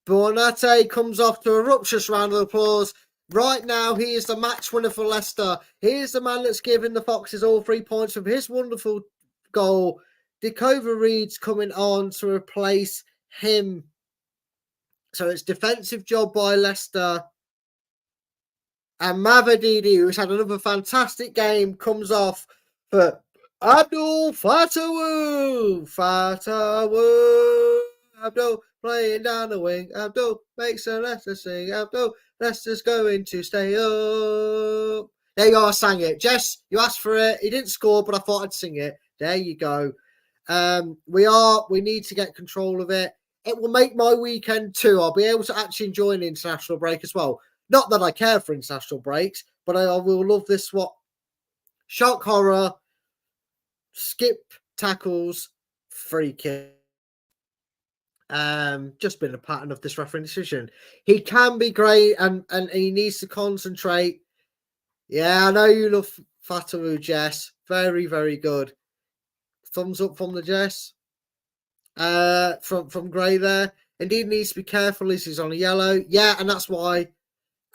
Bonate comes off to a rapturous round of applause. Right now, he is the match winner for Leicester. He is the man that's given the Foxes all 3 points from his wonderful goal. Dicova Reed's coming on to replace him. So it's defensive job by Leicester. And Mavididi, who's had another fantastic game, comes off for Abdul Fatawu. Abdul playing down the wing. Abdul makes a Leicester sing. Abdul, Leicester's going to stay up. There you go, I sang it. Jess, you asked for it. He didn't score, but I thought I'd sing it. There you go. We need to get control of it. It will make my weekend too. I'll be able to actually enjoy an international break as well. Not that I care for international breaks, but I will love this one. Shock horror, skip tackles, free kick. Just been a pattern of this referee decision. He can be great and he needs to concentrate. Yeah, I know you love Fatawu, Jess. Very, very good. Thumbs up from the Jess. From Gray there. Indeed needs to be careful as he's on a yellow. Yeah, and that's why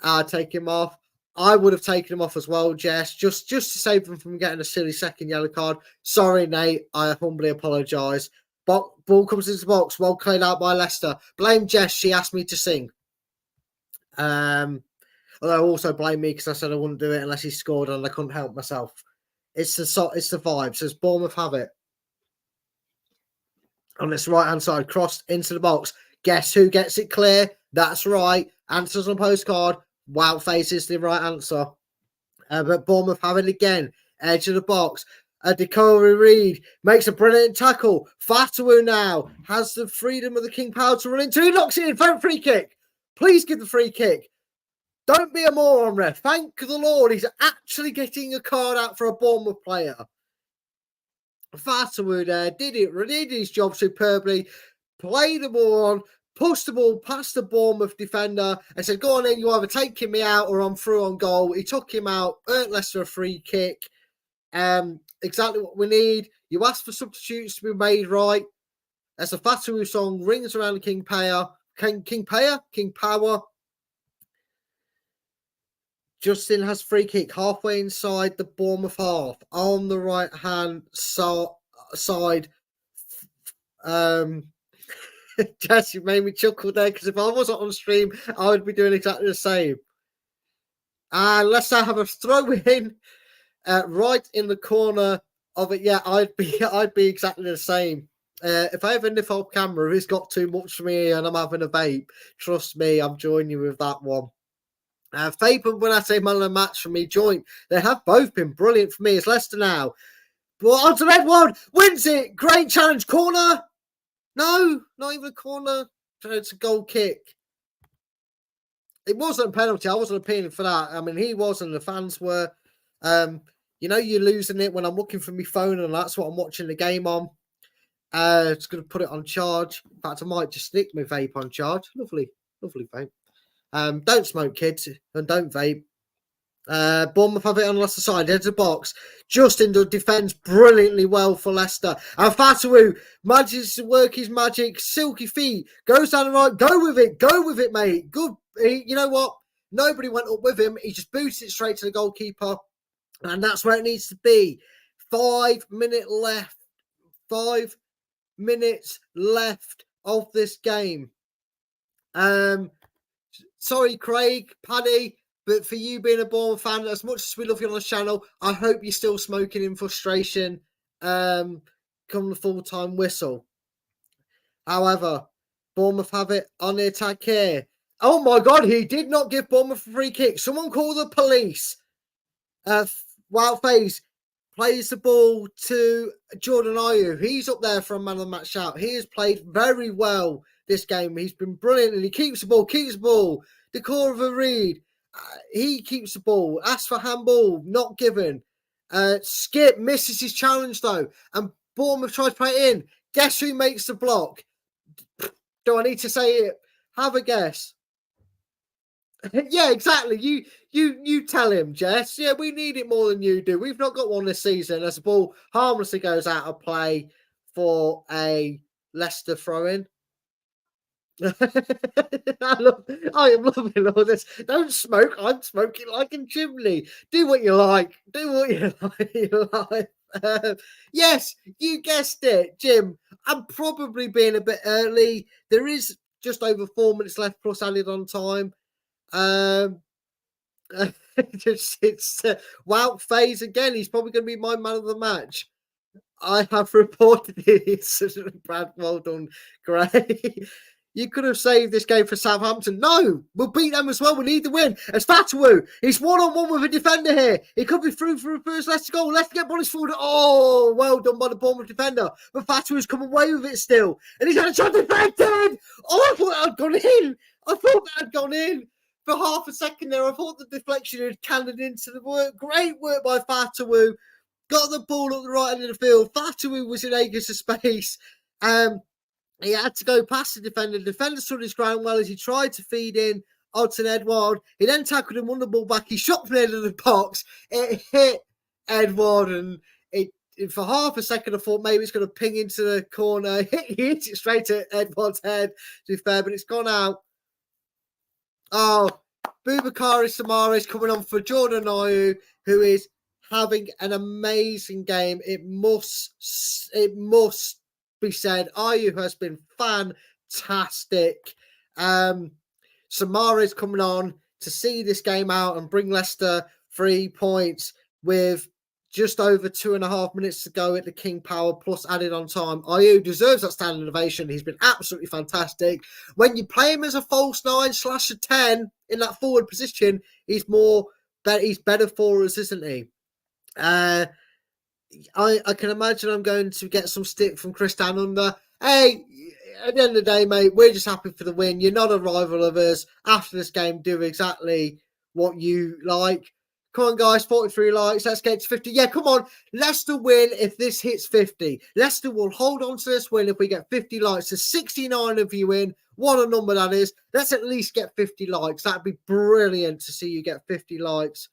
I take him off. I would have taken him off as well, Jess, just to save them from getting a silly second yellow card. Sorry, Nate. I humbly apologise. But ball comes into the box, well cleared out by Leicester. Blame Jess, she asked me to sing. Although also blame me because I said I wouldn't do it unless he scored and I couldn't help myself. It's the vibe. Says Bournemouth have it. On this right-hand side, crossed into the box. Guess who gets it clear? That's right. Answers on postcard. Wow face is the right answer. But Bournemouth have it again. Edge of the box. Decory Reed makes a brilliant tackle. Fatawu now has the freedom of the King Power to run into. He knocks it in for a free kick. Please give the free kick. Don't be a moron, ref. Thank the Lord he's actually getting a card out for a Bournemouth player. Fatawu there did his job superbly. Played the ball on, pushed the ball past the Bournemouth defender and said, go on in, you either taking me out or I'm through on goal. He took him out, earned Leicester a free kick. Exactly what we need. You ask for substitutes to be made right. As the Fatawu song rings around the King Power. King Power. Justin has free kick halfway inside the Bournemouth half on the right hand side. Jess, you made me chuckle there because if I wasn't on stream, I would be doing exactly the same. And Leicester have a throw in. Right in the corner of it, yeah, I'd be exactly the same. If I ever nip off camera, it's got too much for me and I'm having a vape. Trust me, I'm joining you with that one. Fabian, when I say man of the match for me, joint. They have both been brilliant for me. It's Leicester now. But onto Edward, wins it. Great challenge. Corner? No, not even a corner. It's a goal kick. It wasn't a penalty. I wasn't appealing for that. I mean, he wasn't. The fans were. You're losing it when I'm looking for my phone and that's what I'm watching the game on. Just going to put it on charge. In fact, I might just stick my vape on charge. Lovely vape. Don't smoke, kids, and don't vape. Bournemouth have it on Leicester side. Heads the box. Justin defends brilliantly well for Leicester. And Fatawu manages to work his magic. Silky feet. Goes down the right. Go with it, mate. Good. You know what? Nobody went up with him. He just boots it straight to the goalkeeper. And that's where it needs to be. 5 minutes left. 5 minutes left of this game. Sorry, Craig, Paddy, but for you being a Bournemouth fan, as much as we love you on the channel, I hope you're still smoking in frustration come the full-time whistle. However, Bournemouth have it on the attack here. Oh my God, he did not give Bournemouth a free kick. Someone call the police. Wild Face plays the ball to Jordan Ayew. He's up there for a man of the match shout. He has played very well this game. He's been brilliant and he keeps the ball. The core of a Reed. He keeps the ball. Asks for handball, not given. Skip misses his challenge though. And Bournemouth tries to play it in. Guess who makes the block? Do I need to say it? Have a guess. Yeah, exactly. You tell him, Jess. Yeah, we need it more than you do. We've not got one this season as the ball harmlessly goes out of play for a Leicester throw-in. I am loving all this. Don't smoke. I'm smoking like a chimney. Do what you like. Yes, you guessed it, Jim. I'm probably being a bit early. There is just over 4 minutes left plus added on time. It's Wout phase again. He's probably going to be my man of the match. I have reported it. Brad, well done, Gray. You could have saved this game for Southampton. No, we'll beat them as well. We need the win. It's Fatawu. He's one-on-one with a defender here. He could be through for a first Leicester goal. Leicester get bodies forward. Oh, well done by the Bournemouth defender. But Fatawu's come away with it still. And he's had a shot deflected. Oh, I thought that had gone in. I thought that had gone in. For half a second there, I thought the deflection had cannoned into the work. Great work by Fatawu. Got the ball at the right end of the field. Fatawu was in acres of space. He had to go past the defender. The defender stood his ground well as he tried to feed in Odsonne Edouard. He then tackled him, won the ball back. He shot from the end of the box. It hit Edouard, and for half a second I thought maybe it's going to ping into the corner. He hit it straight at Edouard's head, to be fair, but it's gone out. Oh, Boubakary Samaris coming on for Jordan Ayew, who is having an amazing game. It must be said. Ayew has been fantastic. Samaris coming on to see this game out and bring Leicester 3 points with just over 2.5 minutes to go at the King Power plus added on time. Ayew deserves that standing ovation. He's been absolutely fantastic. When you play him as a false 9/a 10 in that forward position, he's better for us, isn't he? I can imagine I'm going to get some stick from Chris Down Under. Hey, at the end of the day, mate, we're just happy for the win. You're not a rival of us. After this game, do exactly what you like. Come on, guys, 43 likes. Let's get to 50. Yeah, come on. Leicester win if this hits 50. Leicester will hold on to this win if we get 50 likes. There's 69 of you in. What a number that is. Let's at least get 50 likes. That'd be brilliant to see you get 50 likes.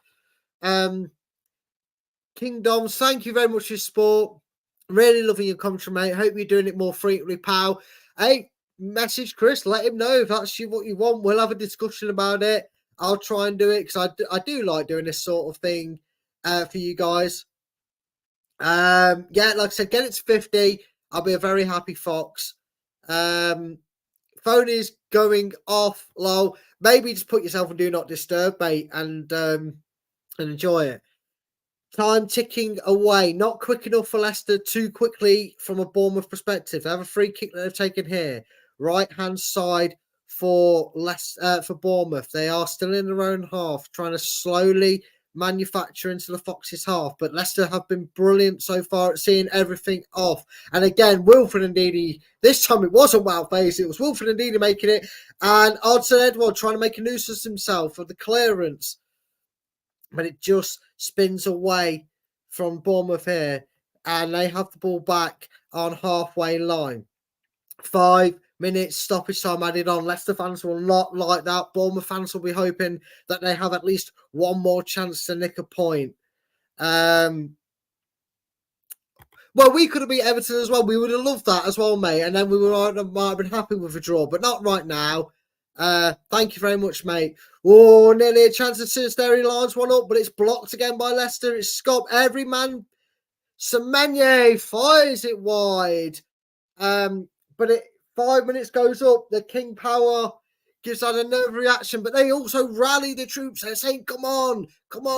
Kingdoms, thank you very much for your support. Really loving your commentary, mate. Hope you're doing it more frequently, pal. Hey, message Chris. Let him know if that's what you want. We'll have a discussion about it. I'll try and do it because I do like doing this sort of thing for you guys. Yeah, like I said, get it to 50. I'll be a very happy fox. Phone is going off low. Maybe just put yourself on Do Not Disturb, mate, and enjoy it. Time ticking away. Not quick enough for Leicester, too quickly from a Bournemouth perspective. They have a free kick that they've taken here. Right-hand side for Bournemouth. They are still in their own half, trying to slowly manufacture into the Foxes' half. But Leicester have been brilliant so far at seeing everything off. And again, Wilfred Ndidi, this time it wasn't Wow-Face, it was Wilfred Ndidi making it. And Odsonne Edouard trying to make a nuisance himself of the clearance. But it just spins away from Bournemouth here. And they have the ball back on halfway line. 5 minutes stoppage time added on. Leicester fans will not like that. Bournemouth fans will be hoping that they have at least one more chance to nick a point. Well, we could have beat Everton as well. We would have loved that as well, mate. And then we might have been happy with a draw, but not right now. Thank you very much, mate. Oh, nearly a chance of Sinisterity lines one up, but it's blocked again by Leicester. It's Scott. Every man. Semenye fires it wide. But 5 minutes goes up. The King Power gives that another reaction, but they also rally the troops. They're saying, come on,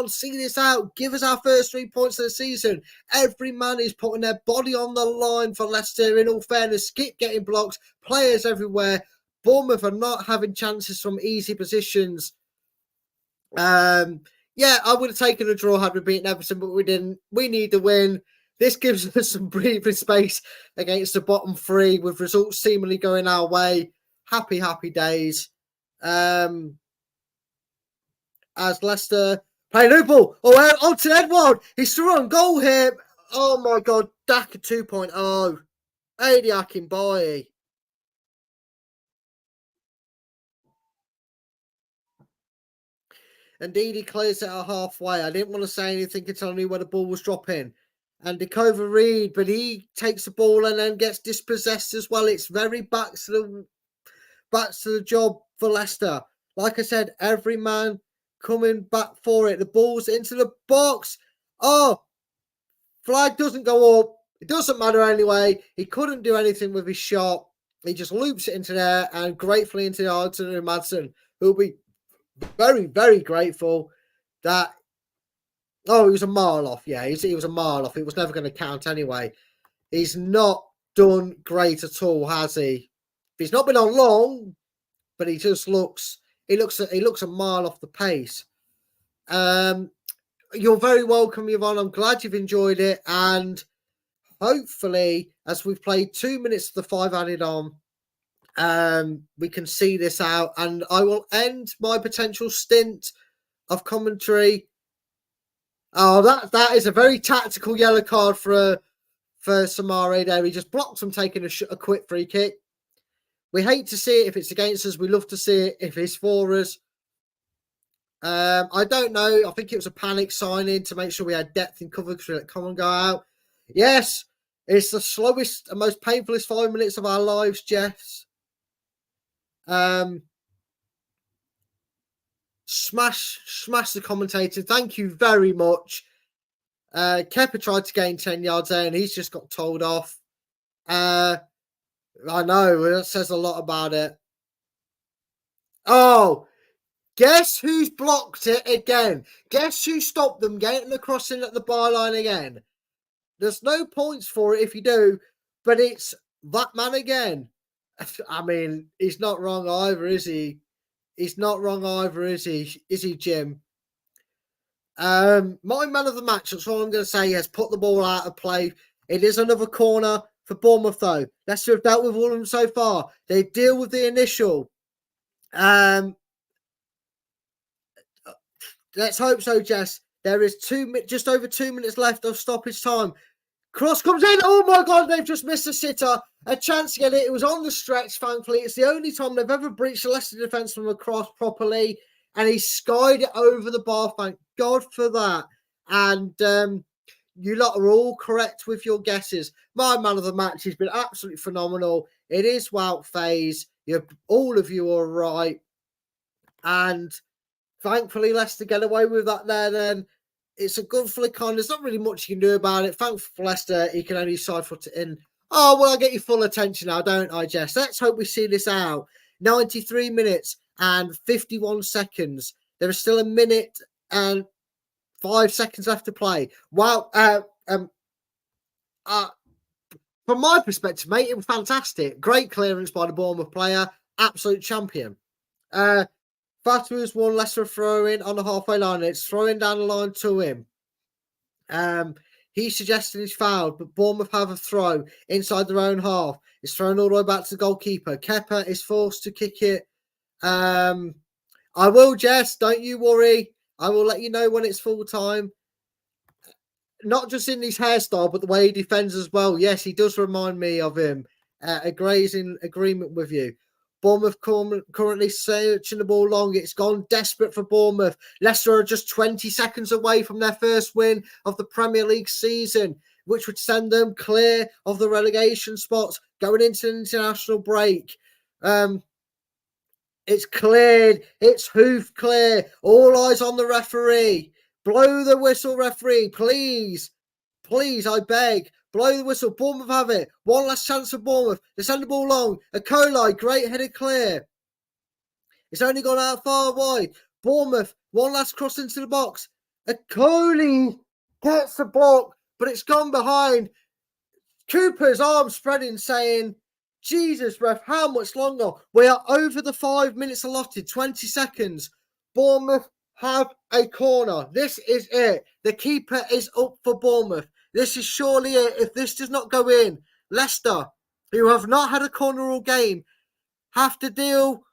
see this out. Give us our first 3 points of the season. Every man is putting their body on the line for Leicester, in all fairness. Skip getting blocks, players everywhere. Bournemouth are not having chances from easy positions. Yeah, I would have taken a draw had we beaten Everton, but we didn't. We need the win. This gives us some breathing space against the bottom three with results seemingly going our way. Happy days. As Leicester play Liverpool. Oh, on to Edouard. He's still on goal here. Oh my God. Daka 2.0. Adi Akinbaye. Indeed, he clears it at halfway. I didn't want to say anything until I knew where the ball was dropping. And Dakova Reed, but he takes the ball and then gets dispossessed as well. It's very back to the job for Leicester. Like I said, every man coming back for it. The ball's into the box. Oh, flag doesn't go up. It doesn't matter anyway. He couldn't do anything with his shot. He just loops it into there and gratefully into Arden and Madsen, who'll be very, very grateful that. Oh, he was a mile off. Yeah, he was a mile off. It was never going to count anyway. He's not done great at all, has he? He's not been on long, but he just looks a mile off the pace. You're very welcome, Yvonne. I'm glad you've enjoyed it, and hopefully, as we've played 2 minutes of the 5 added on, we can see this out, and I will end my potential stint of commentary. Oh, that is a very tactical yellow card for Samare there. He just blocked him taking a quick free kick. We hate to see it if it's against us. We love to see it if it's for us. I don't know. I think it was a panic signing to make sure we had depth in cover because we let Common go out. Yes, it's the slowest and most painfulest 5 minutes of our lives, Jess. Smash the commentator. Thank you very much. Kepa tried to gain 10 yards there and he's just got told off. I know, that says a lot about it. Oh, guess who's blocked it again? Guess who stopped them getting the crossing at the byline again? There's no points for it if you do, but it's that man again. I mean, he's not wrong either, is he? He's not wrong either, is he? Is he, Jim? My man of the match, that's all I'm going to say, has put the ball out of play. It is another corner for Bournemouth, though. Leicester have dealt with all of them so far. They deal with the initial. Let's hope so, Jess. There is just over 2 minutes left of stoppage time. Cross comes in. Oh, my God, they've just missed a sitter. A chance to get it. It was on the stretch, thankfully. It's the only time they've ever breached the Leicester defence from across properly. And he skied it over the bar. Thank God for that. And you lot are all correct with your guesses. My man of the match has been absolutely phenomenal. It is Wout Faze. All of you are right. And thankfully, Leicester get away with that there then. It's a good flick on. There's not really much you can do about it. Thanks for Leicester. He can only side foot it in. Oh, well, I get your full attention now, don't I, Jess? Let's hope we see this out. 93 minutes and 51 seconds. There is still a minute and 5 seconds left to play. Wow. From my perspective, mate, it was fantastic. Great clearance by the Bournemouth player. Absolute champion. Fatu's won Leicester throw-in on the halfway line. It's throwing down the line to him. He suggested he's fouled, but Bournemouth have a throw inside their own half. It's thrown all the way back to the goalkeeper. Kepa is forced to kick it. I will, Jess. Don't you worry. I will let you know when it's full time. Not just in his hairstyle, but the way he defends as well. Yes, he does remind me of him. Agrees in agreement with you. Bournemouth currently searching the ball long. It's gone desperate for Bournemouth. Leicester are just 20 seconds away from their first win of the Premier League season, which would send them clear of the relegation spots going into an international break. It's cleared. It's hoof clear. All eyes on the referee. Blow the whistle, referee, please. Please, I beg. Blow the whistle. Bournemouth have it. One last chance for Bournemouth. They send the ball long. A Colai, great headed clear. It's only gone out far wide. Bournemouth, one last cross into the box. A Coley gets the block, but it's gone behind. Cooper's arms spreading, saying, Jesus, ref, how much longer? We are over the 5 minutes allotted, 20 seconds. Bournemouth have a corner. This is it. The keeper is up for Bournemouth. This is surely it. If this does not go in, Leicester, who have not had a corner all game, have to deal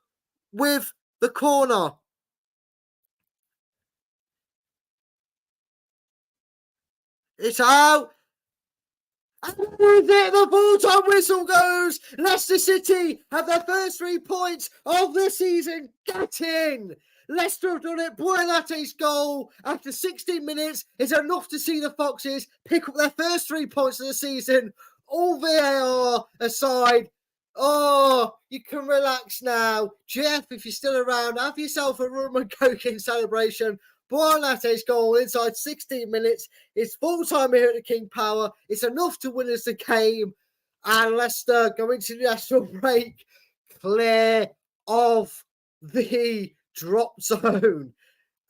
with the corner. It's out. And with it, the full-time whistle goes. Leicester City have their first 3 points of the season. Get in. Leicester have done it. Buonate's goal after 16 minutes is enough to see the Foxes pick up their first 3 points of the season. All VAR aside. Oh, you can relax now. Jeff, if you're still around, have yourself a rum and coke in celebration. Buonate's goal inside 16 minutes. It's full-time here at the King Power. It's enough to win us the game. And Leicester going to the national break clear of the drop zone.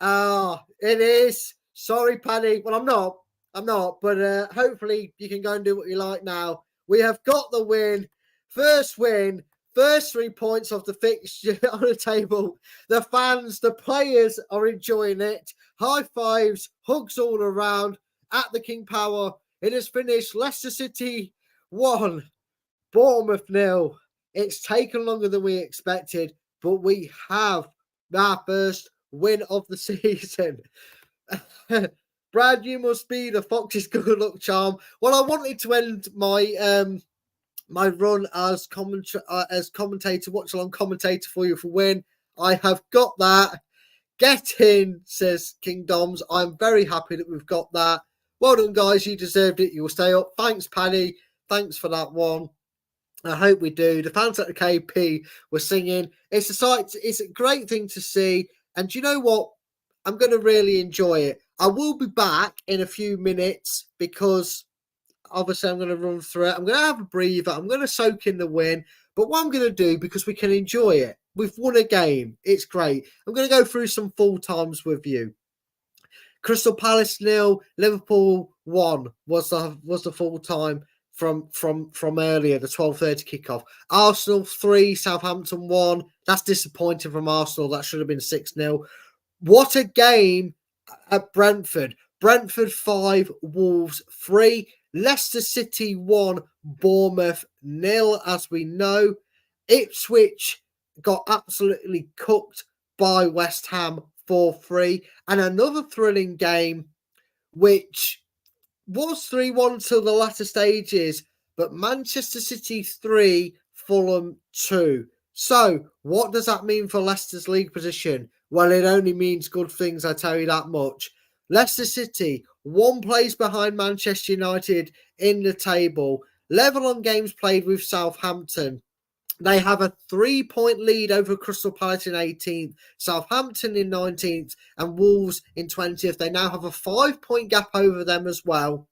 It is. Sorry, Paddy. Well, I'm not. But hopefully you can go and do what you like now. We have got the win. First win First 3 points of the fixture on the table. The fans, the players are enjoying it. High fives, hugs all around at the King Power. It has finished Leicester City 1, Bournemouth 0. It's taken longer than we expected, but we have our first win of the season. Brad, you must be the Fox's good luck charm. Well, I wanted to end my my run as commentator, watch-along commentator for you for win. I have got that. Get in, says King Doms. I'm very happy that we've got that. Well done, guys. You deserved it. You'll stay up. Thanks, Paddy. Thanks for that one. I hope we do. The fans at the KP were singing. It's a sight. It's a great thing to see. And you know what? I'm going to really enjoy it. I will be back in a few minutes because obviously I'm going to run through it. I'm going to have a breather. I'm going to soak in the win. But what I'm going to do, because we can enjoy it, we've won a game. It's great. I'm going to go through some full times with you. Crystal Palace 0, Liverpool 1 was the full time from earlier, the 12:30 kickoff. Arsenal 3, Southampton 1. That's disappointing from Arsenal. That should have been 6-0. What a game at Brentford. Brentford 5, Wolves 3. Leicester City 1, Bournemouth 0, as we know. Ipswich got absolutely cooked by West Ham 4-3. And another thrilling game, which was 3-1 till the latter stages, but Manchester City 3, Fulham 2. So, what does that mean for Leicester's league position? Well, it only means good things, I tell you that much. Leicester City, 1 place behind Manchester United in the table, level on games played with Southampton. They have a 3-point lead over Crystal Palace in 18th, Southampton in 19th, and Wolves in 20th. They now have a 5-point gap over them as well,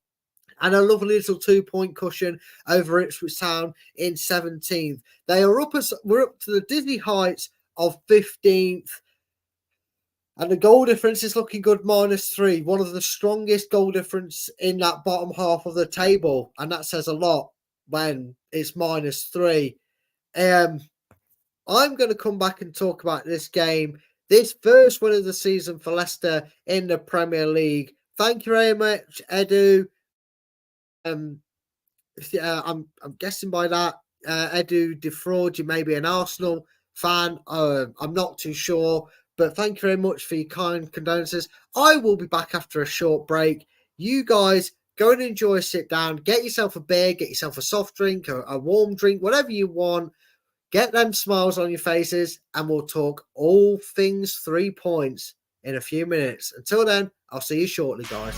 and a lovely little 2-point cushion over Ipswich Town in 17th. We're up to the dizzy heights of 15th. And the goal difference is looking good, -3. One of the strongest goal difference in that bottom half of the table. And that says a lot when it's -3. I'm going to come back and talk about this game. This first win of the season for Leicester in the Premier League. Thank you very much, Edu. I'm guessing by that, Edu Defraud, you may be an Arsenal fan. I'm not too sure. But thank you very much for your kind condolences. I will be back after a short break. You guys go and enjoy a sit down. Get yourself a beer, get yourself a soft drink, a warm drink, whatever you want. Get them smiles on your faces, and we'll talk all things 3 points in a few minutes. Until then, I'll see you shortly, guys.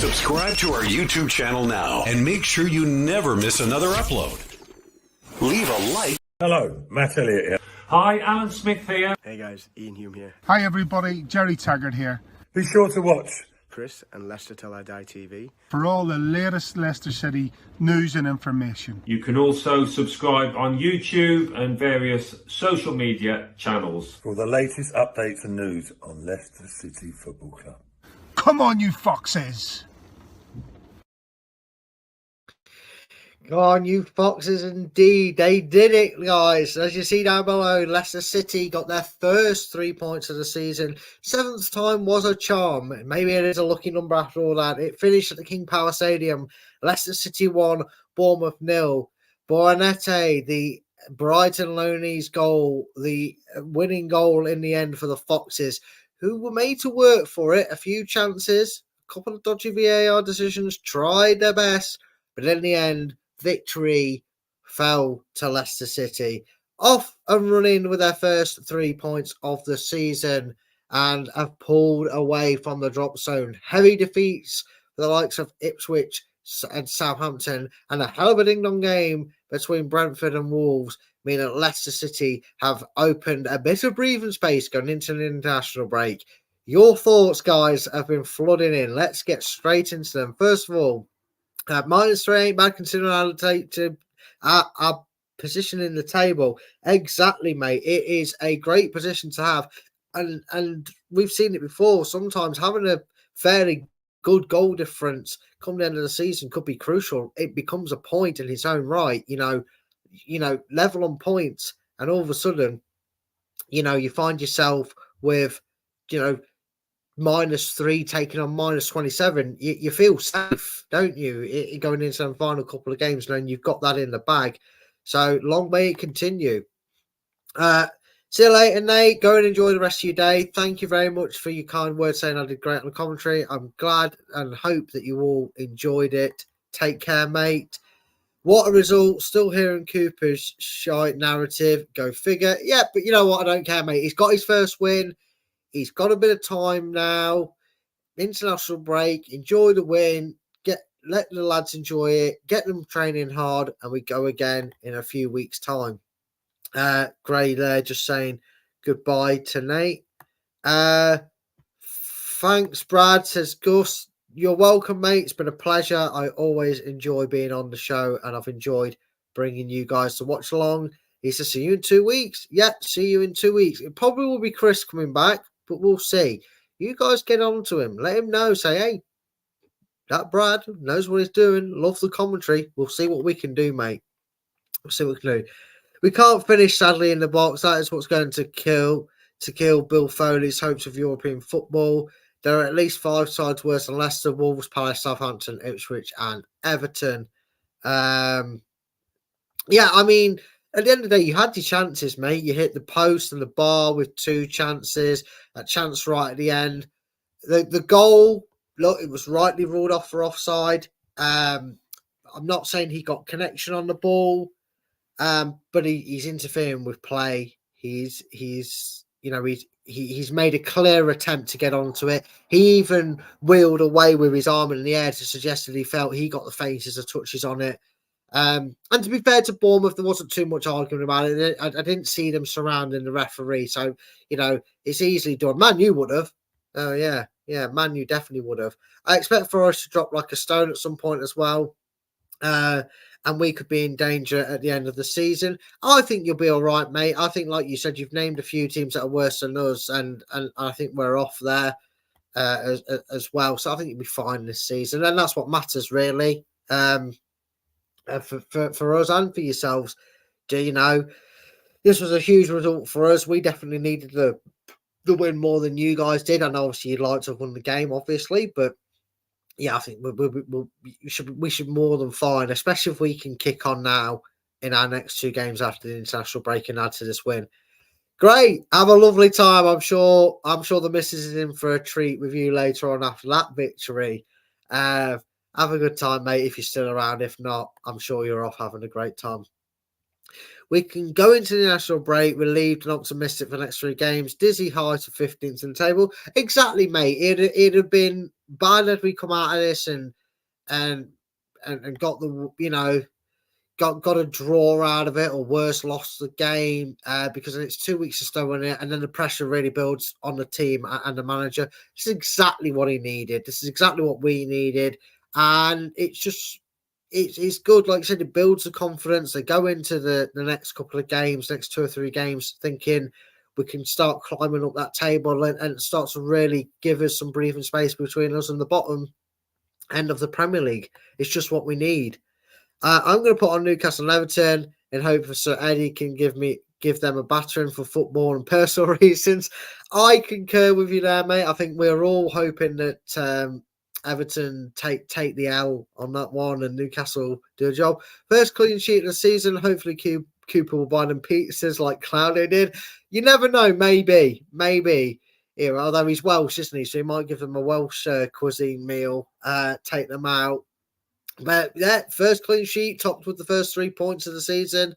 Subscribe to our YouTube channel now and make sure you never miss another upload. Leave a like. Hello, Matt Elliott here. Hi, Alan Smith here. Hey guys, Ian Hume here. Hi everybody, Jerry Taggart here. Be sure to watch Chris and Leicester Till I Die TV For all the latest Leicester City news and information. You can also subscribe on YouTube and various social media channels. for the latest updates and news on Leicester City Football Club. Come on, you foxes! Go on, you foxes, indeed. They did it, guys. As you see down below, Leicester City got their first 3 points of the season. 7th time was a charm. Maybe it is a lucky number after all that. It finished at the King Power Stadium. Leicester City 1, Bournemouth 0. Boanete, the Brighton Loney's goal, the winning goal in the end for the Foxes, who were made to work for it. A few chances, a couple of dodgy VAR decisions, tried their best, but in the end, victory fell to Leicester City. Off and running with their first 3 points of the season and have pulled away from the drop zone. Heavy defeats for the likes of Ipswich and Southampton, and a hell of a ding-dong game between Brentford and Wolves mean that Leicester City have opened a bit of breathing space going into an international break. Your thoughts, guys, have been flooding in. Let's get straight into them. First of all, -3 ain't bad considering our position in the table. Exactly, mate. It is a great position to have. And we've seen it before. Sometimes having a fairly good goal difference come the end of the season could be crucial. It becomes a point in its own right, you know, level on points, and all of a sudden, you find yourself with, -3 taking on -27. You feel safe, don't you? Going into the final couple of games, knowing you've got that in the bag. So long may it continue. See you later, Nate. Go and enjoy the rest of your day. Thank you very much for your kind words saying I did great on the commentary. I'm glad and hope that you all enjoyed it. Take care, mate. What a result. Still hearing Cooper's shite narrative. Go figure. Yeah, but you know what? I don't care, mate. He's got his first win. He's got a bit of time now. International break. Enjoy the win. Let the lads enjoy it. Get them training hard. And we go again in a few weeks' time. Gray there just saying goodbye to Nate. Thanks, Brad, says Gus. You're welcome, mate. It's been a pleasure. I always enjoy being on the show, and I've enjoyed bringing you guys to watch along. He says, see you in 2 weeks. Yeah, see you in 2 weeks. It probably will be Chris coming back, but we'll see. You guys get on to him. Let him know. Say, hey, that Brad knows what he's doing. Love the commentary. We'll see what we can do, mate. We'll see what we can do. We can't finish, sadly, in the box. That is what's going to kill Bill Foley's hopes of European football. There are at least 5 sides worse than Leicester, Wolves, Palace, Southampton, Ipswich, and Everton. Yeah, I mean, at the end of the day, you had your chances, mate. You hit the post and the bar with 2 chances. A chance right at the end. The goal, look, it was rightly ruled off for offside. I'm not saying he got connection on the ball. But he's interfering with play. He's made a clear attempt to get onto it. He even wheeled away with his arm in the air to suggest that he felt he got the faintest of touches on it. And to be fair to Bournemouth, there wasn't too much argument about it. I didn't see them surrounding the referee, so it's easily done. Man U would have. Oh yeah, Man U definitely would have. I expect for us to drop like a stone at some point as well. And we could be in danger at the end of the season. I think you'll be all right, mate. I think, like you said, you've named a few teams that are worse than us, and I think we're off there as well. So I think you'll be fine this season, and that's what matters, really, for us and for yourselves. This was a huge result for us. We definitely needed the win more than you guys did. I know, obviously, you'd like to have won the game, obviously, but yeah, I think we should more than fine, especially if we can kick on now in our next 2 games after the international break and add to this win. Great. Have a lovely time. I'm sure the missus is in for a treat with you later on after that victory. Have a good time, mate, if you're still around. If not, I'm sure you're off having a great time. We can go into the national break relieved and optimistic for the next 3 games. Dizzy high to 15th in the table. Exactly, mate. It'd have been bad if we come out of this and got the, you know, got a draw out of it, or worse, lost the game because it's 2 weeks to stow on it, and then the pressure really builds on the team and the manager. This is exactly what he needed. This is exactly what we needed, and it's good. Like I said, it builds the confidence. They go into the next couple of games, next 2 or 3 games, thinking we can start climbing up that table and start to really give us some breathing space between us and the bottom end of the Premier League. It's just what we need. I'm going to put on Newcastle and Everton in hope for Sir Eddie can give them a battering for football and personal reasons. I concur with you there, mate. I think we're all hoping that Everton take the L on that one and Newcastle do a job. First clean sheet of the season. Hopefully Cooper will buy them pizzas like Claudio did. You never know. Maybe. Yeah, although he's Welsh, isn't he? So he might give them a Welsh cuisine meal, take them out. But yeah, first clean sheet, topped with the first 3 points of the season.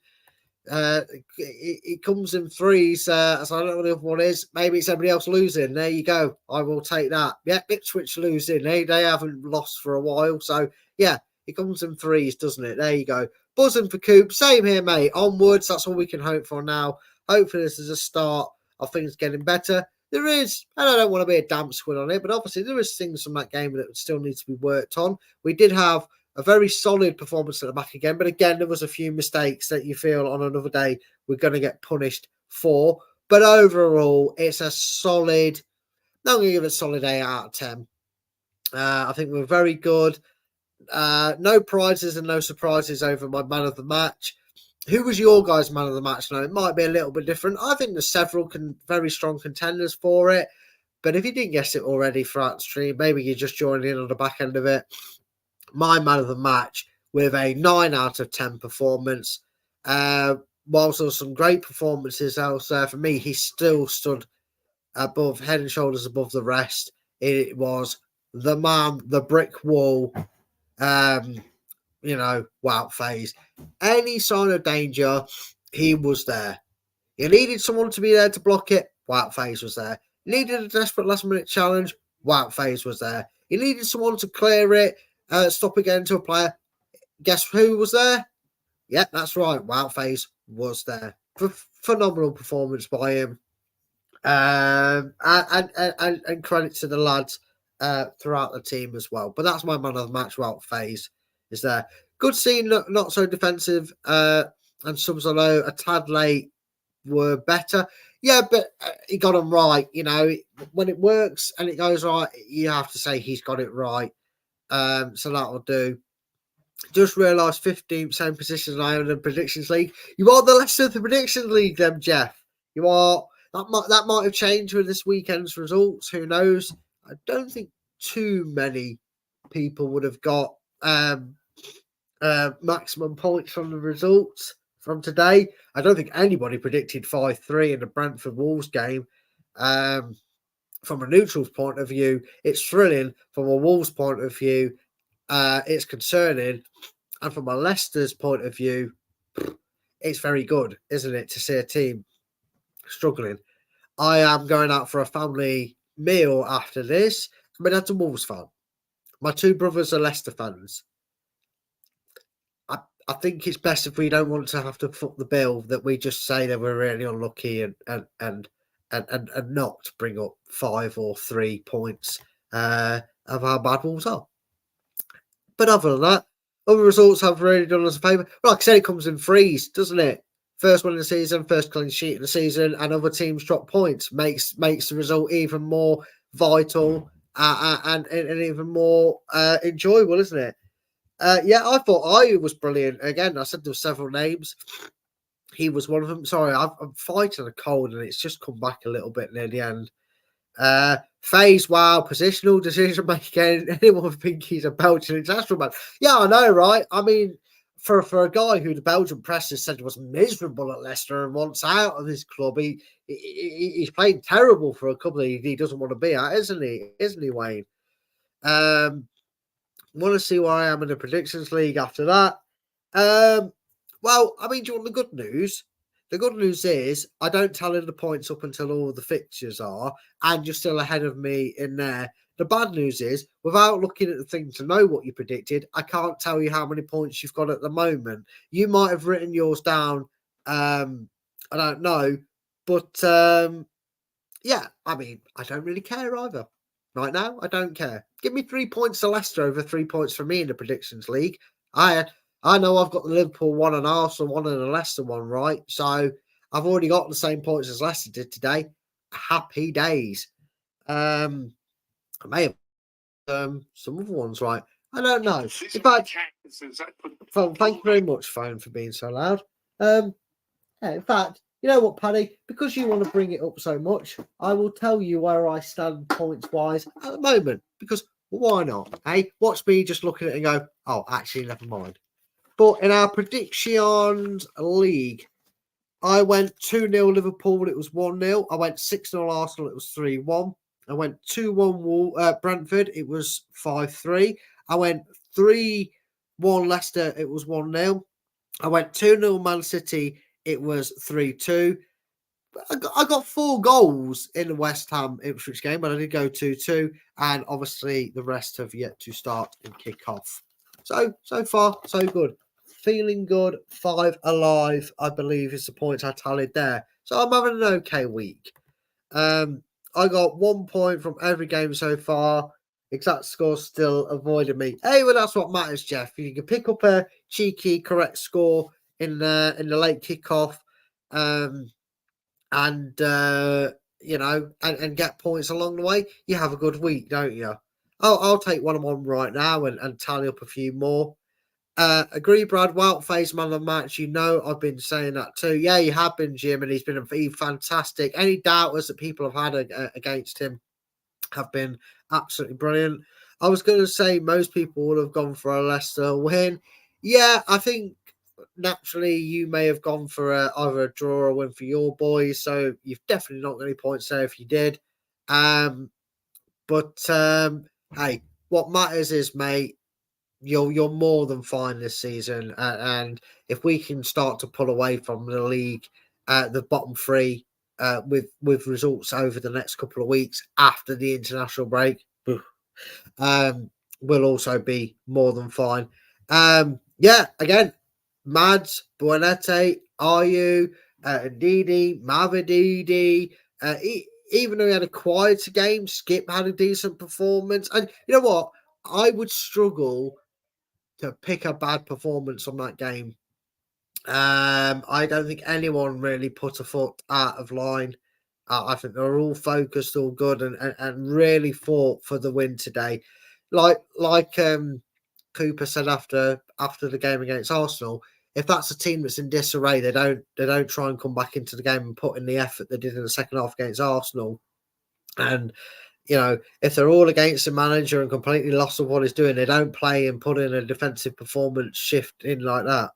It comes in threes. So I don't know what the other one is. Maybe it's everybody else losing. There you go. I will take that. Yeah, Ipswich losing. They haven't lost for a while. So yeah, it comes in threes, doesn't it? There you go. Buzzing for Coop. Same here, mate. Onwards. That's all we can hope for now. Hopefully this is a start of things getting better. There is, and I don't want to be a damp squid on it, but obviously there is things from that game that still need to be worked on. We did have a very solid performance at the back again. But again, there was a few mistakes that you feel on another day we're going to get punished for. But overall, it's a solid, I'm going to give it a solid 8 out of 10. I think we're very good. No prizes and no surprises over my man of the match. Who was your guys' man of the match? Now, it might be a little bit different. I think there's several very strong contenders for it. But if you didn't guess it already throughout the stream, maybe you're just joining in on the back end of it. My man of the match with a 9 out of 10 performance. Whilst there were some great performances elsewhere, for me, he still stood above, head and shoulders above the rest. It was the man, the brick wall, Wout phase. Any sign of danger, he was there. You needed someone to be there to block it, Wout phase was there. You needed a desperate last minute challenge, Wout phase was there. You needed someone to clear it, stop it getting to a player. Guess who was there? Yeah, that's right. Wout phase was there. Phenomenal performance by him. And credit to the lads throughout the team as well. But that's my man of the match. Wout phase is there. Good scene, not so defensive. And subs, although a tad late, were better. Yeah, but he got them right. You know, when it works and it goes right, you have to say he's got it right. So that'll do. Just realised 15th, same position as I am in the Predictions League. You are the Leicester of the Predictions League, then, Jeff. You are. That might have changed with this weekend's results. Who knows? I don't think too many people would have got maximum points from the results from today. I don't think anybody predicted 5-3 in the Brentford Wolves game. From a neutral's point of view, it's thrilling. From a Wolves point of view, it's concerning. And from a Leicester's point of view, it's very good, isn't it, to see a team struggling. I am going out for a family meal after this. My dad's a Wolves fan. My 2 brothers are Leicester fans. I think it's best if we don't want to have to foot the bill that we just say that we're really unlucky and not bring up 5 or 3 points of how bad Wolves are. But other than that, other results have really done us a favour. Like I said, it comes in threes, doesn't it? First one of the season, first clean sheet of the season, and other teams drop points. Makes the result even more vital and even more enjoyable, isn't it? I thought Ayew was brilliant. Again, I said there were several names. He was one of them. Sorry, I'm fighting a cold and it's just come back a little bit near the end. Phase, wow, positional decision making. Anyone would think he's a Belgian international man? Yeah, I know, right? I mean, for a guy who the Belgian press has said was miserable at Leicester and wants out of his club, he's playing terrible for a club that he doesn't want to be at, isn't he? Isn't he, Wayne? Want to see where I am in the Predictions League after that. Well, I mean, do you want the good news? The good news is I don't tally the points up until all the fixtures are, and you're still ahead of me in there. The bad news is, without looking at the thing to know what you predicted, I can't tell you how many points you've got at the moment. You might have written yours down. I don't know, but yeah, I mean, I don't really care either. Right now, I don't care. Give me 3 points to Leicester over 3 points for me in the predictions league. I know I've got the Liverpool one, and Arsenal one, and the Leicester one, right? So I've already got the same points as Leicester did today. Happy days. I may have some other ones right. I don't know. In fact, phone, thank you very much, phone, for being so loud. Yeah, in fact, you know what, Paddy? Because you want to bring it up so much, I will tell you where I stand points wise at the moment. Because why not? Hey, watch me just look at it and go, oh, actually, never mind. But in our predictions league, I went 2-0 Liverpool, it was 1-0. I went 6-0 Arsenal, it was 3-1. I went 2-1 Brentford, it was 5-3. I went 3-1 Leicester, it was 1-0. I went 2-0 Man City, it was 3-2. I got 4 goals in the West Ham Ipswich game, but I did go 2-2. And obviously, the rest have yet to start and kick off. So far, so good. Feeling good, 5 alive, I believe, is the points I tallied there. So I'm having an okay week. I got 1 point from every game so far. Exact score still avoided me. Hey, well, that's what matters, Jeff. If you can pick up a cheeky, correct score in the late kickoff, and get points along the way, you have a good week, don't you? I'll take one I'm on right now and tally up a few more. Agree, Brad. Wild face man of the match. You know, I've been saying that too. Yeah, you have been, Jim, and he's been fantastic. Any doubters that people have had against him have been absolutely brilliant. I was going to say most people would have gone for a Leicester win. Yeah, I think naturally you may have gone for either a draw or a win for your boys. So you've definitely not got any points there if you did. But hey, what matters is, mate, you're more than fine this season, and if we can start to pull away from the league, the bottom 3, with results over the next couple of weeks after the international break, we'll also be more than fine. Yeah, again, Mads, Buonete, Ayu, Ndidi, Mavididi, even though he had a quieter game, Skip had a decent performance, and you know what? I would struggle to pick a bad performance on that game. I don't think anyone really put a foot out of line. I think they're all focused, all good, and really fought for the win today. Like Cooper said after the game against Arsenal, if that's a team that's in disarray, they don't try and come back into the game and put in the effort they did in the second half against Arsenal. And you know, if they're all against the manager and completely lost of what he's doing, they don't play and put in a defensive performance shift in like that.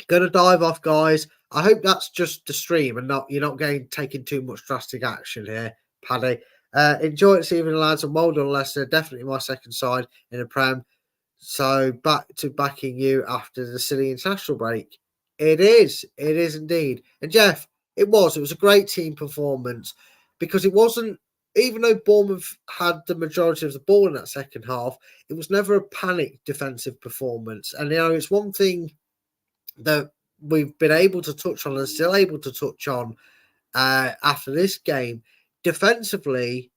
Gonna dive off, guys. I hope that's just the stream and you're not taking too much drastic action here, Paddy. Enjoy it this evening, lads, and well done, Leicester. Definitely my second side in the Prem. So back to backing you after the silly international break. It is indeed. And Jeff, it was a great team performance because it wasn't, even though Bournemouth had the majority of the ball in that second half, it was never a panic defensive performance. And, you know, it's one thing that we've been able to touch on and still able to touch on after this game. Defensively,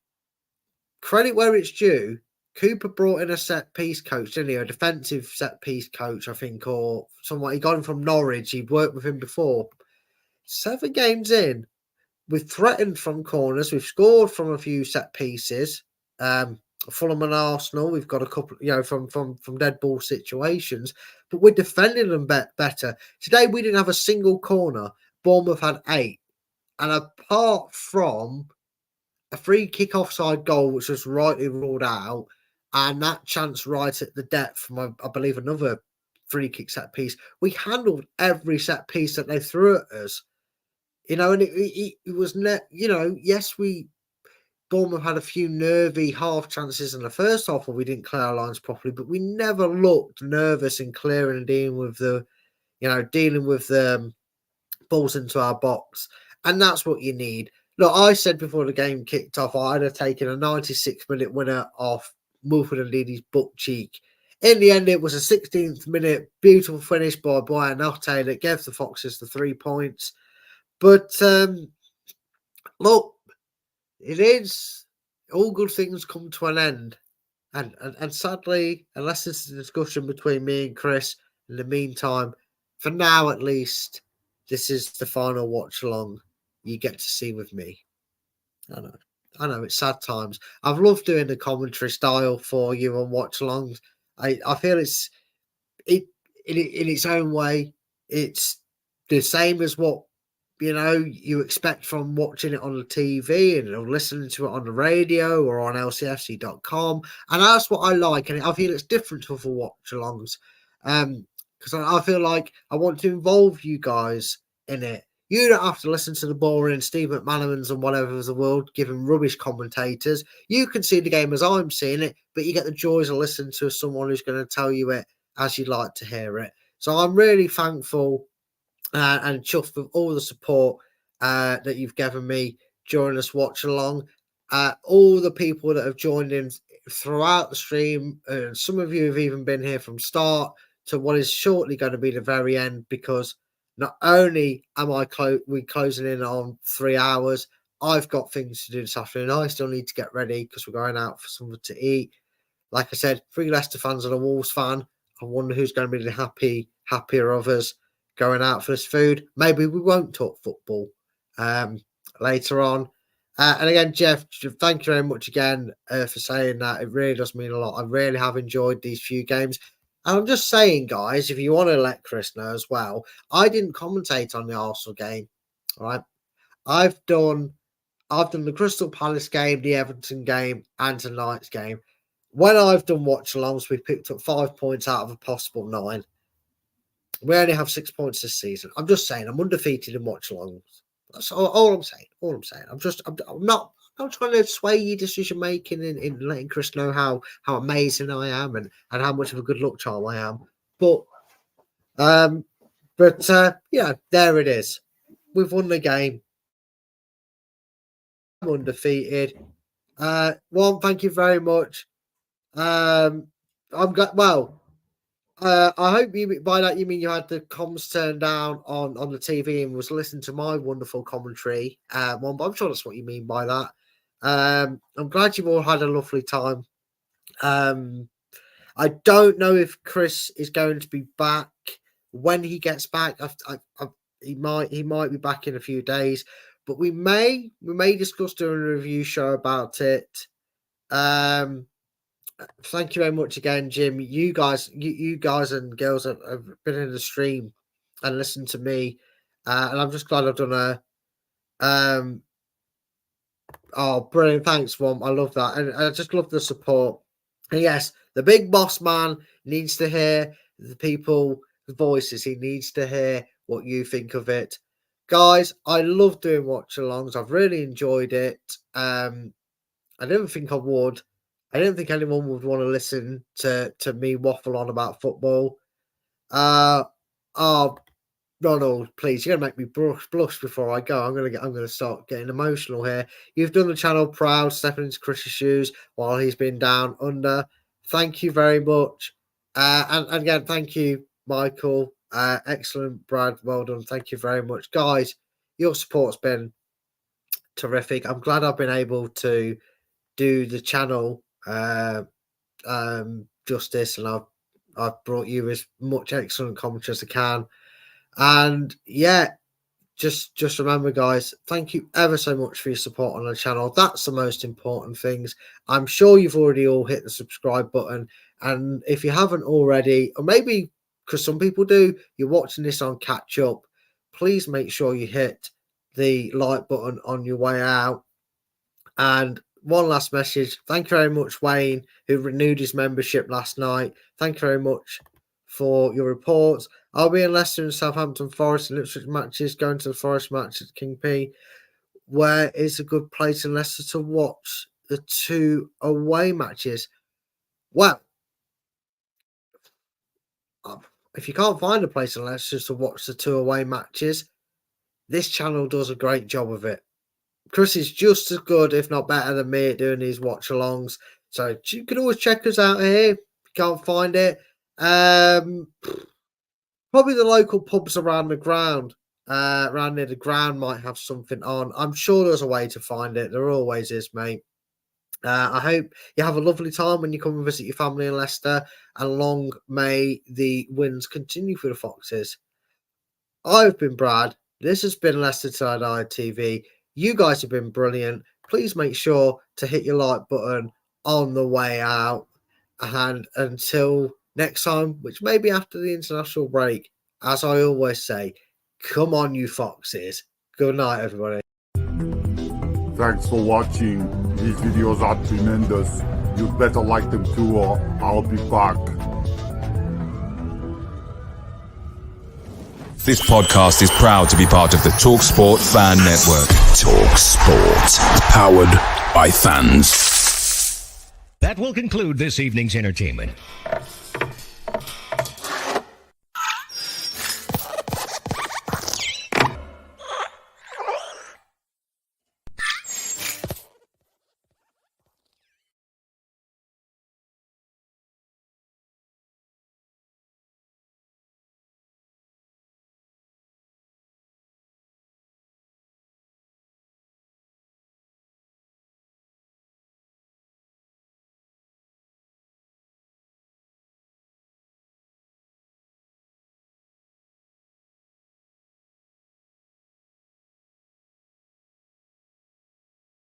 credit where it's due, Cooper brought in a set-piece coach, didn't he? A defensive set-piece coach, I think, or someone. He got him from Norwich. He'd worked with him before. 7 games in, we've threatened from corners. We've scored from a few set pieces. Fulham and Arsenal, we've got a couple, you know, from dead ball situations, but we're defending them better. Today, we didn't have a single corner. Bournemouth had 8. And apart from a free kick offside goal, which was rightly ruled out, and that chance right at the depth from, I believe, another free kick set piece, we handled every set piece that they threw at us. You know, and it was, you know, yes, Bournemouth had a few nervy half chances in the first half where we didn't clear our lines properly, but we never looked nervous in clearing and dealing with the, dealing with the balls into our box. And that's what you need. Look, I said before the game kicked off, I'd have taken a 96-minute winner off Wilfred and Leedy's butt cheek. In the end, it was a 16th minute beautiful finish by Brian Otte that gave the Foxes the 3 points. But look, it is all good things come to an end. And sadly, unless it's a discussion between me and Chris, in the meantime, for now at least, this is the final watch along you get to see with me. I know it's sad times. I've loved doing the commentary style for you on watch alongs. I feel it's in its own way. It's the same as what you expect from watching it on the TV and listening to it on the radio or on LCFC.com. And that's what I like. And I feel it's different to other watch alongs. Because I feel like I want to involve you guys in it. You don't have to listen to the boring Steve McManamans and whatever of the world giving rubbish commentators. You can see the game as I'm seeing it, but you get the joys of listening to someone who's going to tell you it as you'd like to hear it. So I'm really thankful and chuffed with all the support that you've given me during this watch along. All the people that have joined in throughout the stream. Some of you have even been here from start to what is shortly going to be the very end, because not only am we closing in on 3 hours, I've got things to do this afternoon. I still need to get ready because we're going out for something to eat. Like I said, 3 Leicester fans and a Wolves fan. I wonder who's going to be the happier of us going out for this food. Maybe we won't talk football later on. And again, Jeff, thank you very much again for saying that. It really does mean a lot. I really have enjoyed these few games. And I'm just saying, guys, if you want to let Chris know as well, I didn't commentate on the Arsenal game. All right. I've done the Crystal Palace game, the Everton game, and tonight's game. When I've done watch-alongs, we've picked up 5 points out of a possible 9. We only have 6 points this season. I'm just saying, I'm undefeated in watch-alongs. That's all I'm saying. I'm not trying to sway your decision making in letting Chris know how amazing I am and how much of a good luck charm I am. But yeah, there it is. We've won the game. I'm undefeated. Thank you very much. I hope by that you mean you had the comms turned down on the TV and was listening to my wonderful commentary. But I'm sure that's what you mean by that. I'm glad you've all had a lovely time. I don't know if Chris is going to be back when he gets back. He might be back in a few days, but we may discuss doing a review show about it. Thank you very much again, Jim. You guys and girls have been in the stream and listened to me, and I'm just glad I've done a. Oh, brilliant! Thanks, Mom. I love that, and I just love the support. And yes, the big boss man needs to hear the people's voices. He needs to hear what you think of it, guys. I love doing watch-alongs. I've really enjoyed it. I didn't think I would. I don't think anyone would want to listen to me waffle on about football. Ronald, please, you're gonna make me blush before I go. I'm gonna start getting emotional here. You've done the channel proud, stepping into Chris's shoes while he's been down under. Thank you very much. And again, thank you, Michael. Excellent, Brad. Well done. Thank you very much, guys. Your support's been terrific. I'm glad I've been able to do the channel justice, and I've brought you as much excellent commentary as I can. And yeah, just remember, guys, thank you ever so much for your support on the channel. That's the most important things. I'm sure you've already all hit the subscribe button, and if you haven't already, or maybe because some people do, you're watching this on catch up, please make sure you hit the like button on your way out. And one last message. Thank you very much, Wayne, who renewed his membership last night. Thank you very much for your reports. I'll be in Leicester and Southampton Forest and Ipswich matches, going to the Forest match at King P. Where is a good place in Leicester to watch the 2 away matches? Well, if you can't find a place in Leicester to watch the 2 away matches, this channel does a great job of it. Chris is just as good, if not better, than me at doing these watch-alongs. So you can always check us out here if you can't find it. Probably the local pubs around the ground, around near the ground, might have something on. I'm sure there's a way to find it. There always is, mate. I hope you have a lovely time when you come and visit your family in Leicester, and long may the wins continue for the Foxes. I've been Brad. This has been Leicester Till I Die TV. You guys have been brilliant. Please make sure to hit your like button on the way out. And until next time, which may be after the international break, as I always say, come on, you Foxes. Good night, everybody. Thanks for watching. These videos are tremendous. You'd better like them too, or I'll be back. This podcast is proud to be part of the TalkSport Fan Network. TalkSport. Powered by fans. That will conclude this evening's entertainment.